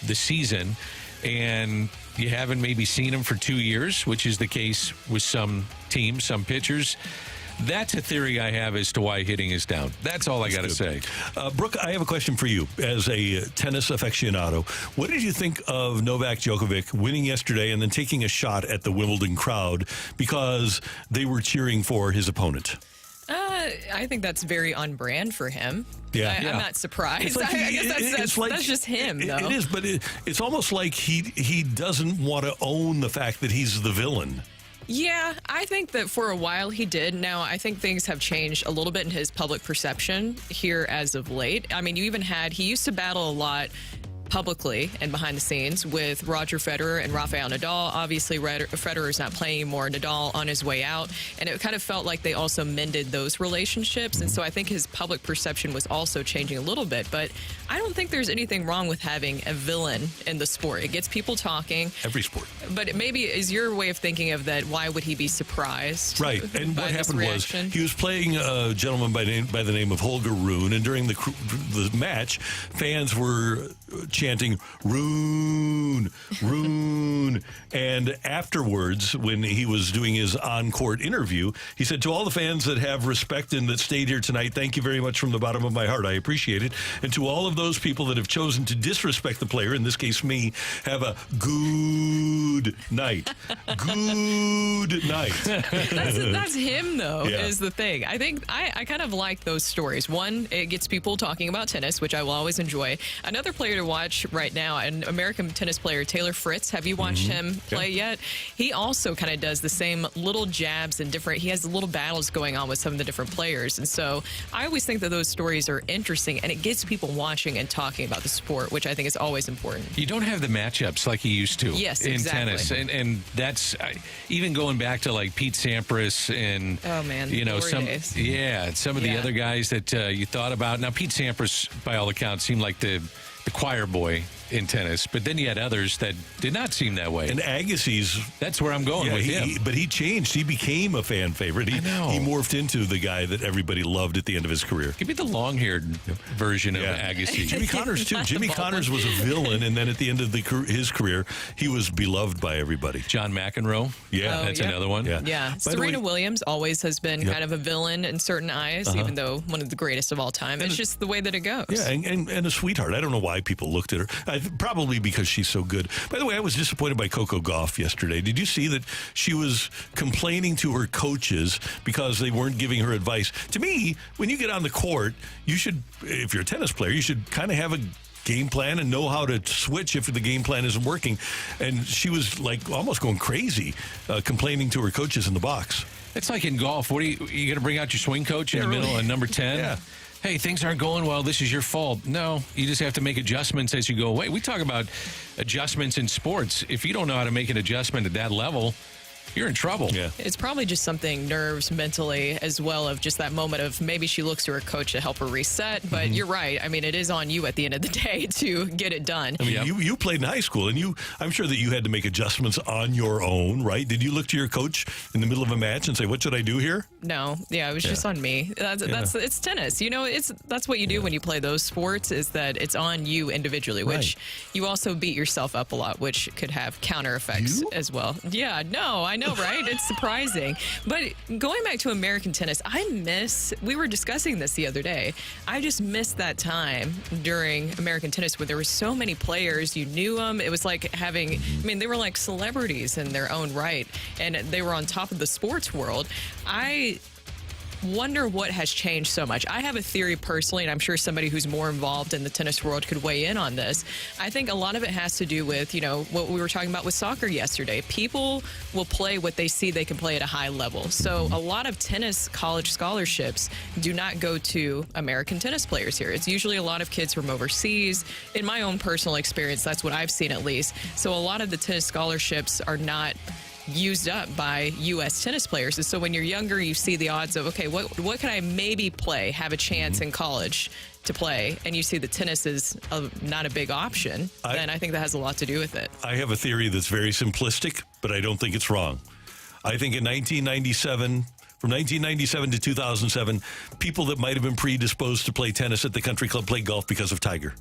the season, and you haven't maybe seen him for 2 years, which is the case with some teams, some pitchers. That's a theory I have as to why hitting is down. That's all I got to say. Brooke, I have a question for you as a tennis aficionado. What did you think of Novak Djokovic winning yesterday and then taking a shot at the Wimbledon crowd because they were cheering for his opponent? I think that's very on brand for him. Yeah. I'm not surprised. Like I guess that's just him, though. It is, but it's almost like he doesn't want to own the fact that he's the villain. Yeah, I think that for a while he did. Now, I think things have changed a little bit in his public perception here as of late. I mean, he used to battle a lot publicly and behind the scenes with Roger Federer and Rafael Nadal. Obviously, Federer is not playing anymore. Nadal on his way out. And it kind of felt like they also mended those relationships. And so I think his public perception was also changing a little bit. But I don't think there's anything wrong with having a villain in the sport. It gets people talking. Every sport. But it maybe is your way of thinking of that, why would he be surprised? Right. And what happened was he was playing a gentleman by the name of Holger Rune. And during the match, fans were chanting Rune, Rune. And afterwards, when he was doing his on-court interview, he said, to all the fans that have respect and that stayed here tonight, thank you very much from the bottom of my heart. I appreciate it. And to all of those people that have chosen to disrespect the player, in this case me, have a good night. Good night. That's him, though, is the thing. I think I kind of like those stories. One, it gets people talking about tennis, which I will always enjoy. Another player to watch right now, an American tennis player, Taylor Fritz. Have you watched him play yet? He also kind of does the same little jabs and he has little battles going on with some of the different players. And so I always think that those stories are interesting, and it gets people watching and talking about the sport, which I think is always important. You don't have the matchups like you used to in tennis. And that's even going back to like Pete Sampras and, some of the other guys that you thought about. Now, Pete Sampras, by all accounts, seemed like the choir boy in tennis, but then you had others that did not seem that way. And Agassi's, that's where I'm going with him. But he changed. He became a fan favorite. He morphed into the guy that everybody loved at the end of his career. Give me the long-haired version of Agassi. Jimmy Connors, too. Jimmy Connors was a villain, and then at the end of his career, he was beloved by everybody. John McEnroe. That's another one. Yeah. Serena Williams always has been kind of a villain in certain eyes, even though one of the greatest of all time. It's just the way that it goes. Yeah, and a sweetheart. I don't know why people looked at her. Probably because she's so good. By the way, I was disappointed by Coco Gauff yesterday. Did you see that she was complaining to her coaches because they weren't giving her advice? To me, when you get on the court, you should, if you're a tennis player, you should kind of have a game plan and know how to switch if the game plan isn't working. And she was like almost going crazy, complaining to her coaches in the box. It's like in golf. What are you going to bring out your swing coach in the middle of number 10? Yeah. Hey, things aren't going well. This is your fault. No, you just have to make adjustments as you go away. We talk about adjustments in sports. If you don't know how to make an adjustment at that level, you're in trouble. Yeah. It's probably just something nerves mentally as well, of just that moment of maybe she looks to her coach to help her reset. But you're right. I mean, it is on you at the end of the day to get it done. I mean, you played in high school, and I'm sure that you had to make adjustments on your own, right? Did you look to your coach in the middle of a match and say, what should I do here? No. Yeah, it was just on me. It's tennis. You know, that's what you do when you play those sports, is that it's on you individually, which you also beat yourself up a lot, which could have counter effects as well. Yeah, no, I know, right? It's surprising. But going back to American tennis, we were discussing this the other day, I just missed that time during American tennis where there were so many players, you knew them. It was like they were like celebrities in their own right, and they were on top of the sports world. I wonder what has changed so much. I have a theory personally, and I'm sure somebody who's more involved in the tennis world could weigh in on this. I think a lot of it has to do with, what we were talking about with soccer yesterday. People will play what they see they can play at a high level. So a lot of tennis college scholarships do not go to American tennis players here. It's usually a lot of kids from overseas. In my own personal experience, that's what I've seen at least. So a lot of the tennis scholarships are not used up by U.S. tennis players. And so when you're younger, you see the odds of, okay, what can I maybe have a chance in college to play, and you see the tennis is not a big option, then I think that has a lot to do with it. I have a theory that's very simplistic, but I don't think it's wrong. I think in 1997... From 1997 to 2007, people that might have been predisposed to play tennis at the country club played golf because of Tiger.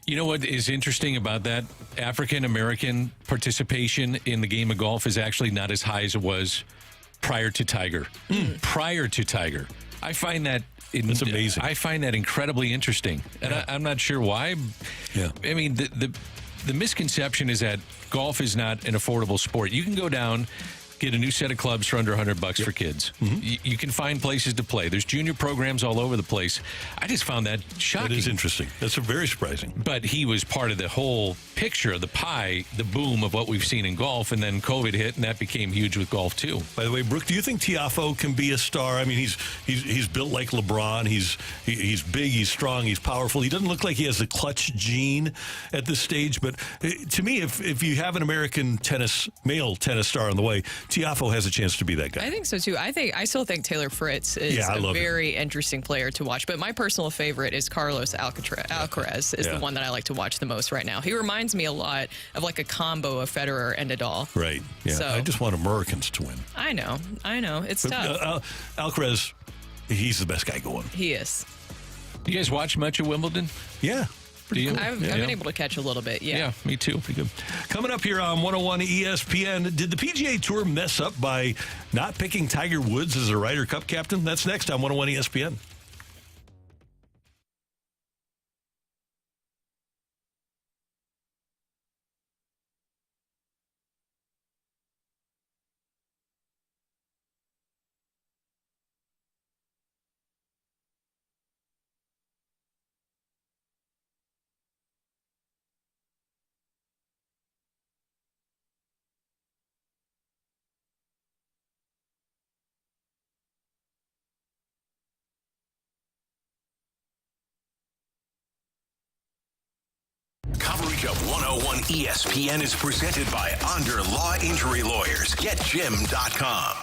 You know what is interesting about that? African-American participation in the game of golf is actually not as high as it was prior to Tiger. Prior to Tiger. I find that... That's amazing. I find that incredibly interesting. And I'm not sure why. Yeah. I mean, the misconception is that golf is not an affordable sport. You can go down... Get a new set of clubs for under $100 for kids. You can find places to play. There's junior programs all over the place. I just found that shocking. That is interesting. That's very surprising. But he was part of the whole picture of the pie, the boom of what we've seen in golf, and then COVID hit, and that became huge with golf too. By the way, Brooke, do you think Tiafoe can be a star? I mean, he's built like LeBron. He's big, he's strong, he's powerful. He doesn't look like he has the clutch gene at this stage. But to me, if you have an American male tennis star on the way, Tiafoe has a chance to be that guy. I think so too. I still think Taylor Fritz is a very interesting player to watch. But my personal favorite is Carlos Alcaraz is the one that I like to watch the most right now. He reminds me a lot of like a combo of Federer and Nadal. Right. Yeah. So, I just want Americans to win. I know. It's tough. Alcaraz, he's the best guy going. He is. Do you guys watch much of Wimbledon? Yeah. Cool. I've been able to catch a little bit, Yeah, me too. Pretty good. Coming up here on 101 ESPN, did the PGA Tour mess up by not picking Tiger Woods as a Ryder Cup captain? That's next on 101 ESPN. Coverage of 101 ESPN is presented by Under Law Injury Lawyers. GetJim.com.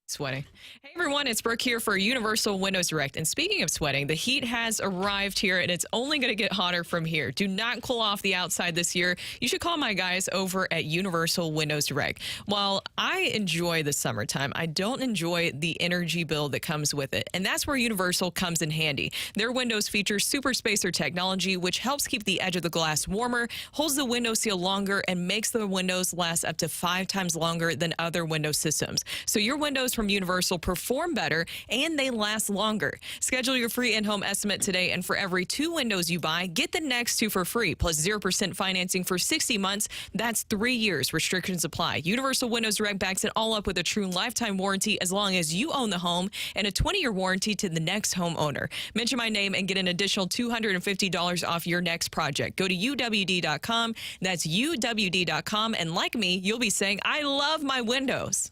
Sweating. Hey everyone, it's Brooke here for Universal Windows Direct. And speaking of sweating, the heat has arrived here and it's only going to get hotter from here. Do not cool off the outside this year. You should call my guys over at Universal Windows Direct. While I enjoy the summertime, I don't enjoy the energy bill that comes with it. And that's where Universal comes in handy. Their windows feature super spacer technology, which helps keep the edge of the glass warmer, holds the window seal longer, and makes the windows last up to 5 times longer than other window systems. So your windows from Universal perform better and they last longer. Schedule your free in-home estimate today, and for every 2 windows you buy, get the next 2 for free, plus 0% financing for 60 months. That's 3 years. Restrictions apply. Universal Windows Direct backs it all up with a true lifetime warranty as long as you own the home, and a 20-year warranty to the next homeowner. Mention my name and get an additional $250 off your next project. Go to UWD.com. That's UWD.com. And like me, you'll be saying, I love my windows.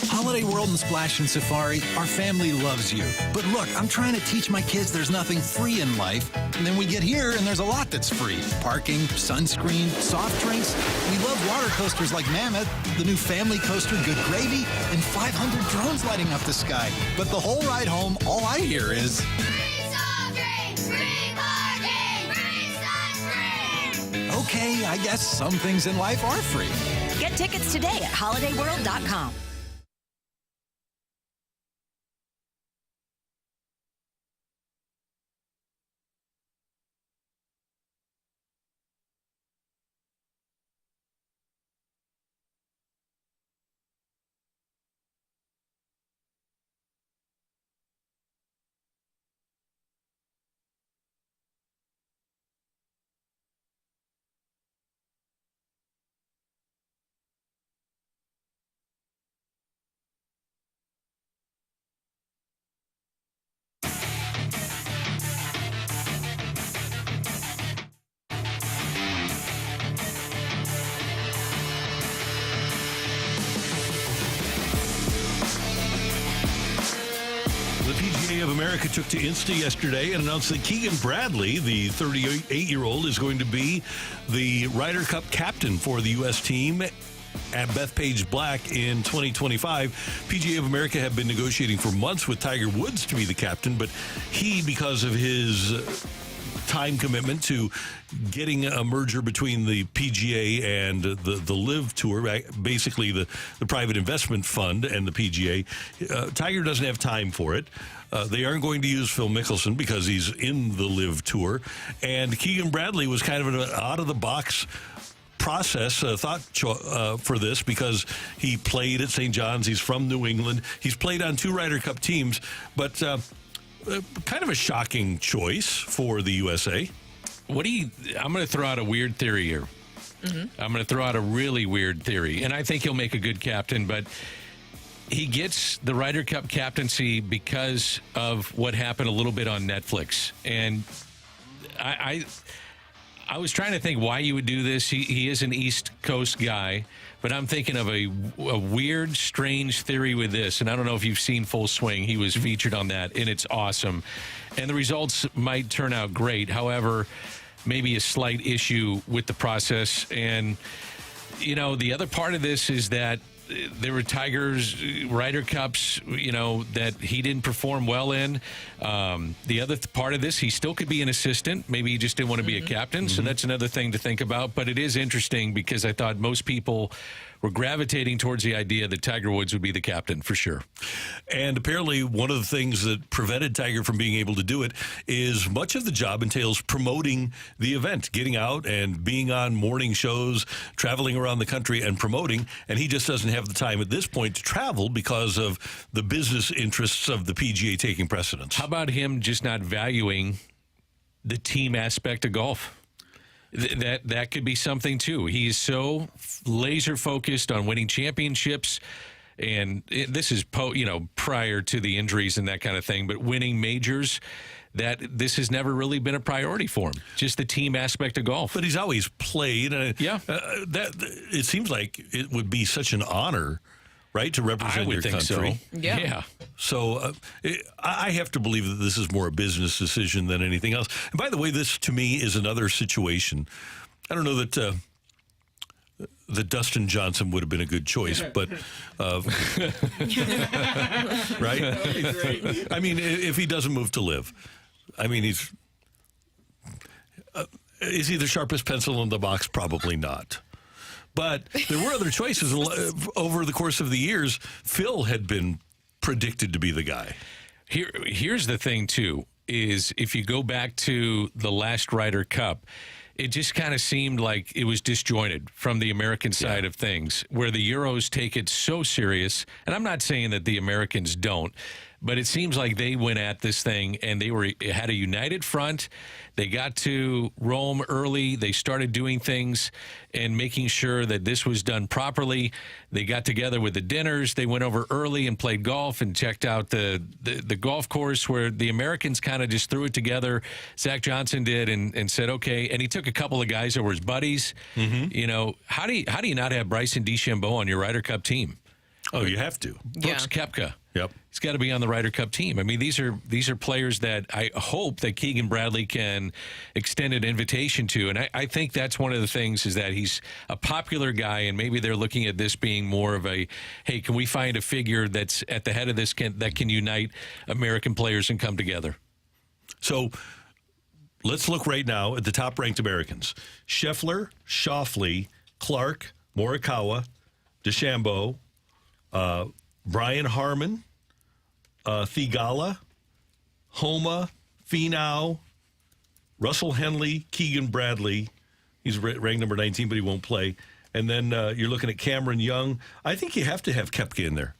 Holiday World and Splash and Safari, our family loves you. But look, I'm trying to teach my kids there's nothing free in life. And then we get here and there's a lot that's free. Parking, sunscreen, soft drinks. We love water coasters like Mammoth, the new family coaster Good Gravy, and 500 drones lighting up the sky. But the whole ride home, all I hear is... free soft drinks, free parking, free sunscreen. Okay, I guess some things in life are free. Get tickets today at holidayworld.com. of America took to Insta yesterday and announced that Keegan Bradley, the 38-year-old, is going to be the Ryder Cup captain for the U.S. team at Bethpage Black in 2025. PGA of America have been negotiating for months with Tiger Woods to be the captain, but he, because of his time commitment to getting a merger between the PGA and the LIV Tour, basically the private investment fund and the PGA, Tiger doesn't have time for it. They aren't going to use Phil Mickelson because he's in the LIV Tour. And Keegan Bradley was kind of an out-of-the-box process for this because he played at St. John's. He's from New England. He's played on 2 Ryder Cup teams, but kind of a shocking choice for the USA. I'm going to throw out a weird theory here. Mm-hmm. I'm going to throw out a really weird theory, and I think he'll make a good captain, but he gets the Ryder Cup captaincy because of what happened a little bit on Netflix. And I was trying to think why you would do this. He is an East Coast guy, but I'm thinking of a weird, strange theory with this. And I don't know if you've seen Full Swing. He was featured on that, and it's awesome. And the results might turn out great. However, maybe a slight issue with the process. And, the other part of this is that there were Tiger's Ryder Cups, that he didn't perform well in. The other part of this, he still could be an assistant. Maybe he just didn't want to be a captain. So that's another thing to think about. But it is interesting because I thought most people were gravitating towards the idea that Tiger Woods would be the captain for sure. And apparently one of the things that prevented Tiger from being able to do it is much of the job entails promoting the event, getting out and being on morning shows, traveling around the country and promoting. And he just doesn't have the time at this point to travel because of the business interests of the PGA taking precedence. How about him just not valuing the team aspect of golf? That could be something too. He's so laser focused on winning championships, and this is prior to the injuries and that kind of thing. But winning majors, that this has never really been a priority for him. Just the team aspect of golf. But he's always played. That it seems like it would be such an honor, right, to represent your country. So. Yeah. So I have to believe that this is more a business decision than anything else. And by the way, this to me is another situation. I don't know that that Dustin Johnson would have been a good choice, but right? I mean, if he doesn't move to LIV, I mean, is he the sharpest pencil in the box? Probably not. But there were other choices over the course of the years. Phil had been predicted to be the guy. Here's the thing, too, is if you go back to the last Ryder Cup, it just kind of seemed like it was disjointed from the American side of things, where the Euros take it so serious. And I'm not saying that the Americans don't, but it seems like they went at this thing and they had a united front. They got to Rome early. They started doing things and making sure that this was done properly. They got together with the dinners. They went over early and played golf and checked out the golf course, where the Americans kind of just threw it together. Zach Johnson did and said, okay. And he took a couple of guys that were his buddies. Mm-hmm. How do you not have Bryson DeChambeau on your Ryder Cup team? Oh, you have to. Brooks Koepka. Yep. He's got to be on the Ryder Cup team. I mean, these are players that I hope that Keegan Bradley can extend an invitation to. And I think that's one of the things, is that he's a popular guy, and maybe they're looking at this being more of a, hey, can we find a figure that's at the head of this that can unite American players and come together? So let's look right now at the top-ranked Americans. Scheffler, Schauffele, Clark, Morikawa, DeChambeau, Brian Harman, Thigala, Homa, Finau, Russell Henley, Keegan Bradley. He's ranked number 19, but he won't play. And then you're looking at Cameron Young. I think you have to have Koepka in there.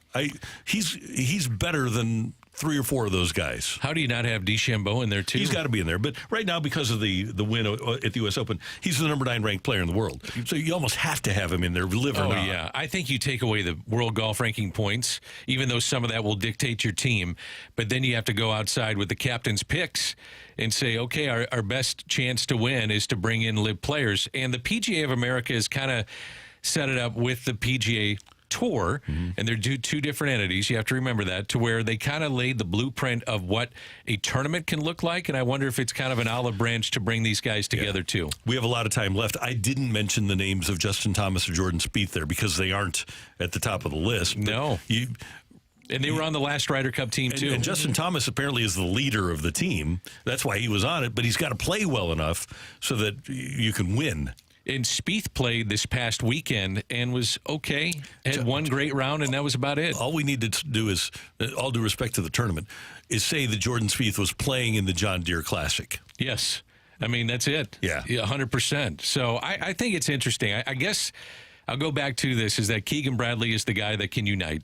He's better than 3 or 4 of those guys. How do you not have DeChambeau in there, too? He's got to be in there. But right now, because of the win at the U.S. Open, he's the number 9 ranked player in the world. So you almost have to have him in there, live or not. Oh, yeah. I think you take away the world golf ranking points, even though some of that will dictate your team. But then you have to go outside with the captain's picks and say, okay, our best chance to win is to bring in LIV players. And the PGA of America has kind of set it up with the PGA Tour, and they're two different entities. You have to remember that, to where they kind of laid the blueprint of what a tournament can look like, and I wonder if it's kind of an olive branch to bring these guys together, too. We have a lot of time left. I didn't mention the names of Justin Thomas or Jordan Spieth there because they aren't at the top of the list. No. And they were on the last Ryder Cup team, too. And Justin Thomas apparently is the leader of the team. That's why he was on it, but he's got to play well enough so that you can win. And Spieth played this past weekend and was okay. Had one great round, and that was about it. All we need to do is, all due respect to the tournament, is say that Jordan Spieth was playing in the John Deere Classic. Yes. I mean, that's it. Yeah 100%. So I think it's interesting. I guess I'll go back to this, is that Keegan Bradley is the guy that can unite.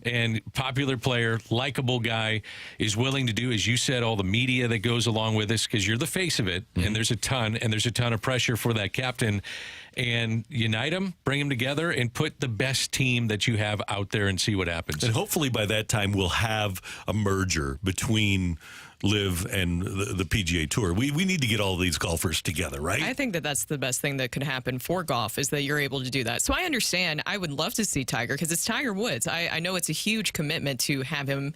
And popular player, likable guy, is willing to do, as you said, all the media that goes along with this, because you're the face of it, and there's a ton of pressure for that captain. And unite them, bring them together, and put the best team that you have out there and see what happens. And hopefully by that time we'll have a merger between Live and the PGA Tour. We need to get all these golfers together, right? I think that that's the best thing that could happen for golf, is that you're able to do that. So I understand. I would love to see Tiger, because it's Tiger Woods. I know it's a huge commitment to have him,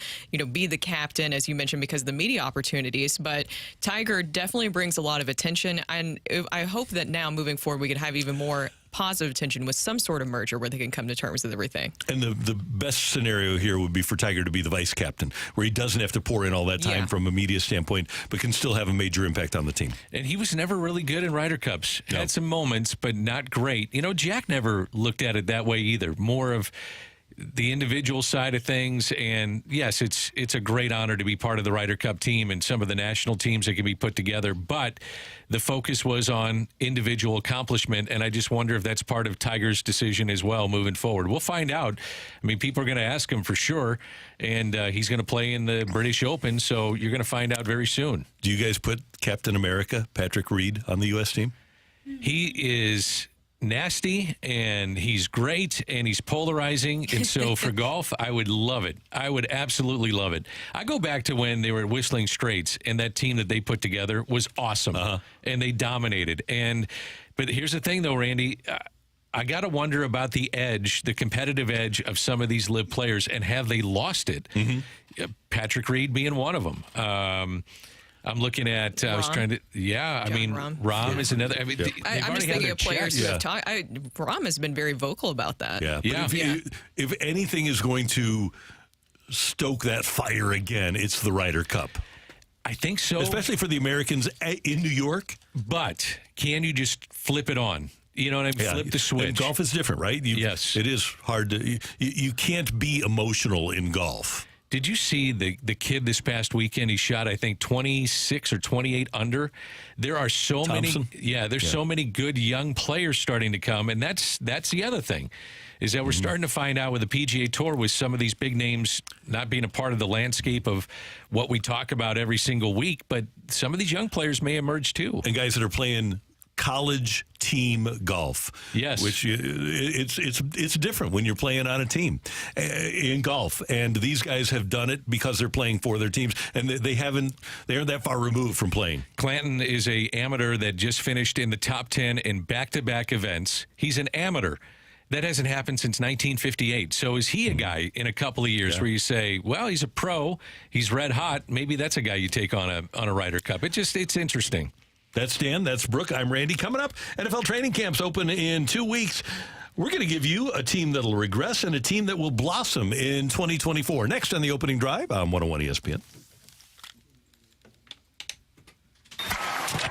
be the captain, as you mentioned, because of the media opportunities. But Tiger definitely brings a lot of attention, and I hope that now moving forward we could have even more positive attention with some sort of merger where they can come to terms with everything. And the best scenario here would be for Tiger to be the vice captain, where he doesn't have to pour in all that time from a media standpoint, but can still have a major impact on the team. And he was never really good in Ryder Cups. Had some moments, but not great. Jack never looked at it that way either. More of the individual side of things, and yes, it's a great honor to be part of the Ryder Cup team and some of the national teams that can be put together, but the focus was on individual accomplishment, and I just wonder if that's part of Tiger's decision as well moving forward. We'll find out. I mean, people are going to ask him for sure, and he's going to play in the British Open, so you're going to find out very soon. Do you guys put Captain America, Patrick Reed, on the U.S. team? He is nasty, and he's great, and he's polarizing, and so for golf, I would love it. I would absolutely love it. I go back to when they were at Whistling Straits, and that team that they put together was awesome, and they dominated. But here's the thing, though, Randy, I got to wonder about the edge, the competitive edge of some of these live players, and have they lost it? Patrick Reed being one of them. I'm looking at, I was trying to, Rahm is another. I mean, I'm just thinking of players who have talked. Rahm has been very vocal about that. If anything is going to stoke that fire again, it's the Ryder Cup. I think so. Especially for the Americans in New York. But can you just flip it on? You know what I mean? Flip the switch. And golf is different, right? Yes. It is hard to, you can't be emotional in golf. Did you see the kid this past weekend? He shot, I think, 26 or 28 under. There are so Thompson? many. There's so many good young players starting to come, and that's the other thing, is that we're starting to find out with the PGA Tour, with some of these big names not being a part of the landscape of what we talk about every single week, but some of these young players may emerge too. And guys that are playing college team golf. Yes. Which it's different when you're playing on a team in golf. And these guys have done it because they're playing for their teams, and they aren't that far removed from playing. Clanton is a amateur that just finished in the top 10 in back-to-back events. He's an amateur. That hasn't happened since 1958. So is he a guy in a couple of years where you say, well, he's a pro, he's red hot, maybe that's a guy you take on a Ryder Cup. It's interesting. That's Dan. That's Brooke. I'm Randy. Coming up, NFL training camps open in 2 weeks. We're going to give you a team that'll regress and a team that will blossom in 2024. Next on the opening drive on 101 ESPN.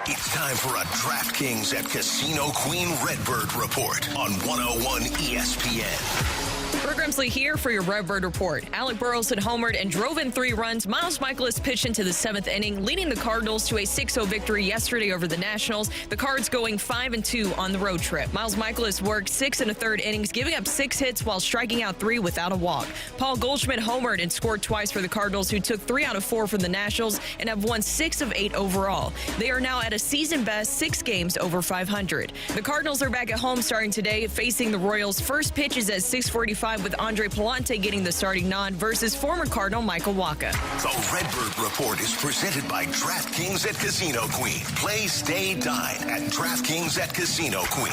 It's time for a DraftKings at Casino Queen Redbird report on 101 ESPN. Brooke Grimsley here for your Redbird report. Alec Burrows had homered and drove in 3 runs. Miles Michaelis pitched into the 7th inning, leading the Cardinals to a 6-0 victory yesterday over the Nationals. The Cards going 5-2 on the road trip. Miles Michaelis worked 6 1/3 innings, giving up 6 hits while striking out 3 without a walk. Paul Goldschmidt homered and scored twice for the Cardinals, who took 3 out of 4 from the Nationals and have won 6 of 8 overall. They are now at a season-best 6 games over 500. The Cardinals are back at home starting today, facing the Royals. First pitch is at 6:45 with Andre Palante getting the starting nod versus former Cardinal Michael Wacha. The Redbird Report is presented by DraftKings at Casino Queen. Play, stay, dine at DraftKings at Casino Queen.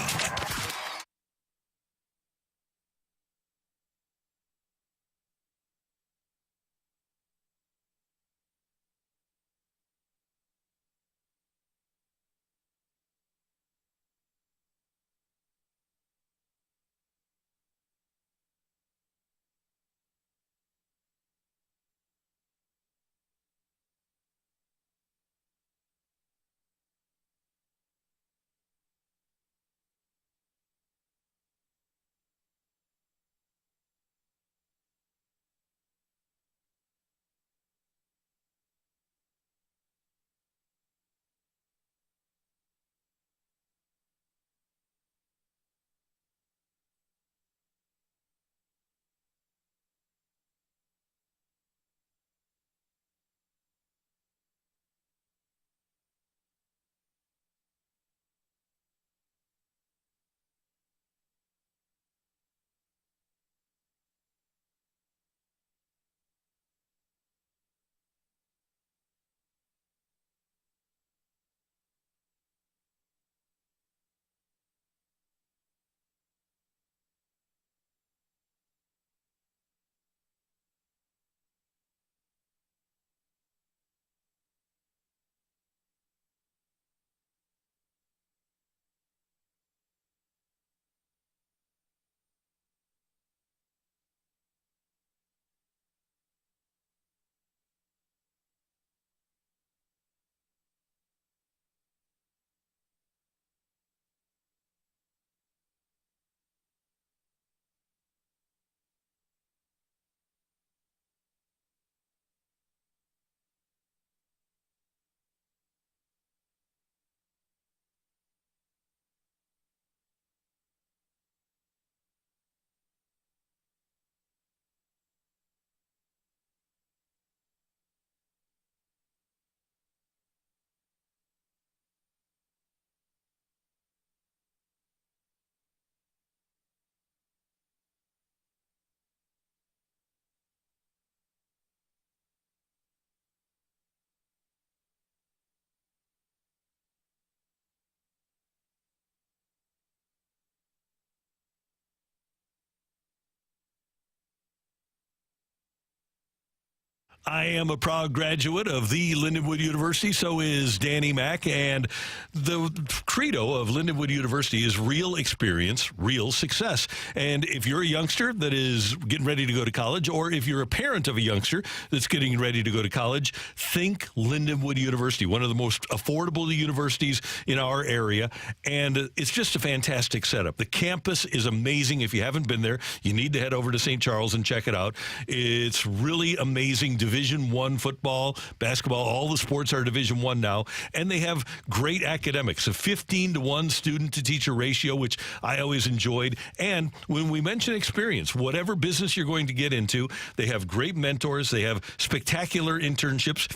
I am a proud graduate of the Lindenwood University. So is Danny Mack. And the credo of Lindenwood University is real experience, real success. And if you're a youngster that is getting ready to go to college, or if you're a parent of a youngster that's getting ready to go to college, think Lindenwood University, one of the most affordable universities in our area. And it's just a fantastic setup. The campus is amazing. If you haven't been there, you need to head over to St. Charles and check it out. It's really amazing. Division I football, basketball, all the sports are Division I now. And they have great academics, a 15-to-1 student-to-teacher ratio, which I always enjoyed. And when we mention experience, whatever business you're going to get into, they have great mentors. They have spectacular internships.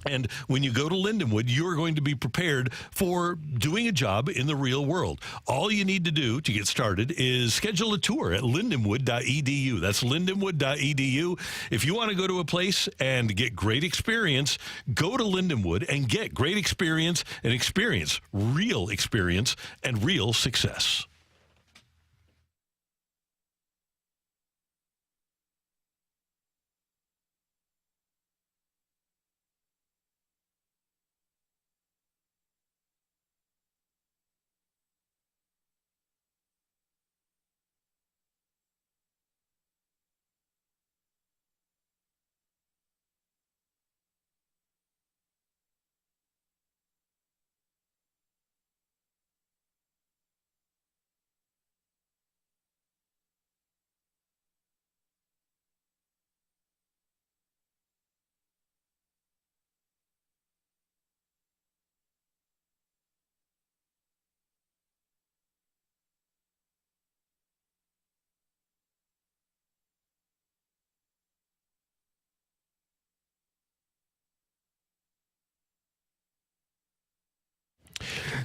And when you go to Lindenwood, you're going to be prepared for doing a job in the real world. All you need to do to get started is schedule a tour at lindenwood.edu. That's lindenwood.edu. If you want to go to a place and get great experience, go to Lindenwood and get great experience and experience real experience and real success.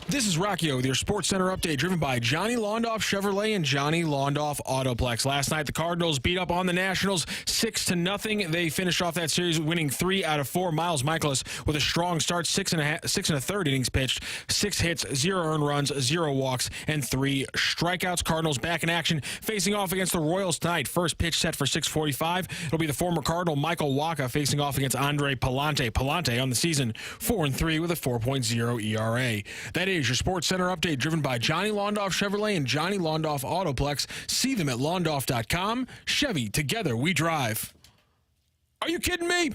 This is Rocchio with your Sports Center update, driven by Johnny Londoff Chevrolet and Johnny Londoff Autoplex. Last night, the Cardinals beat up on the Nationals 6-0. They finished off that series winning 3 out of 4. Miles Michaelis with a strong start, 6 and a third innings pitched, 6 hits, 0 earned runs, 0 walks, and 3 strikeouts. Cardinals back in action, facing off against the Royals tonight. First pitch set for 6:45. It'll be the former Cardinal Michael Wacha facing off against Andre Palante. Palante on the season 4-3 with a 4.0 ERA. That is your Sports Center update, driven by Johnny Londoff Chevrolet and Johnny Londoff Autoplex. See them at londoff.com. Chevy, together we drive. Are you kidding me?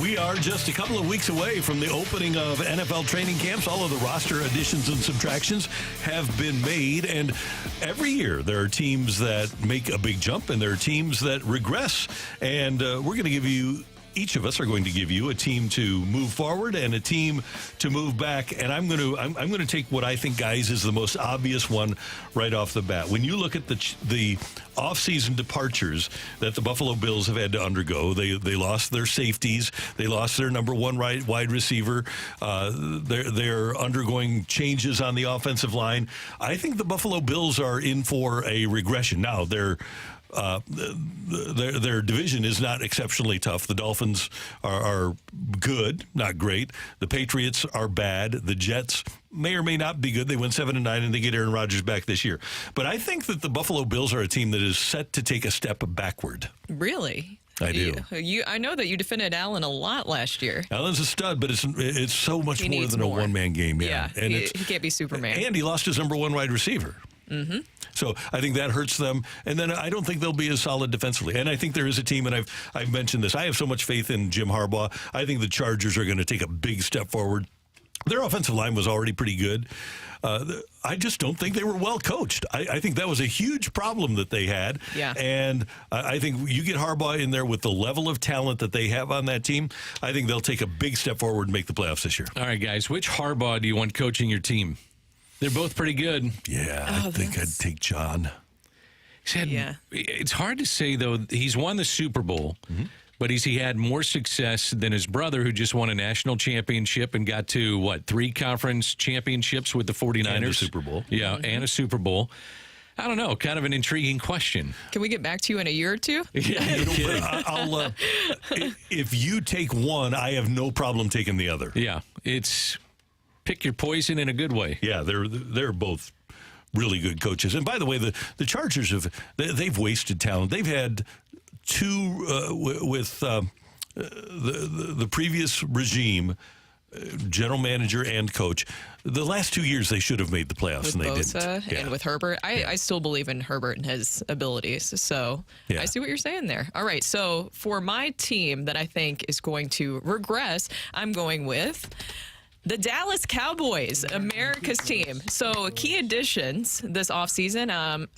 We are just a couple of weeks away from the opening of NFL training camps. All of the roster additions and subtractions have been made, and every year there are teams that make a big jump and there are teams that regress. And we're going to give you, each of us are going to give you a team to move forward and a team to move back. And I'm going to take what I think, guys, is the most obvious one right off the bat. When you look at the offseason departures that the Buffalo Bills have had to undergo, they lost their safeties, they lost their number one wide receiver. They're undergoing changes on the offensive line. I think the Buffalo Bills are in for a regression. Now, their division is not exceptionally tough. The Dolphins are good, not great. The Patriots are bad. The Jets may or may not be good. They went 7-9 and they get Aaron Rodgers back this year. But I think that the Buffalo Bills are a team that is set to take a step backward. Really? I do. I know that you defended Allen a lot last year. Allen's a stud, but it's so much more than a one-man game. Yeah, and he can't be Superman. And he lost his number one wide receiver. Mm-hmm. So I think that hurts them. And then I don't think they'll be as solid defensively. And I think there is a team, and I've mentioned this, I have so much faith in Jim Harbaugh. I think the Chargers are going to take a big step forward. Their offensive line was already pretty good. I just don't think they were well coached. I think that was a huge problem that they had. Yeah. And I think you get Harbaugh in there with the level of talent that they have on that team, I think they'll take a big step forward and make the playoffs this year. All right, guys, which Harbaugh do you want coaching your team? They're both pretty good. Yeah, I think I'd take John. It's hard to say, though. He's won the Super Bowl, but he had more success than his brother, who just won a national championship and got to, 3 conference championships with the 49ers? And a Super Bowl. Yeah, and a Super Bowl. I don't know, kind of an intriguing question. Can we get back to you in a year or two? Yeah, no kidding. I'll if you take one, I have no problem taking the other. Yeah, it's pick your poison in a good way. Yeah, they're both really good coaches. And by the way, the Chargers they've wasted talent. They've had two with the previous regime, general manager and coach. The last 2 years they should have made the playoffs, With and they Bosa didn't. and with Herbert. I still believe in Herbert and his abilities. So I see what you're saying there. All right. So for my team that I think is going to regress, I'm going with the Dallas Cowboys, America's team. So key additions this offseason,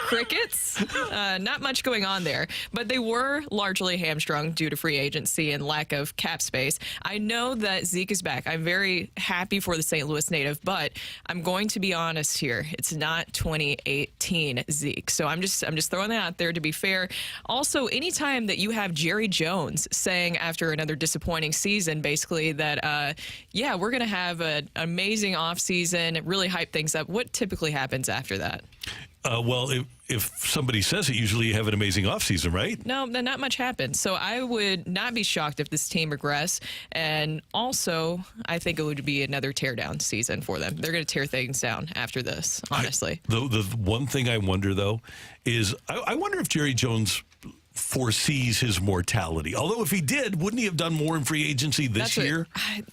crickets, not much going on there, but they were largely hamstrung due to free agency and lack of cap space. I know that Zeke is back. I'm very happy for the St. Louis native, but I'm going to be honest here. It's not 2018 Zeke. So I'm just throwing that out there to be fair. Also, anytime that you have Jerry Jones saying after another disappointing season, basically that we're going to have an amazing offseason, really hype things up. What typically happens after that? Well, if somebody says it, usually you have an amazing offseason, right? No, not much happens. So I would not be shocked if this team regress. And also, I think it would be another teardown season for them. They're going to tear things down after this, honestly. The one thing I wonder, though, is I wonder if Jerry Jones foresees his mortality. Although if he did, wouldn't he have done more in free agency this year? I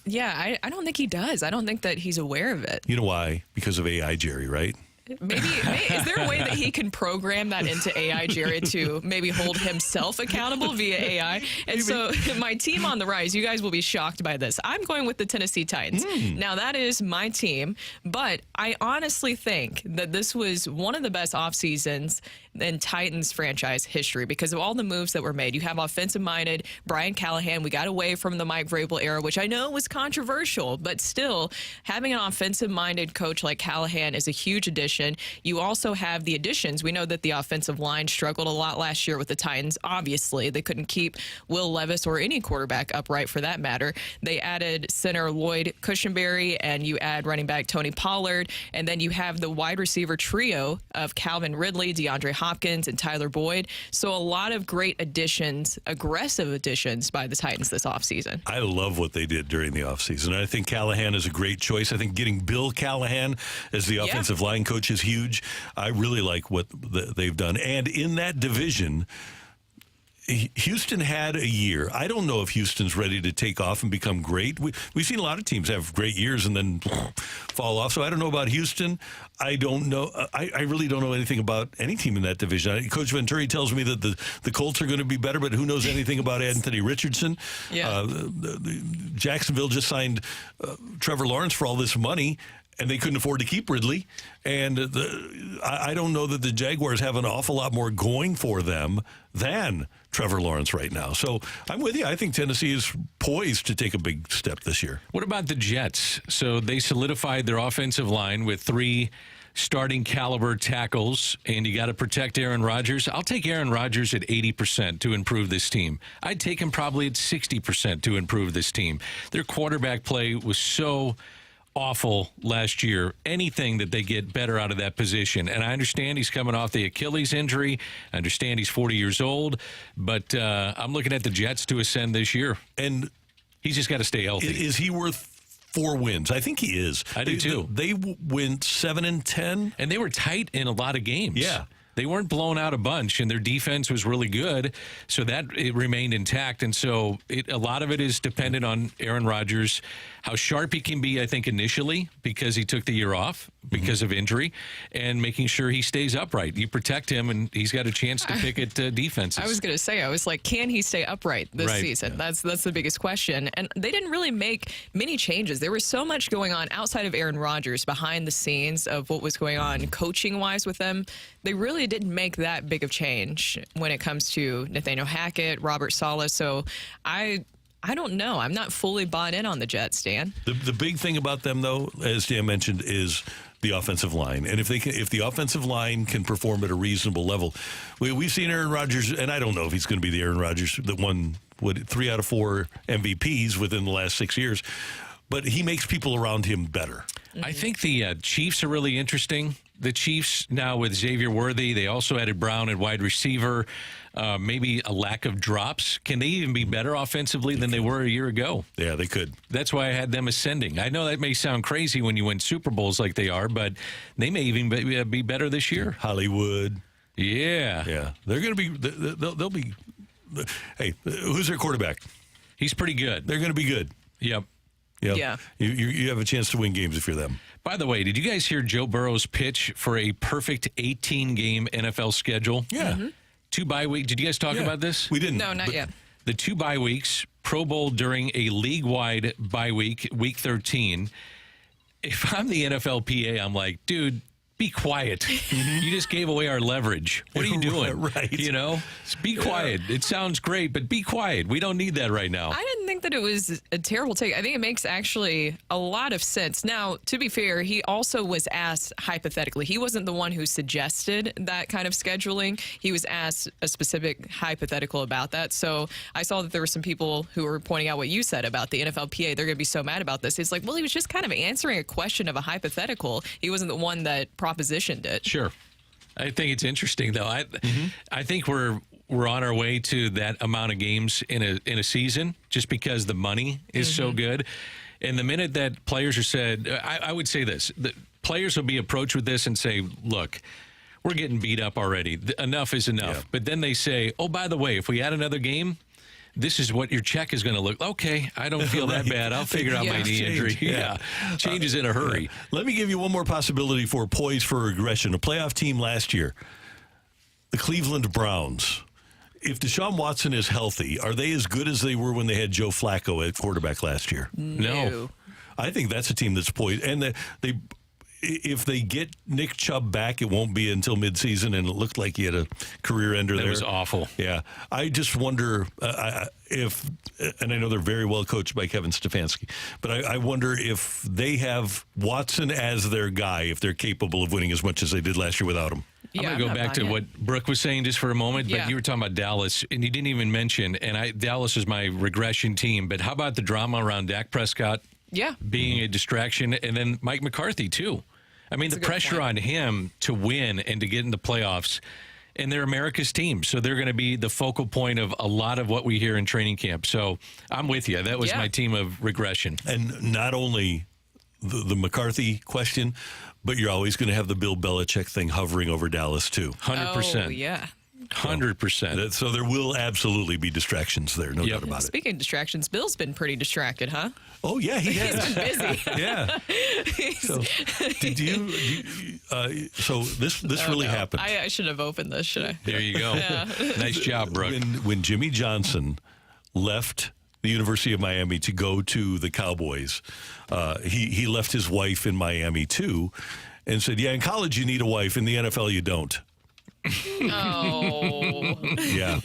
don't think he does. I don't think that he's aware of it. You know why? Because of AI Jerry, right? Maybe is there a way that he can program that into AI Jerry to maybe hold himself accountable via AI? And so my team on the rise, you guys will be shocked by this. I'm going with the Tennessee Titans. Now that is my team, but I honestly think that this was one of the best off seasons in Titans franchise history because of all the moves that were made. You have offensive-minded Brian Callahan. We got away from the Mike Vrabel era, which I know was controversial, but still having an offensive-minded coach like Callahan is a huge addition. You also have the additions. We know that the offensive line struggled a lot last year with the Titans. Obviously, they couldn't keep Will Levis or any quarterback upright for that matter. They added center Lloyd Cushenberry, and you add running back Tony Pollard, and then you have the wide receiver trio of Calvin Ridley, DeAndre Hopkins, and Tyler Boyd. So a lot of great additions, aggressive additions by the Titans this offseason. I love what they did during the offseason. I think Callahan is a great choice. I think getting Bill Callahan as the offensive line coach is huge. I really like what they've done. And in that division, Houston had a year. I don't know if Houston's ready to take off and become great. We've seen a lot of teams have great years and then fall off. So I don't know about Houston. I don't know. I really don't know anything about any team in that division. Coach Venturi tells me that the Colts are going to be better, but who knows anything about Anthony Richardson? Yeah. Jacksonville just signed Trevor Lawrence for all this money, and they couldn't afford to keep Ridley. And I don't know that the Jaguars have an awful lot more going for them than Trevor Lawrence right now. So I'm with you. I think Tennessee is poised to take a big step this year. What about the Jets? So they solidified their offensive line with 3 starting caliber tackles, and you got to protect Aaron Rodgers. I'll take Aaron Rodgers at 80% to improve this team. I'd take him probably at 60% to improve this team. Their quarterback play was so awful last year. Anything that they get better out of that position. And I understand he's coming off the Achilles injury. I understand he's 40 years old. But I'm looking at the Jets to ascend this year. And he's just got to stay healthy. Is he worth 4 wins? I think he is. I do too. They went 7-10. And they were tight in a lot of games. Yeah. They weren't blown out a bunch, and their defense was really good, so that it remained intact. And so a lot of it is dependent on Aaron Rodgers, how sharp he can be, I think, initially, because he took the year off because of injury, and making sure he stays upright. You protect him, and he's got a chance to pick at defenses. I was going to say, I was like, can he stay upright this season? Yeah. That's the biggest question. And they didn't really make many changes. There was so much going on outside of Aaron Rodgers behind the scenes of what was going on coaching-wise with them. They really didn't make that big of change when it comes to Nathaniel Hackett, Robert Saleh. So I don't know. I'm not fully bought in on the Jets, Dan. The big thing about them, though, as Dan mentioned, is the offensive line. And if the offensive line can perform at a reasonable level, we've seen Aaron Rodgers, and I don't know if he's going to be the Aaron Rodgers that won 3 out of 4 MVPs within the last 6 years, but he makes people around him better. I think the Chiefs are really interesting the Chiefs now with Xavier Worthy, they also added Brown at wide receiver. Maybe a lack of drops. Can they even be better offensively than they were a year ago? Yeah, they could. That's why I had them ascending. I know that may sound crazy when you win Super Bowls like they are, but they may even be better this year. Hollywood. Yeah. Yeah. They're going to be, they'll be, hey, who's their quarterback? He's pretty good. They're going to be good. Yep. Yeah. You have a chance to win games if you're them. By the way, did you guys hear Joe Burrow's pitch for a perfect 18-game NFL schedule? Yeah. 2 bye weeks. Did you guys talk about this? We didn't. No, not yet. The 2 bye weeks, Pro Bowl during a league-wide bye week, week 13. If I'm the NFLPA, I'm like, dude, be quiet. You just gave away our leverage. What are you doing? Right. You know, just be quiet. It sounds great, but be quiet. We don't need that right now. I didn't think that it was a terrible take. I think it makes actually a lot of sense. Now, to be fair, he also was asked hypothetically. He wasn't the one who suggested that kind of scheduling. He was asked a specific hypothetical about that. So I saw that there were some people who were pointing out what you said about the NFLPA. They're going to be so mad about this. It's like, well, he was just kind of answering a question of a hypothetical. He wasn't the one that propositioned it. Sure. I think it's interesting, though. I think we're on our way to that amount of games in a season just because the money is so good. And the minute that players are said, I would say this, the players will be approached with this and say, look, we're getting beat up already. Enough is enough. Yeah. But then they say, oh, by the way, if we add another game, this is what your check is going to look. Okay, I don't feel that bad. I'll figure out my knee injury. Yeah. Changes in a hurry. Yeah. Let me give you one more possibility for poise for regression. A playoff team last year, the Cleveland Browns. If Deshaun Watson is healthy, are they as good as they were when they had Joe Flacco at quarterback last year? No. I think that's a team that's poised. And if they get Nick Chubb back, it won't be until midseason, and it looked like he had a career ender there. That was awful. Yeah. I just wonder if, and I know they're very well coached by Kevin Stefanski, but I wonder if they have Watson as their guy, if they're capable of winning as much as they did last year without him. I'm going to go back to what Brooke was saying just for a moment, but you were talking about Dallas, and you didn't even mention, and Dallas is my regression team, but how about the drama around Dak Prescott? Yeah. Being a distraction, and then Mike McCarthy, too. I mean, the pressure on him to win and to get in the playoffs, and they're America's team, so they're going to be the focal point of a lot of what we hear in training camp. So I'm with you. That was my team of regression. And not only the McCarthy question, but you're always going to have the Bill Belichick thing hovering over Dallas, too. 100%. Oh, yeah. 100%. So there will absolutely be doubt about it. Speaking of distractions, Bill's been pretty distracted, huh? Oh, yeah, he has. He's been busy. Yeah. So, so this really happened. I should have opened this, should I? There you go. Yeah. Nice job, Brooke. When Jimmy Johnson left the University of Miami to go to the Cowboys, he left his wife in Miami, too, and said, yeah, in college you need a wife. In the NFL you don't. Oh. Yeah.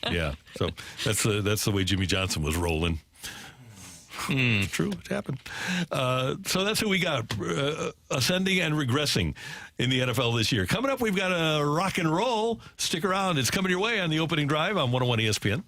Yeah. So that's the way Jimmy Johnson was rolling. True, it happened. So that's who we got, ascending and regressing in the NFL this year. Coming up, we've got a rock and roll. Stick around. It's coming your way on the opening drive on 101 ESPN.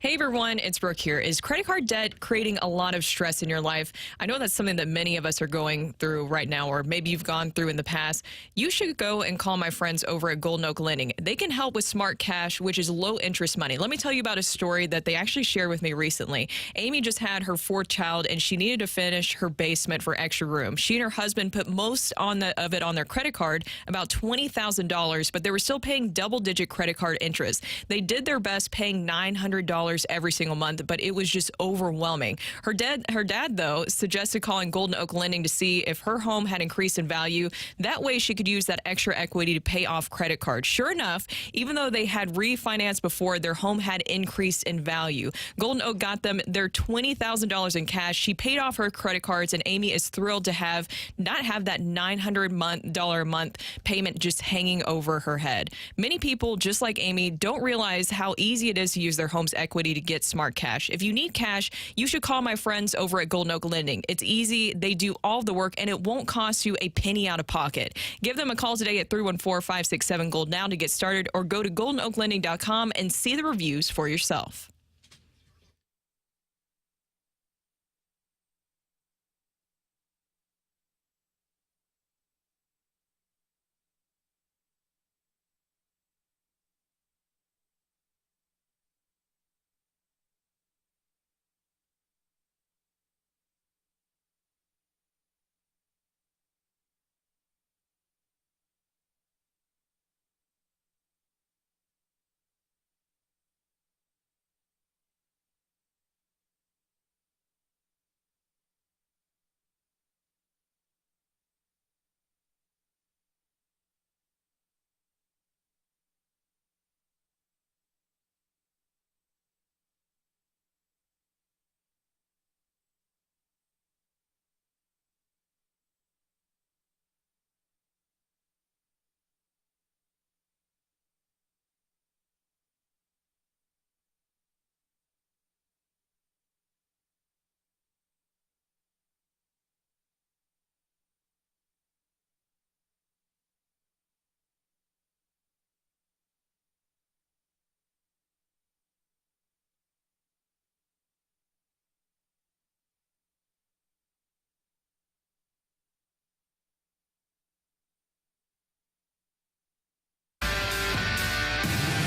Hey everyone, it's Brooke here. Is credit card debt creating a lot of stress in your life? I know that's something that many of us are going through right now, or maybe you've gone through in the past. You should go and call my friends over at Golden Oak Lending. They can help with Smart Cash, which is low interest money. Let me tell you about a story that they actually shared with me recently. Amy just had her 4th child and she needed to finish her basement for extra room. She and her husband put most of it on their credit card, about $20,000, but they were still paying double-digit credit card interest. They did their best, paying $900 every single month, but it was just overwhelming. Her dad, though, suggested calling Golden Oak Lending to see if her home had increased in value. That way she could use that extra equity to pay off credit cards. Sure enough, even though they had refinanced before, their home had increased in value. Golden Oak got them their $20,000 in cash. She paid off her credit cards, and Amy is thrilled to not have that $900 a month payment just hanging over her head. Many people, just like Amy, don't realize how easy it is to use their home's equity to get Smart Cash. If you need cash, you should call my friends over at Golden Oak Lending. It's easy. They do all the work, and it won't cost you a penny out of pocket. Give them a call today at 314-567-GOLD now to get started, or go to goldenoaklending.com and see the reviews for yourself.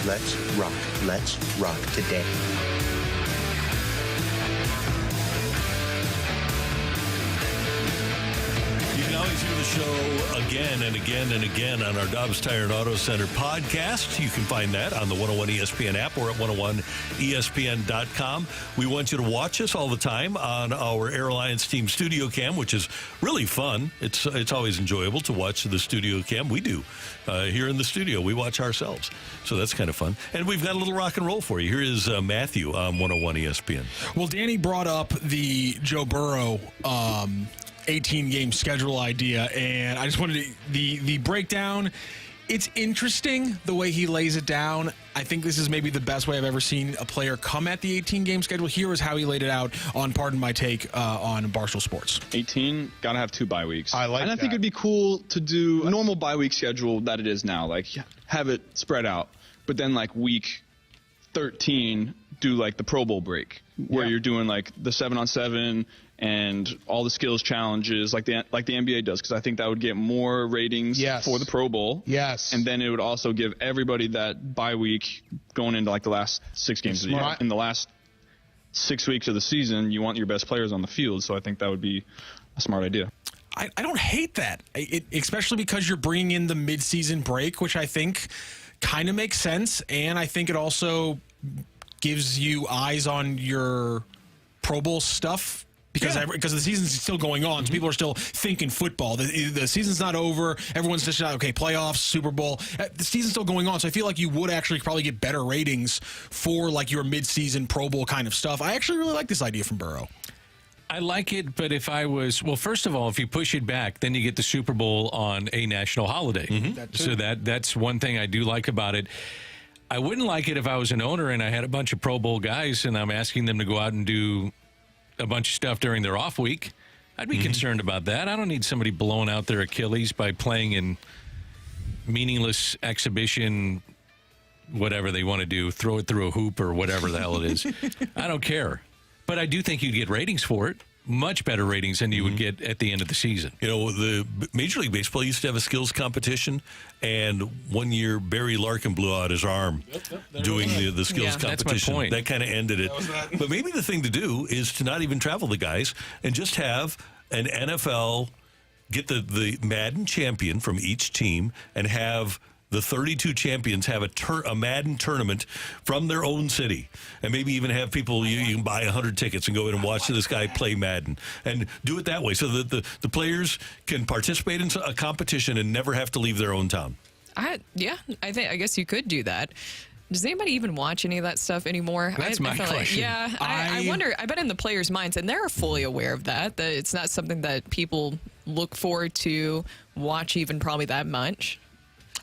Let's rock. Let's rock today. You can always hear the show again and again and again on our Dobbs Tire and Auto Center podcast. You can find that on the 101 ESPN app or at 101ESPN.com. We want you to watch us all the time on our Air Alliance Team Studio Cam, which is really fun. It's always enjoyable to watch the studio cam. We do. Here in the studio, we watch ourselves. So that's kind of fun. And we've got a little rock and roll for you. Here is Matthew on 101 ESPN. Well, Danny brought up the Joe Burrow 18-game schedule idea, and I just wanted the breakdown. It's interesting the way he lays it down. I think this is maybe the best way I've ever seen a player come at the 18-game schedule. Here is how he laid it out on Pardon My Take on Barstool Sports. 18, got to have 2 bye weeks. I like that. And I think it'd be cool to do a normal bye week schedule that it is now. Like, have it spread out. But then, like, week 13, do, like, the Pro Bowl break, where you're doing, like, the 7-on-7 and all the skills challenges like the NBA does, because I think that would get more ratings for the Pro Bowl. Yes. And then it would also give everybody that bye week going into like the last 6 games of the year. In the last 6 weeks of the season, you want your best players on the field, so I think that would be a smart idea. I don't hate that, especially because you're bringing in the midseason break, which I think kind of makes sense, and I think it also gives you eyes on your Pro Bowl stuff. Because the season's still going on, so people are still thinking football. The season's not over. Everyone's just okay, playoffs, Super Bowl. The season's still going on, so I feel like you would actually probably get better ratings for like your mid-season Pro Bowl kind of stuff. I actually really like this idea from Burrow. I like it, but first of all, if you push it back, then you get the Super Bowl on a national holiday. Mm-hmm. So that's one thing I do like about it. I wouldn't like it if I was an owner and I had a bunch of Pro Bowl guys and I'm asking them to go out and do a bunch of stuff during their off week. I'd be concerned about that. I don't need somebody blowing out their Achilles by playing in meaningless exhibition whatever they want to do, throw it through a hoop or whatever the hell it is. I don't care. But I do think you get ratings for it. Much better ratings than you would get at the end of the season. You know, the Major League Baseball used to have a skills competition, and one year Barry Larkin blew out his arm doing the skills competition. That's my point. That kind of ended it. But maybe the thing to do is to not even travel the guys and just have an NFL get the Madden champion from each team and have the 32 champions have a Madden tournament from their own city. And maybe even have people, you can buy 100 tickets and go in and watch this guy play Madden. And do it that way so that the players can participate in a competition and never have to leave their own town. I guess you could do that. Does anybody even watch any of that stuff anymore? That's my question. I wonder, I bet in the players' minds, and they're fully aware of that it's not something that people look forward to watch even probably that much.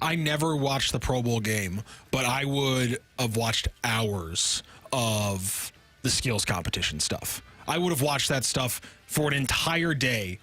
I never watched the Pro Bowl game, but I would have watched hours of the skills competition stuff. I would have watched that stuff for an entire day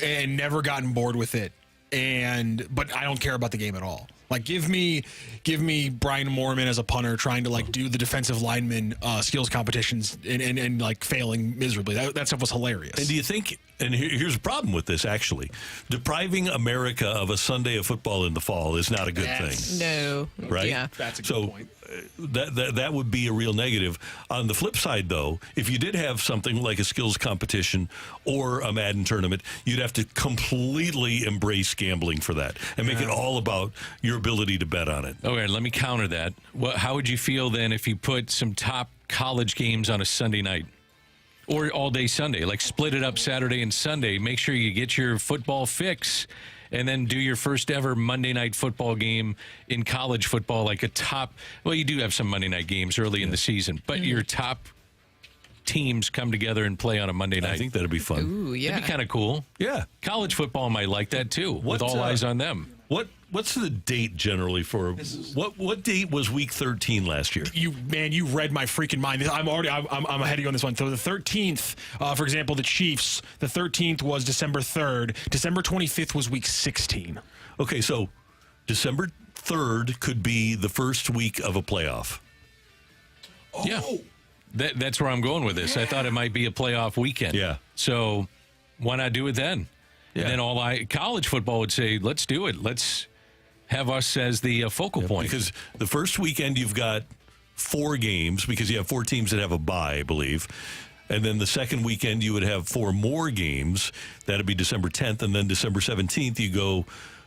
and never gotten bored with it. But I don't care about the game at all. Like, give me Brian Moorman as a punter trying to do the defensive lineman skills competitions and failing miserably. That stuff was hilarious. And do you think? And here's a problem with this. Actually, depriving America of a Sunday of football in the fall is not a good thing. No, right? Yeah, that's a good point. That would be a real negative. On the flip side, though, if you did have something like a skills competition or a Madden tournament, you'd have to completely embrace gambling for that and make it all about your ability to bet on it. Okay, let me counter that. How would you feel then if you put some top college games on a Sunday night? Or all day Sunday, split it up Saturday and Sunday. Make sure you get your football fix and then do your first ever Monday night football game in college football, you do have some Monday night games early in the season, but your top teams come together and play on a Monday night. I think that'd be fun. Ooh, yeah. That'd be kind of cool. Yeah. College football might like that too, with all eyes on them. What's the date generally for what date was week 13 last year? You read my freaking mind. I'm ahead of you on this one. So the 13th, for example, the Chiefs, the 13th was December 3rd. December 25th was week 16. Okay, so December 3rd could be the first week of a playoff. Oh. Yeah. That's where I'm going with this. I thought it might be a playoff weekend. Yeah. So why not do it then? Yeah. And then college football would say, let's do it. Let's have us as the focal point. Because the first weekend you've got 4 games because you have 4 teams that have a bye, I believe. And then the second weekend you would have 4 more games. That'd be December 10th. And then December 17th you go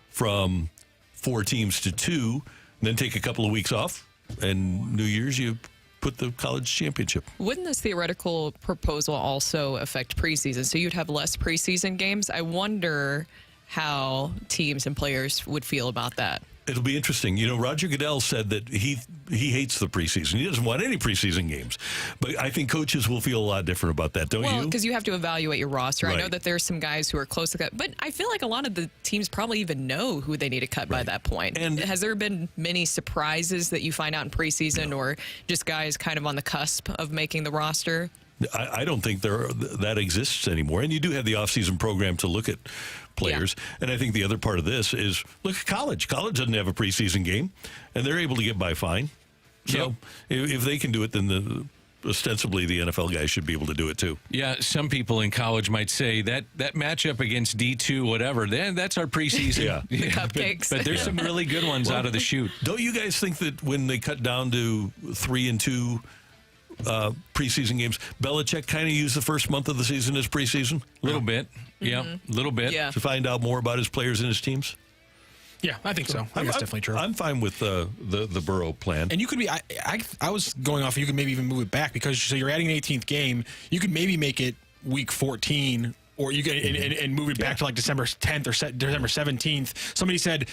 from 4 teams to 2. And then take a couple of weeks off. And New Year's you put the college championship. Wouldn't this theoretical proposal also affect preseason? So you'd have less preseason games. I wonder how teams and players would feel about that. It'll be interesting. You know, Roger Goodell said that he hates the preseason. He doesn't want any preseason games. But I think coaches will feel a lot different about that, don't you? Well, because you have to evaluate your roster. Right. I know that there's some guys who are close to cut, but I feel like a lot of the teams probably even know who they need to cut by that point. And has there been many surprises that you find out in preseason or just guys kind of on the cusp of making the roster? I don't think that exists anymore. And you do have the offseason program to look at players. Yeah. And I think the other part of this is, look at college. College doesn't have a preseason game, and they're able to get by fine. So if they can do it, then ostensibly the NFL guys should be able to do it too. Yeah, some people in college might say that matchup against D2, whatever, that's our preseason. The cupcakes. But there's some really good ones out of the chute. Don't you guys think that when they cut down to 3 and 2 preseason games, Belichick kind of used the first month of the season as preseason? A little bit. Yeah, a little bit. Yeah. To find out more about his players and his teams? Yeah, I think so. I think that's definitely true. I'm fine with the Burrow plan. And you could be, I was going off, you could maybe even move it back because so you're adding an 18th game. You could maybe make it week 14 or you can and move it back to December 10th or December 17th. Somebody said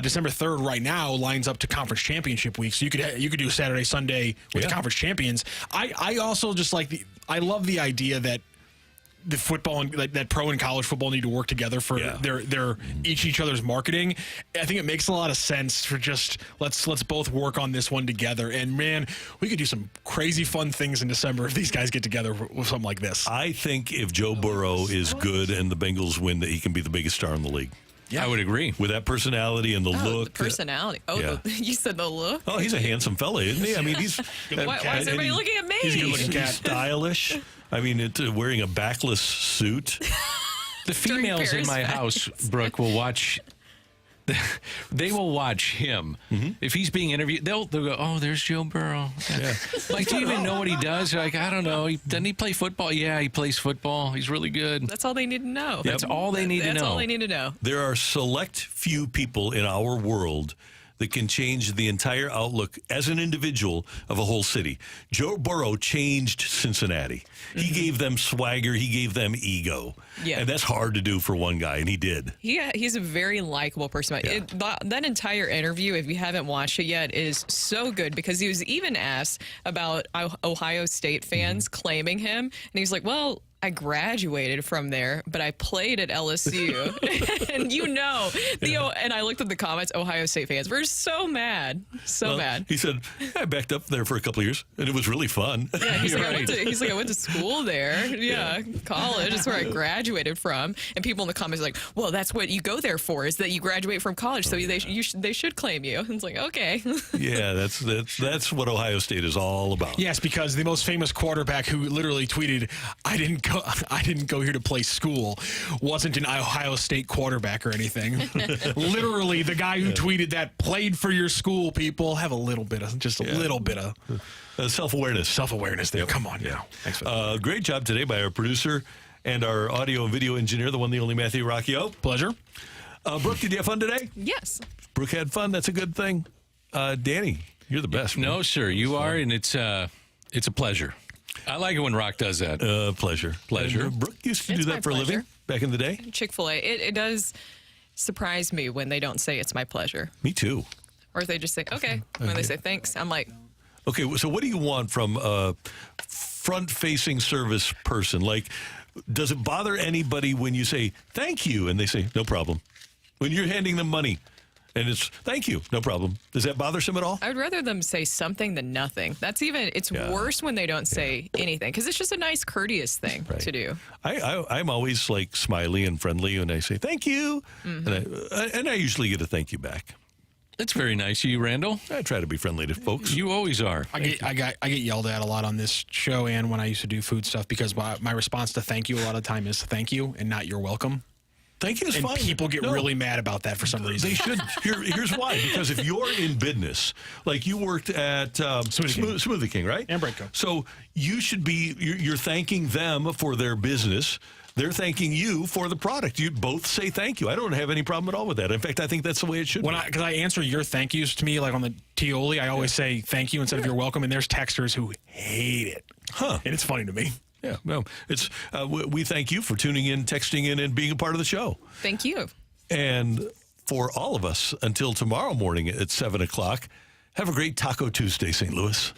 December 3rd right now lines up to conference championship week, so you could do Saturday, Sunday with the conference champions. I also just I love the idea that the football and that pro and college football need to work together for their each other's marketing. I think it makes a lot of sense for just let's both work on this one together. And man, we could do some crazy fun things in December if these guys get together with something like this. I think if Joe Burrow is good and the Bengals win, that he can be the biggest star in the league. I would agree. With that personality and the look. The personality. Oh, Yeah. you said the look? Oh, he's a handsome fella, isn't he? I mean, he's... Why is everybody looking at me? He's a good-looking cat. Stylish. I mean, wearing a backless suit. The females in my house, Brooke, will watch... They will watch him. If he's being interviewed, they'll go, oh, there's Joe Burrow. Yeah. Like, do you even know what he does? Like, I don't know. Doesn't he play football? Yeah, he plays football. He's really good. That's all they need to know. That's all they need to know. That's all they need to know. There are select few people in our world that can change the entire outlook as an individual of a whole city. Joe Burrow changed Cincinnati. He gave them swagger. He gave them ego. Yeah. And that's hard to do for one guy, and he did. He's a very likable person. Yeah. That entire interview, if you haven't watched it yet, is so good because he was even asked about Ohio State fans claiming him. And he's like, well, I graduated from there, but I played at LSU. And and I looked at the comments, Ohio State fans were so mad. Mad. He said, I backed up there for a couple of years, and it was really fun. Yeah, he's like, I went to school there. Yeah, college is where I graduated from. And people in the comments are like, well, that's what you go there for, is that you graduate from college, so they should claim you. And it's like, okay. Yeah, that's what Ohio State is all about. Yes, because the most famous quarterback who literally tweeted, I didn't go here to play school, wasn't an Ohio State quarterback or anything. Literally, the guy who tweeted that played for your school. People have a little bit of self-awareness. Self-awareness there. Yep. Come on now. Thanks for that. Great job today by our producer and our audio and video engineer, the one, the only Matthew Rocc. Pleasure. Brooke, did you have fun today? Yes. Brooke had fun. That's a good thing. Danny, you're the best. No, sir. You are, and it's a pleasure. I like it when Rocc does that. Pleasure. And, Brooke used to do that for a living back in the day. Chick-fil-A. It does surprise me when they don't say it's my pleasure. Me too. Or they just say, okay. When they say thanks, I'm like... Okay, so what do you want from a front-facing service person? Like, does it bother anybody when you say, thank you, and they say, no problem? When you're handing them money, and it's, thank you, no problem. Does that bothersome at all? I would rather them say something than nothing. It's worse when they don't say anything, because it's just a nice, courteous thing to do. I'm always, like, smiley and friendly when I say, thank you, and I usually get a thank you back. That's very nice of you, Randall. I try to be friendly to folks. You always are. I get yelled at a lot on this show and when I used to do food stuff because my response to thank you a lot of the time is thank you and not you're welcome. Thank you is and fine. People get really mad about that for some reason. They should. Here's why. Because if you're in business, like you worked at Smoothie King, right? And Break Co. So you should be, you're thanking them for their business. They're thanking you for the product. You both say thank you. I don't have any problem at all with that. In fact, I think that's the way it should be. Because I answer your thank yous to me, like on the Tioli, I always say thank you instead of you're welcome. And there's texters who hate it. And it's funny to me. Yeah, no, it's we thank you for tuning in, texting in, and being a part of the show. Thank you. And for all of us, until tomorrow morning at 7 o'clock, have a great Taco Tuesday, St. Louis.